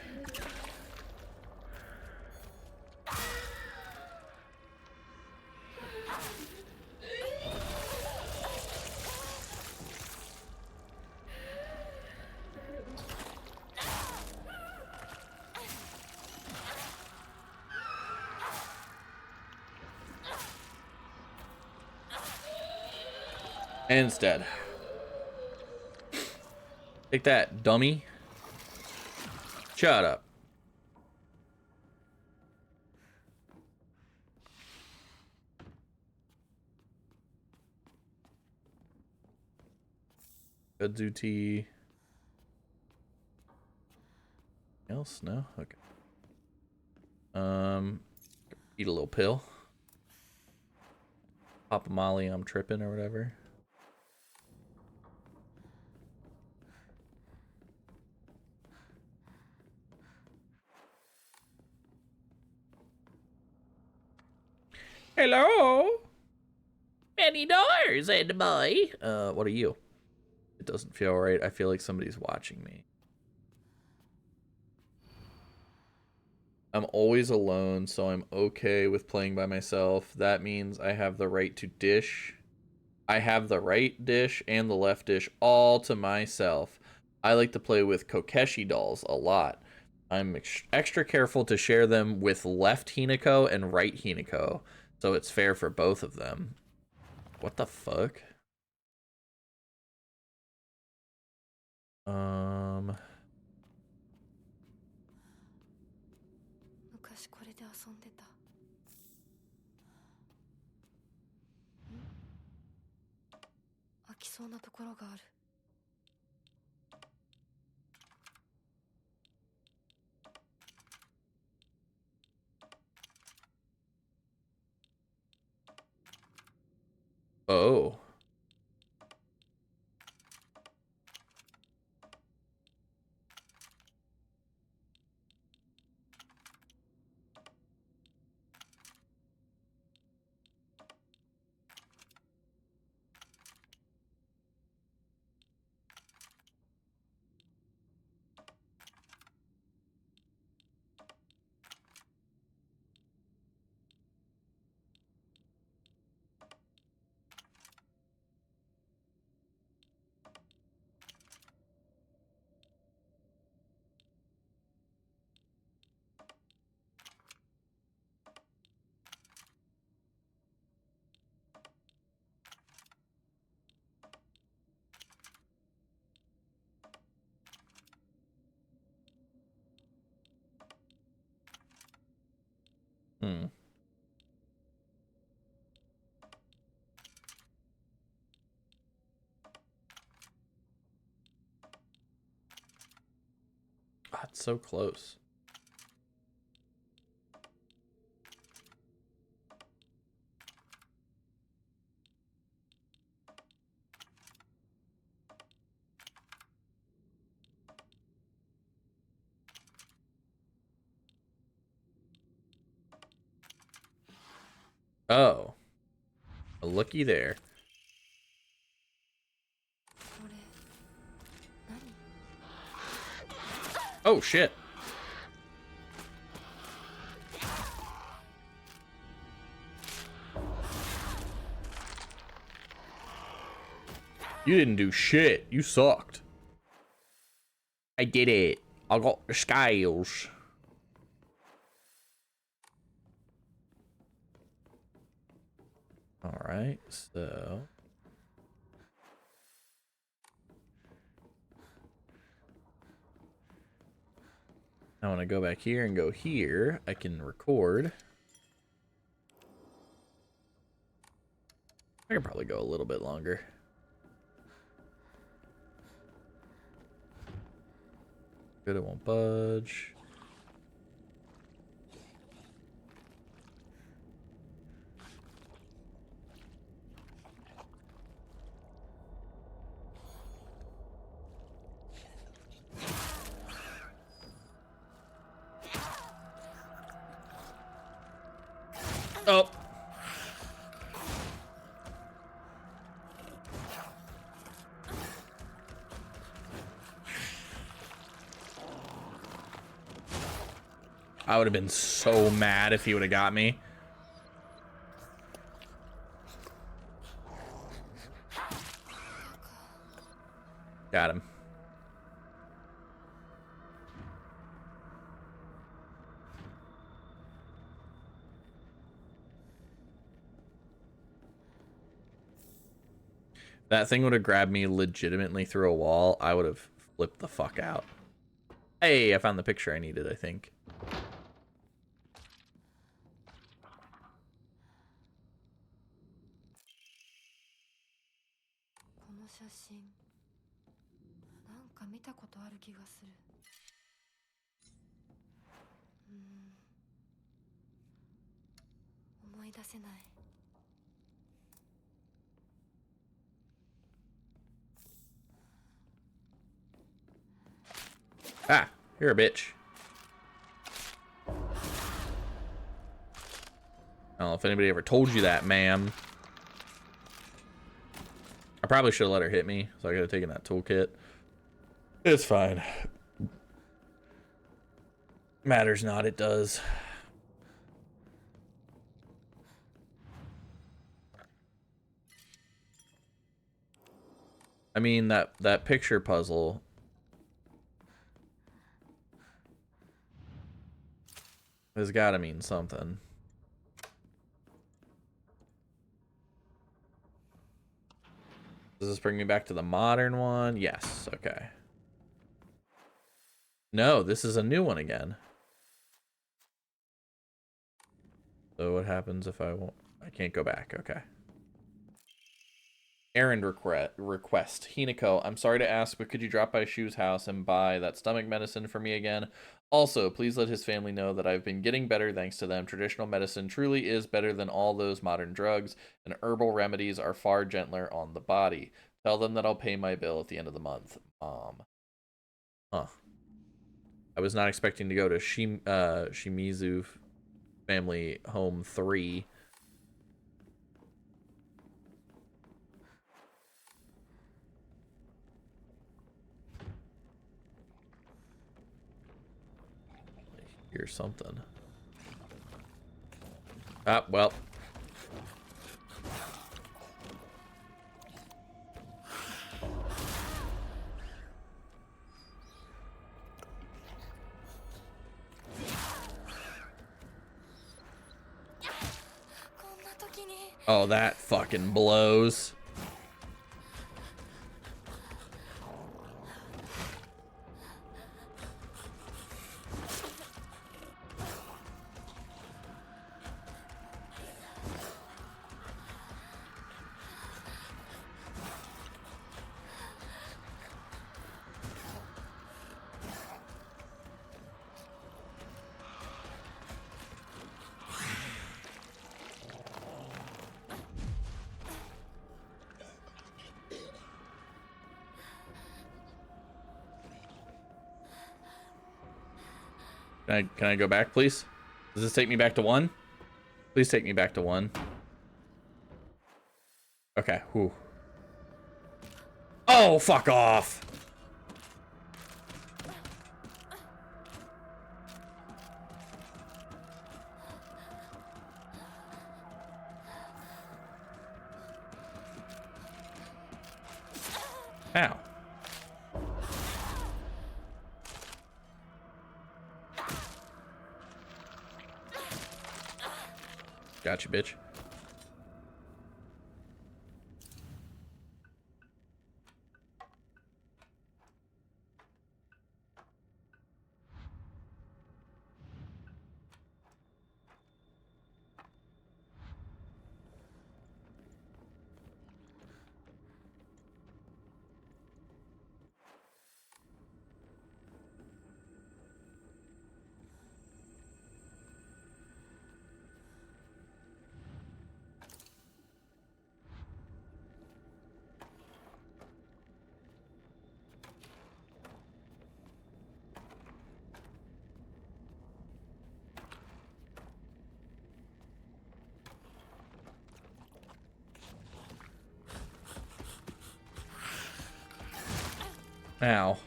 And it's dead. Take that, dummy. Shut up. Kudzu tea. Else? No? Okay. Eat a little pill. Pop a molly, I'm tripping or whatever. Hello? Many dollars, and boy. What are you? It doesn't feel right. I feel like somebody's watching me. I'm always alone, so I'm okay with playing by myself. That means I have the right to dish. I have the right dish and the left dish all to myself. I like to play with Kokeshi dolls a lot. I'm extra careful to share them with left Hinako and right Hinako, so it's fair for both of them. What the fuck? Oh. Hmm. Ah, it's so close. Oh. Looky there. Oh, shit. You didn't do shit. You sucked. I did it. I got the scales. All right, so I want to go back here and go here. I can record. I can probably go a little bit longer. Good, it won't budge. Oh. I would have been so mad if he would have got me. Got him. That thing would have grabbed me legitimately through a wall. I would have flipped the fuck out. Hey, I found the picture I needed, I think. Ah, you're a bitch. I don't know if anybody ever told you that, ma'am. I probably should have let her hit me, so I could have taken that toolkit. It's fine. Matters not, it does. I mean, that picture puzzle has got to mean something. Does this bring me back to the modern one? Yes, okay. No, this is a new one again. So what happens if I won't? I can't go back, okay. Errand request. Hinako, I'm sorry to ask, but could you drop by Shu's house and buy that stomach medicine for me again? Also, please let his family know that I've been getting better thanks to them. Traditional medicine truly is better than all those modern drugs, and herbal remedies are far gentler on the body. Tell them that I'll pay my bill at the end of the month. Mom. Huh. I was not expecting to go to Shimizu Family Home 3. Here's something. Ah, well. Oh, that fucking blows. Can I go back, please? Does this take me back to 1? Please take me back to 1. Okay, whew. Oh, fuck off! Ow. Gotcha, bitch. Ow.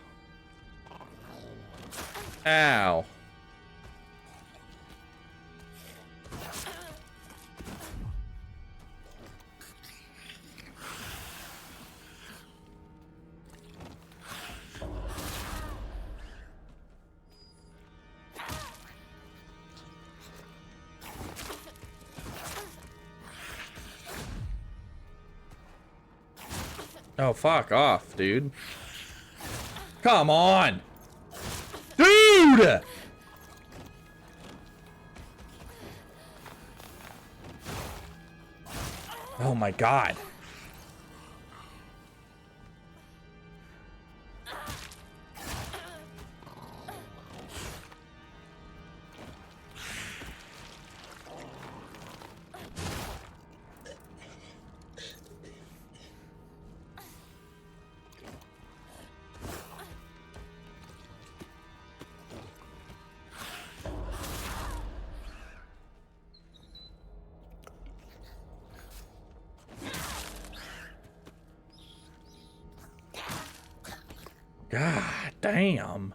Ow. Oh, fuck off, dude. Come on! Dude! Oh my god. God damn.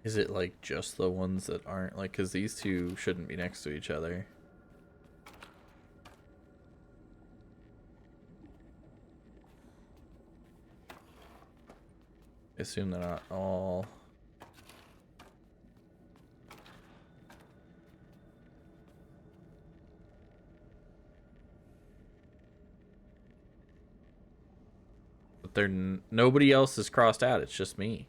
Is it like just the ones that aren't like, because these two shouldn't be next to each other. I assume they're not all. But they're nobody else is crossed out, it's just me.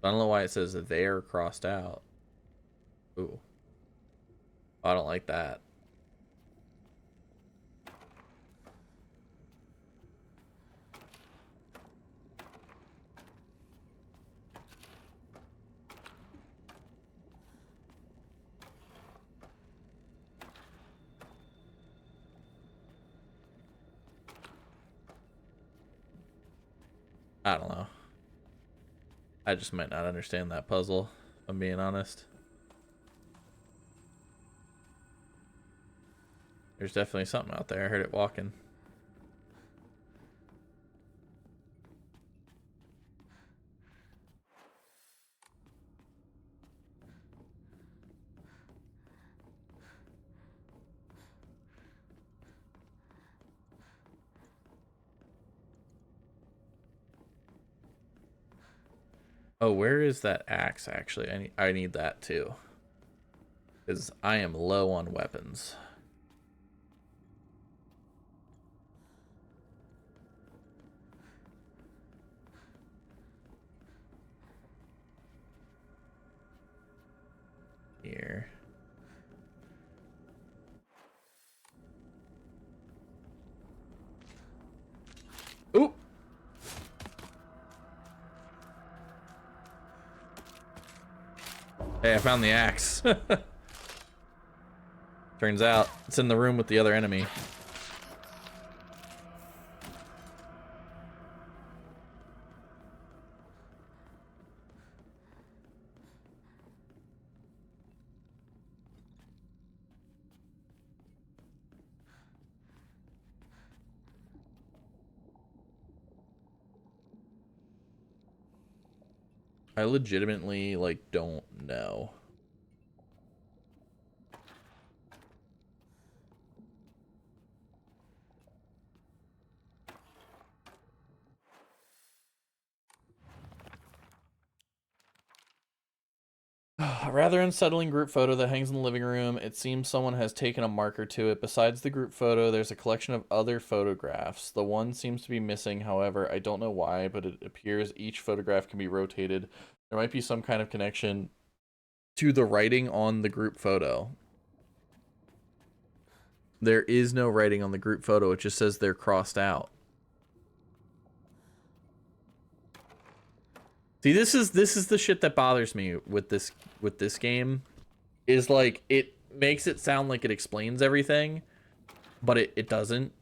I don't know why it says that they're crossed out. Ooh. I don't like that. I don't know. I just might not understand that puzzle, if I'm being honest. There's definitely something out there. I heard it walking. Oh, where is that axe actually? I need that too. Because I am low on weapons. Here. Ooh! Hey, I found the axe. Turns out it's in the room with the other enemy. I legitimately, like, don't know. A rather unsettling group photo that hangs in the living room. It seems someone has taken a marker to it. Besides the group photo, there's a collection of other photographs. The one seems to be missing, however, I don't know why, but it appears each photograph can be rotated. There might be some kind of connection to the writing on the group photo. There is no writing on the group photo. It just says they're crossed out. See, this is the shit that bothers me with this game, is like it makes it sound like it explains everything, but it doesn't.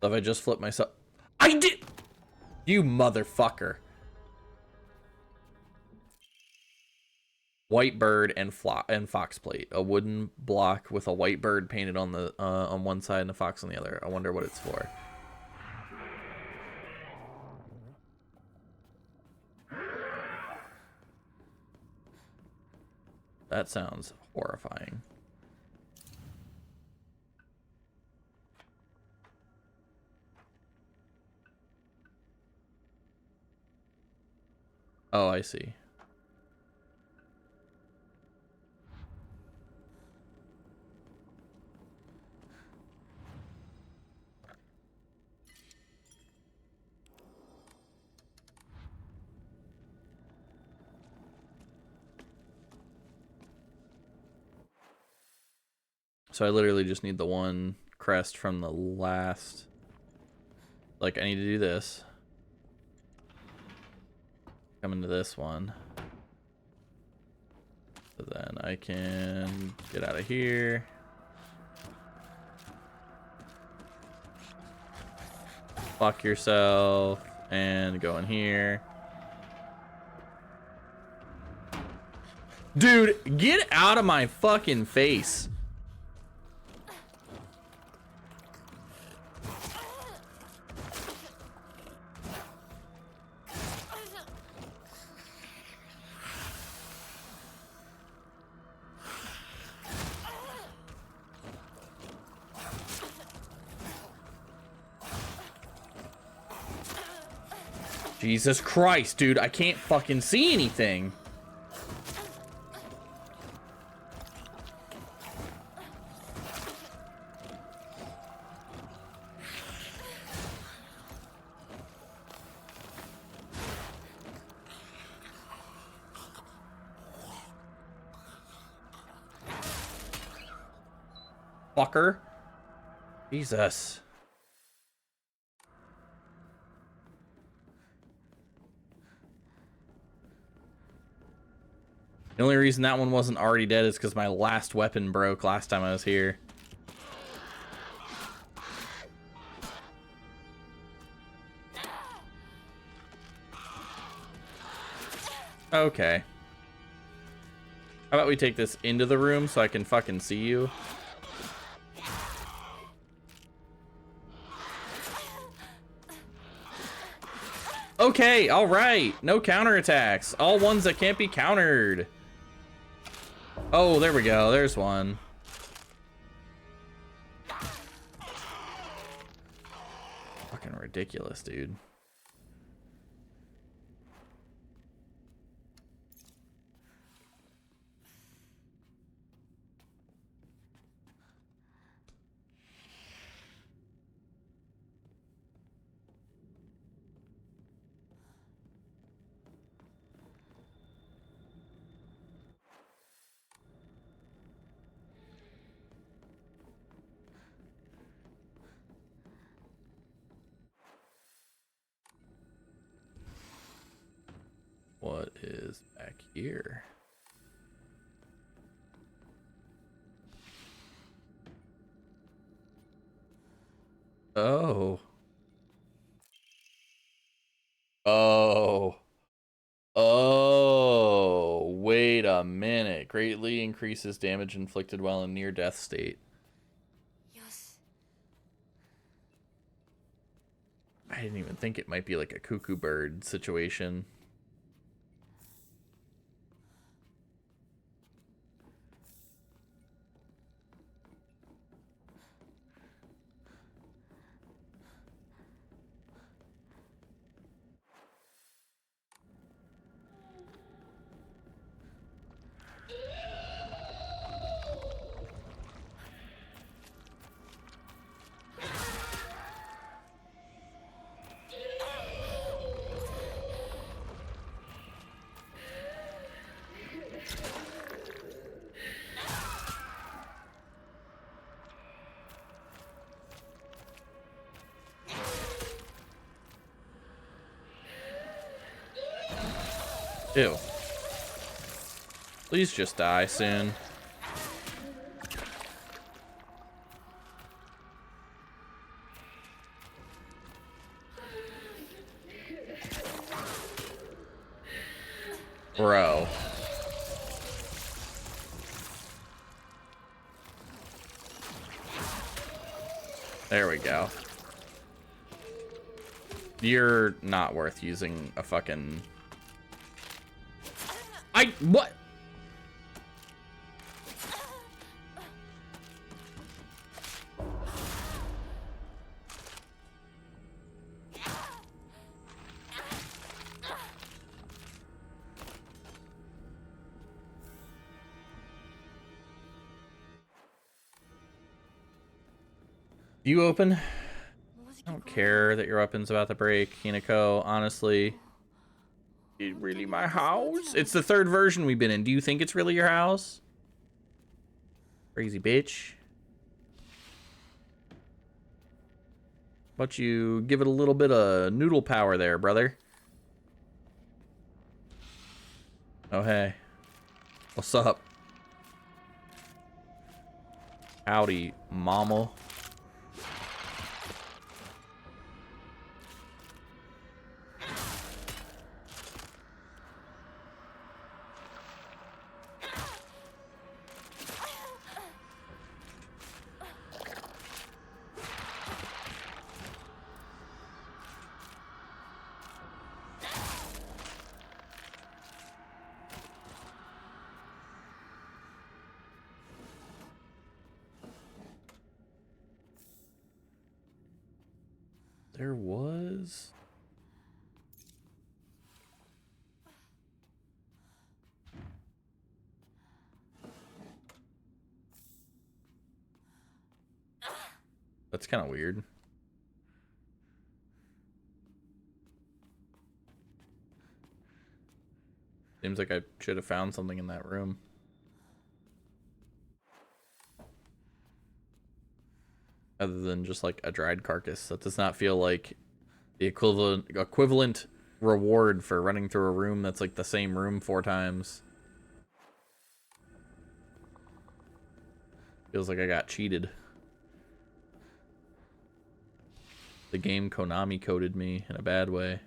So if I just flip myself, I did, you motherfucker. White bird and fox plate, a wooden block with a white bird painted on the on one side and a fox on the other. I wonder what it's for. That sounds horrifying. Oh, I see. So I literally just need the one crest from the last. Like, I need to do this. Come into this one. So then I can get out of here. Fuck yourself. And go in here. Dude, get out of my fucking face. Jesus Christ, dude, I can't fucking see anything. Fucker. Jesus. The only reason that one wasn't already dead is because my last weapon broke last time I was here. Okay. How about we take this into the room so I can fucking see you? Okay, alright. No counterattacks. All ones that can't be countered. Oh, there we go. There's one. Fucking ridiculous, dude. What is back here? Oh. Oh. Oh. Wait a minute. Greatly increases damage inflicted while in near-death state. I didn't even think it might be like a cuckoo bird situation. Ew. Please just die soon. Bro. There we go. You're not worth using a fucking... What? You open? I don't care that your weapon's about to break, Hinako. Honestly, is it really my house? It's the third version we've been in. Do you think it's really your house? Crazy bitch. But you give it a little bit of noodle power there, brother. Oh, hey. What's up? Howdy, mama. There was... That's kind of weird. Seems like I should have found something in that room. Other than just like a dried carcass. That does not feel like the equivalent reward for running through a room that's like the same room 4 times. Feels like I got cheated. The game Konami coded me in a bad way.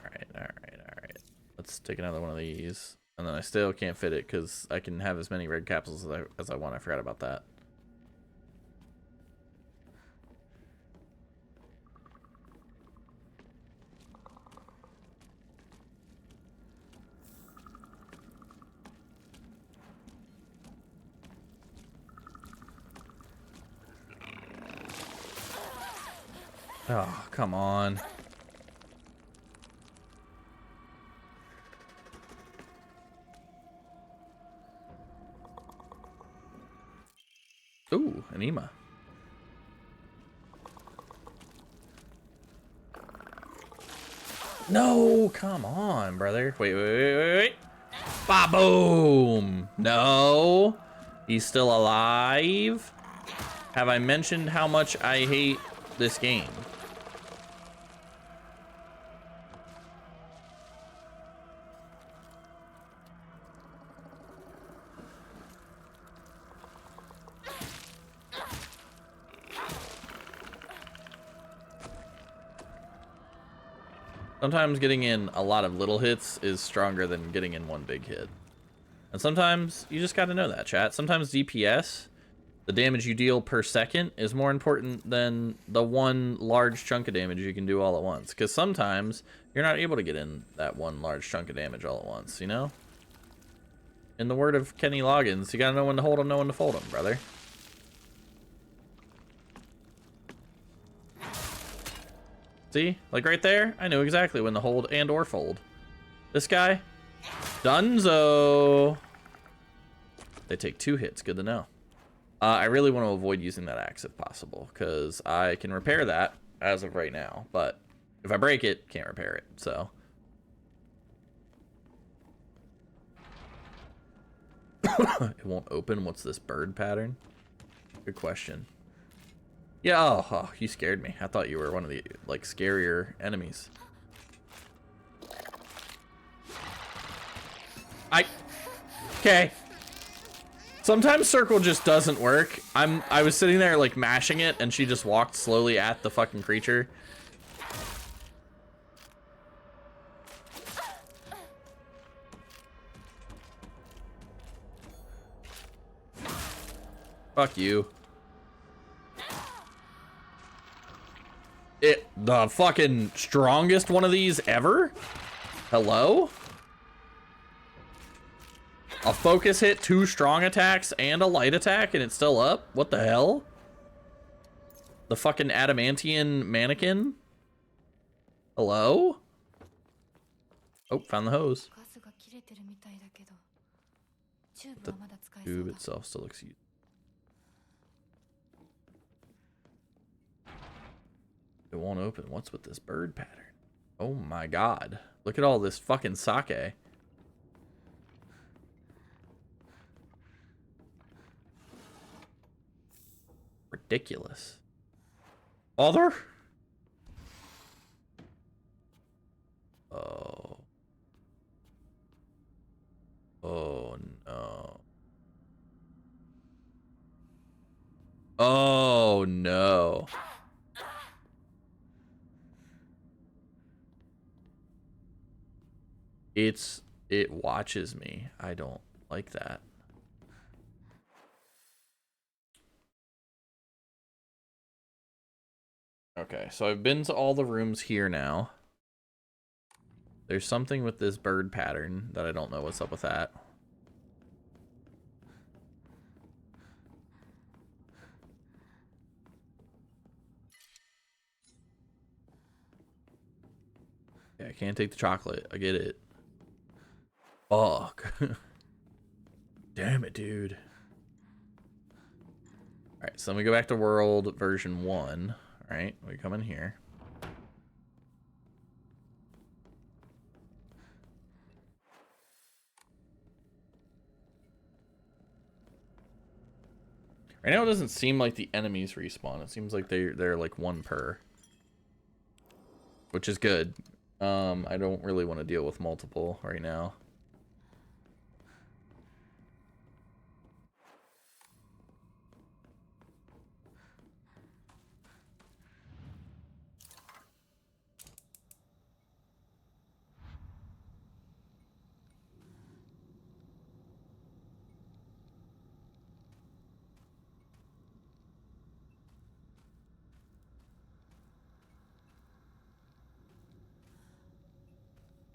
Alright. Let's take another one of these. And then I still can't fit it because I can have as many red capsules as I want. I forgot about that. Oh, come on. Ooh, an Ema. No, come on, brother. Wait. Ba-boom! No. He's still alive? Have I mentioned how much I hate this game? Sometimes getting in a lot of little hits is stronger than getting in one big hit. And sometimes you just gotta know that, chat. Sometimes DPS, the damage you deal per second, is more important than the one large chunk of damage you can do all at once. Because sometimes you're not able to get in that one large chunk of damage all at once, you know? In the word of Kenny Loggins, you gotta know when to hold them, know when to fold them, brother. See? Like right there, I knew exactly when to hold and or fold. This guy, Dunzo. They take 2 hits, good to know. I really want to avoid using that axe if possible, because I can repair that as of right now, but if I break it, can't repair it, so. It won't open. What's this bird pattern? Good question. Yeah, oh, you scared me. I thought you were one of the, like, scarier enemies. Okay. Sometimes circle just doesn't work. I was sitting there, like, mashing it, and she just walked slowly at the fucking creature. Fuck you. The fucking strongest one of these ever? Hello? A focus hit, 2 strong attacks, and a light attack, and it's still up? What the hell? The fucking adamantian mannequin? Hello? Oh, found the hose. ガスが切れてるみたいだけど、チューブ The はまだ使え tube そうだ。 itself still looks used. It won't open. What's with this bird pattern? Oh my god. Look at all this fucking sake. Ridiculous. Other? Oh. Oh no. Oh no. It watches me. I don't like that. Okay, so I've been to all the rooms here now. There's something with this bird pattern that I don't know what's up with that. Yeah, I can't take the chocolate. I get it. Fuck. Damn it, dude. Alright, so let me go back to world version 1. Alright, we come in here. Right now it doesn't seem like the enemies respawn. It seems like they're like 1 per. Which is good. I don't really want to deal with multiple right now.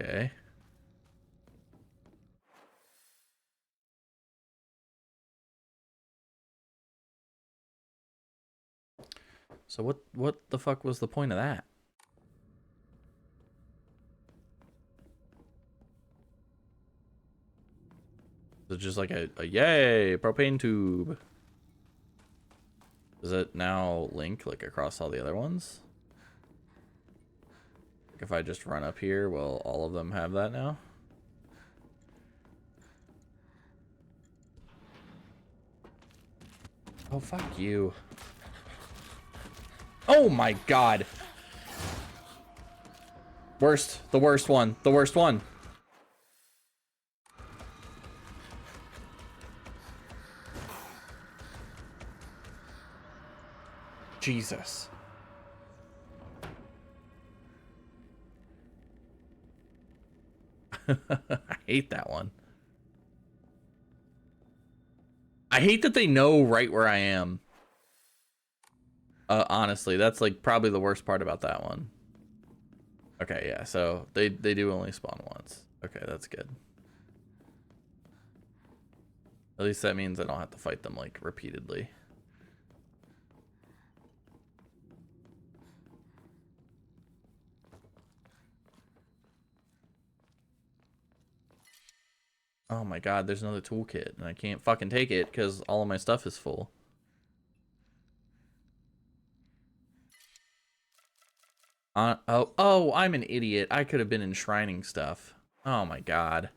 Okay. So what the fuck was the point of that? Is it just like a yay propane tube? Does it now link like across all the other ones? Like if I just run up here, will all of them have that now? Oh, fuck you. Oh my god. Worst. The worst one. The worst one. Jesus. I hate that one. I hate that they know right where I am. Honestly, that's like probably the worst part about that one. Okay, yeah, so they do only spawn once. Okay, that's good. At least that means I don't have to fight them like repeatedly. Oh my god, there's another toolkit and I can't fucking take it because all of my stuff is full. Oh, I'm an idiot. I could have been enshrining stuff. Oh my god.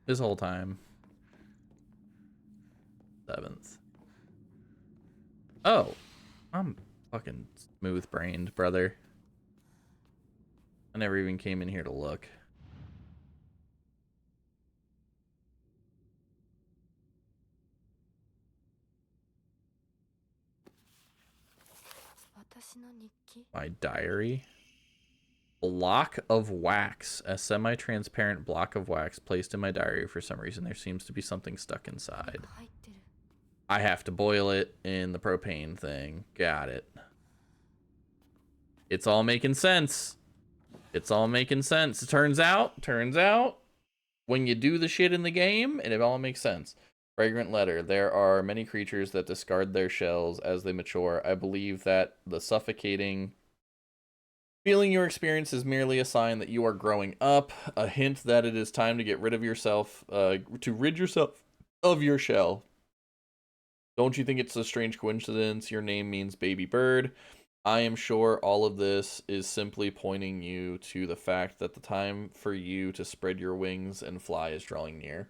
This whole time. 7th. Oh, I'm fucking smooth-brained, brother. I never even came in here to look. My diary. Block of wax. A semi-transparent block of wax placed in my diary for some reason. There seems to be something stuck inside. I have to boil it in the propane thing. Got it. It's all making sense. It's all making sense. It turns out, when you do the shit in the game, and it all makes sense. Fragrant letter. There are many creatures that discard their shells as they mature. I believe that the suffocating feeling you experience is merely a sign that you are growing up, a hint that it is time to get rid of yourself, to rid yourself of your shell. Don't you think it's a strange coincidence? Your name means baby bird. I am sure all of this is simply pointing you to the fact that the time for you to spread your wings and fly is drawing near.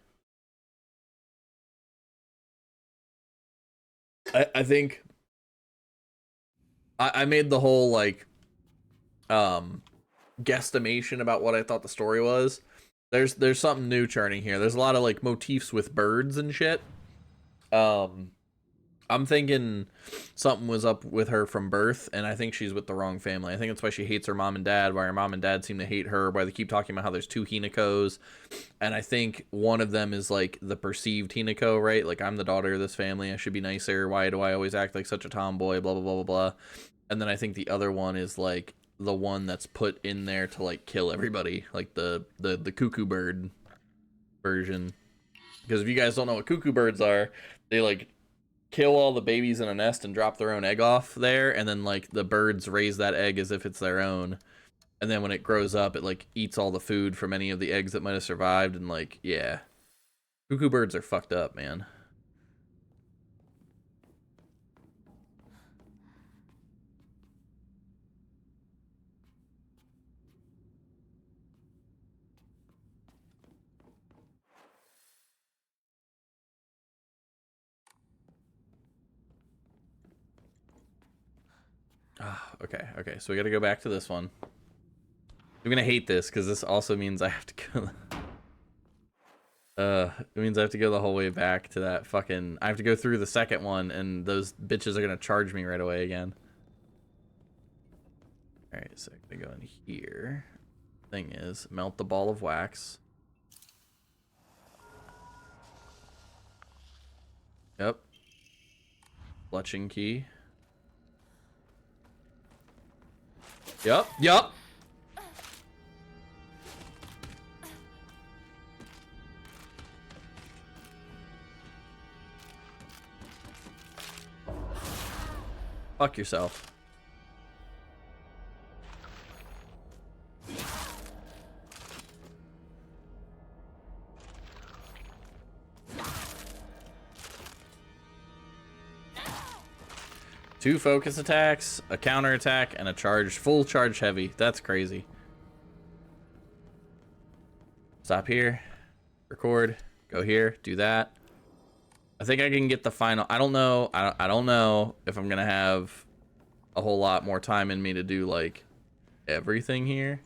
I think I made the whole like guesstimation about what I thought the story was. There's something new churning here. There's a lot of like motifs with birds and shit. I'm thinking something was up with her from birth, and I think she's with the wrong family. I think that's why she hates her mom and dad, why her mom and dad seem to hate her, why they keep talking about how there's 2 Hinakos, and I think one of them is like the perceived Hinako, right? Like, I'm the daughter of this family, I should be nicer, why do I always act like such a tomboy, blah, blah, blah, blah, blah. And then I think the other one is like the one that's put in there to like kill everybody, like the cuckoo bird version. Because if you guys don't know what cuckoo birds are, they like kill all the babies in a nest and drop their own egg off there, and then like the birds raise that egg as if it's their own, and then when it grows up it like eats all the food from any of the eggs that might have survived, and like, yeah, cuckoo birds are fucked up, man. Okay, so we gotta go back to this one. I'm gonna hate this because this also means I have to go it means I have to go the whole way back to that fucking, I have to go through the second one, and those bitches are gonna charge me right away again. Alright, so I'm gonna go in here. Thing is, melt the ball of wax. Yep. Fletching key. Yup. Fuck yourself. Two focus attacks, a counter attack, and a charge, full charge heavy. That's crazy. Stop here. Record. Go here. Do that. I think I can get the final. I don't know. I don't know if I'm gonna have a whole lot more time in me to do like everything here.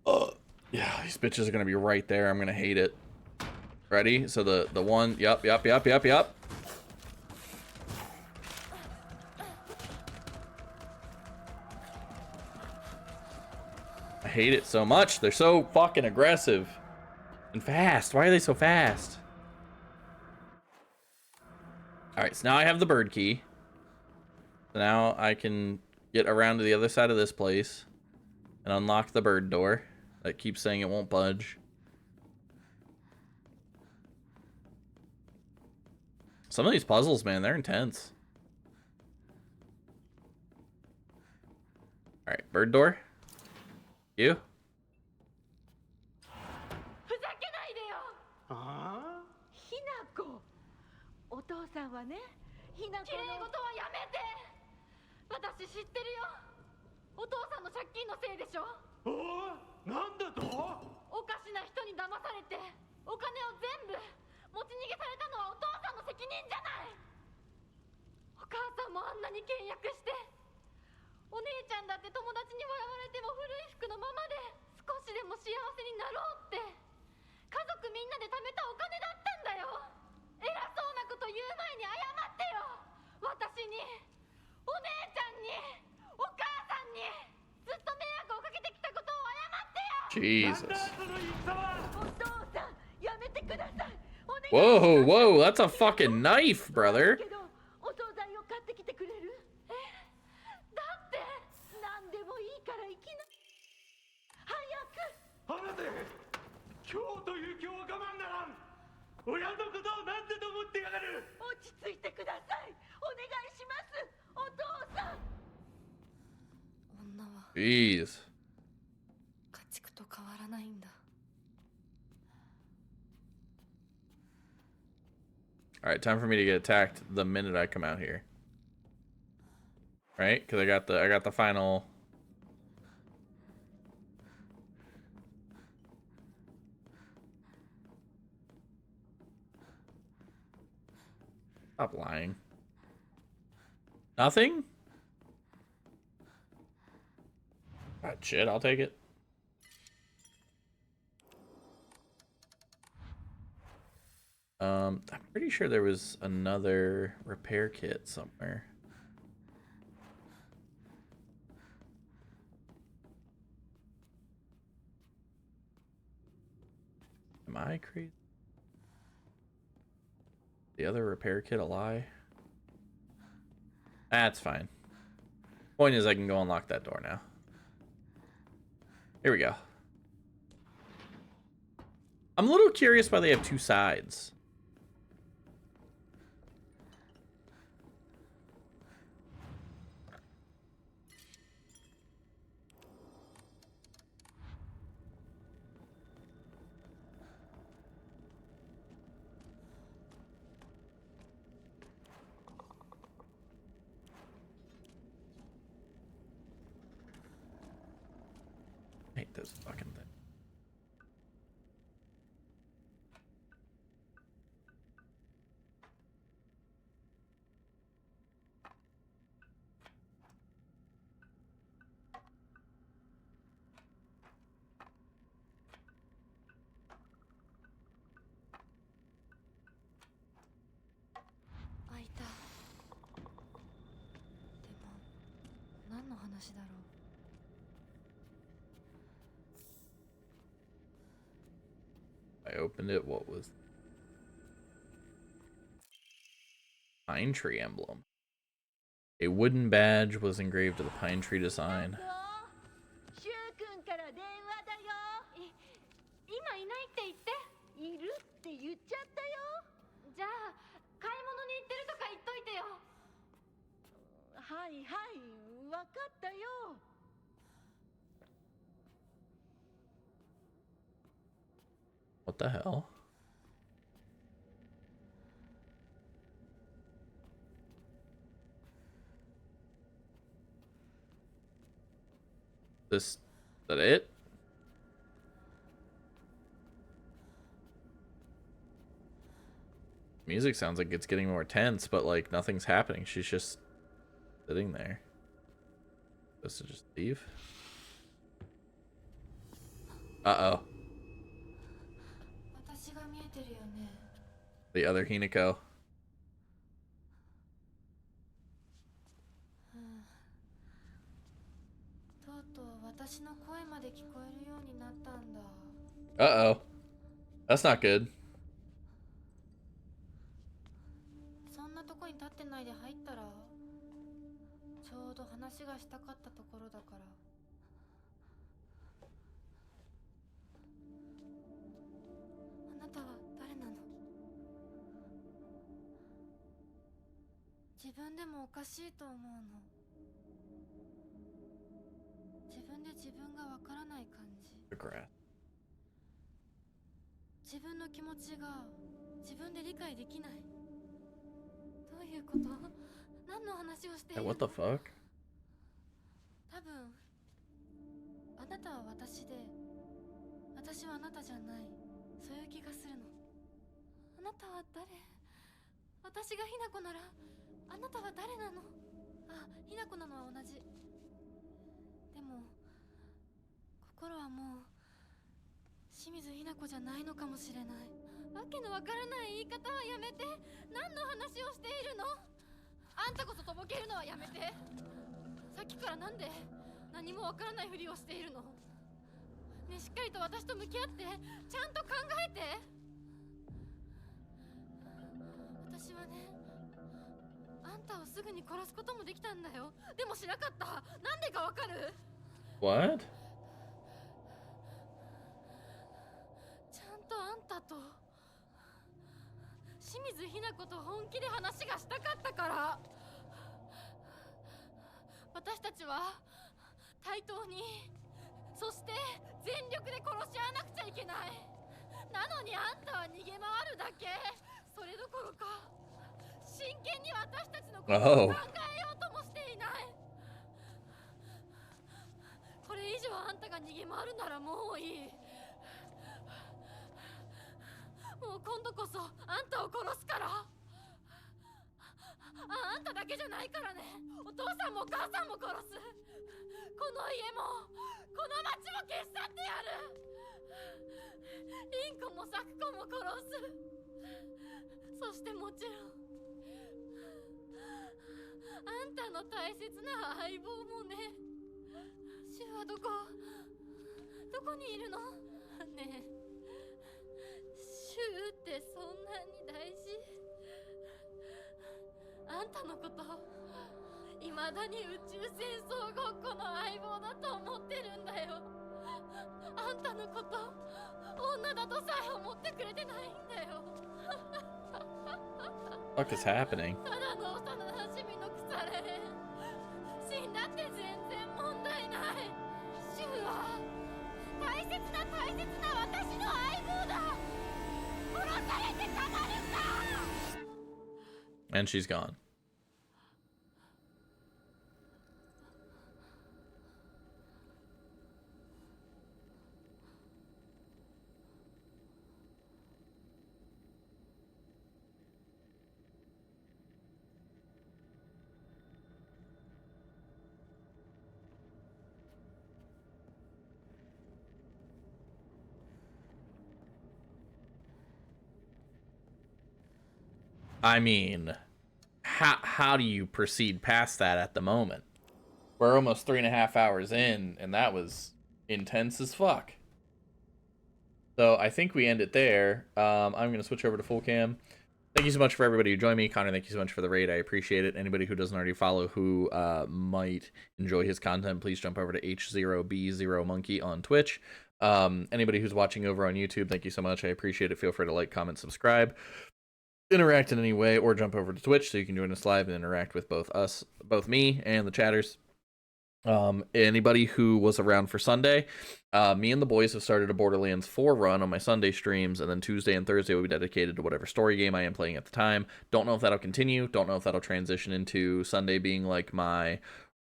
Yeah, these bitches are gonna be right there. I'm gonna hate it. Ready? So the one. Yup. I hate it so much. They're so fucking aggressive and fast. Why are they so fast? Alright, so now I have the bird key. So now I can get around to the other side of this place and unlock the bird door that keeps saying it won't budge. Some of these puzzles, man, they're intense. Alright, bird door. You? ふざけないでよ。ああ、ひなこ。お父さんはね、ひなこの。綺麗事はやめて。私知ってるよ。お父さんの借金のせいでしょ。おお、なんだと？おかしな人に騙されてお金を全部持ち逃げされたのはお父さんの責任じゃない。お母さんもあんなに倹約して、お姉ちゃんだって友達に笑われても古い服のままで少しでも幸せになろうって家族みんなで貯めたお金だったんだよ。偉そうなこと言う前に謝ってよ。私に、お姉ちゃんに、お母さんにずっと迷惑をかけてきたことを謝ってよ。 Jesus. その戦は。お父さんやめてください。お願い Whoa, whoa, that's a fucking knife, brother. けどお惣菜を買ってきてくれる？だって何でもいいから行きな。早く。放て。今日という今日は我慢ならん。親のことを何でと思ってやがる。落ち着いてください。お願いします。お父さん。女は Jeez. 家畜と変わらないんだ。 Alright, time for me to get attacked the minute I come out here. Right? Because I got the final. Stop lying. Nothing? Ah, shit, I'll take it. I'm pretty sure there was another repair kit somewhere. Am I crazy? The other repair kit a lie? That's fine. Point is I can go unlock that door now. Here we go. I'm a little curious why they have two sides. I hate this fucking thing. I opened it. What was pine tree emblem? A wooden badge was engraved to the pine tree design. シュウ君から電話だよ。今いないって言って。いるって言っちゃったよ。じゃあ買い物に行ってるとか言っといてよ。はいはい、わかったよ。What the hell? Is that it? Music sounds like it's getting more tense, but like nothing's happening. She's just sitting there. Supposed to just leave? Uh-oh. The other Hinako. とうとう私の声まで聞こえるようになったんだ。 Uh-oh. That's not good. そんなとこに立ってないで入ったら、ちょうど話がしたかったところだから。あなたは誰なの？自分でもおかしいと思うの。自分で自分がわからない感じ。自分の気持ちが自分で理解できない。どういうこと？何の話をしているの？ What the fuck? 多分あなたは私で、私はあなたじゃない。そういう気がするの。あなたは誰？私がひなこならあなたは誰なの？あ、ひなこなのは同じ。でも心はもう清水ひなこじゃないのかもしれない。わけのわからない言い方はやめて。何の話をしているの？あんたこそとぼけるのはやめて。さっきからなんで何もわからないふりをしているの？ねえ、しっかりと私と向き合って、ちゃんと考えて。私はね、あんたをすぐに殺すこともできたんだよ。でもしなかった。なんでかわかる？ What? ちゃんとあんたと清水ひな子と本気で話がしたかったから。私たちは対等に、そして全力で殺し合わなくちゃいけない。なのにあんたは逃げ回るだけ。それどころか真剣に私たちのことを考えようともしていない。これ以上あんたが逃げ回るならもういい。もう今度こそあんたを殺すから。あんただけじゃないからね。お父さんもお母さんも殺す。この家もこの町も消し去ってやる。リンコもサクコも殺す。そしてもちろんあんたの大切な相棒もね。シュはどこにいるの？ねえ、シュってそんなに大事？あんたのこと未だに宇宙戦争ごっこの相棒だと思ってるんだよ。あんたのこと女だとさえ思ってくれてないんだよ。What is happening? ただの幼馴染の腐れ。死んだって全然問題ない。シュは大切な私の相棒だ。殺されてたまるか。 And she's gone. I mean, how do you proceed past that at the moment? We're almost 3.5 hours in, and that was intense as fuck. So I think we end it there. I'm going to switch over to full cam. Thank you so much for everybody who joined me. Connor, thank you so much for the raid. I appreciate it. Anybody who doesn't already follow who might enjoy his content, please jump over to H0B0Monkey on Twitch. Anybody who's watching over on YouTube, thank you so much. I appreciate it. Feel free to like, comment, subscribe, interact in any way, or jump over to Twitch so you can join us live and interact with both me and the chatters. Anybody who was around for Sunday, me and the boys have started a Borderlands 4 run on my Sunday streams, and then Tuesday and Thursday will be dedicated to whatever story game I am playing at the time. Don't know if that'll continue. Don't know if that'll transition into Sunday being like my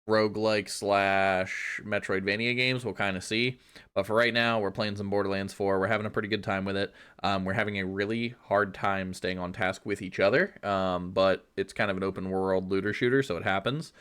roguelike / Metroidvania games. We'll kind of see. But for right now, we're playing some Borderlands 4. We're having a pretty good time with it. We're having a really hard time staying on task with each other. But it's kind of an open world looter shooter, so it happens.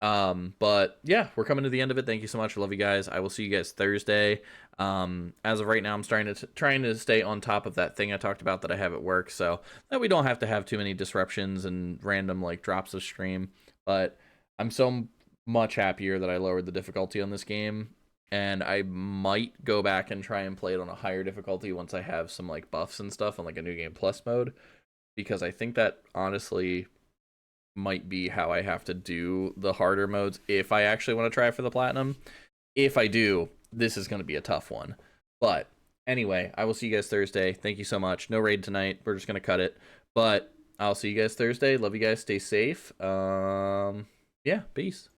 But yeah, we're coming to the end of it. Thank you so much. I love you guys. I will see you guys Thursday. As of right now, I'm trying to stay on top of that thing I talked about that I have at work, so that we don't have to have too many disruptions and random like drops of stream. But I'm so much happier that I lowered the difficulty on this game, and I might go back and try and play it on a higher difficulty once I have some like buffs and stuff on like a New Game Plus mode, because I think that honestly might be how I have to do the harder modes if I actually want to try for the platinum. If I do, this is going to be a tough one. But anyway, I will see you guys Thursday. Thank you so much. No raid tonight. We're just going to cut it. But I'll see you guys Thursday. Love you guys. Stay safe. Yeah, peace.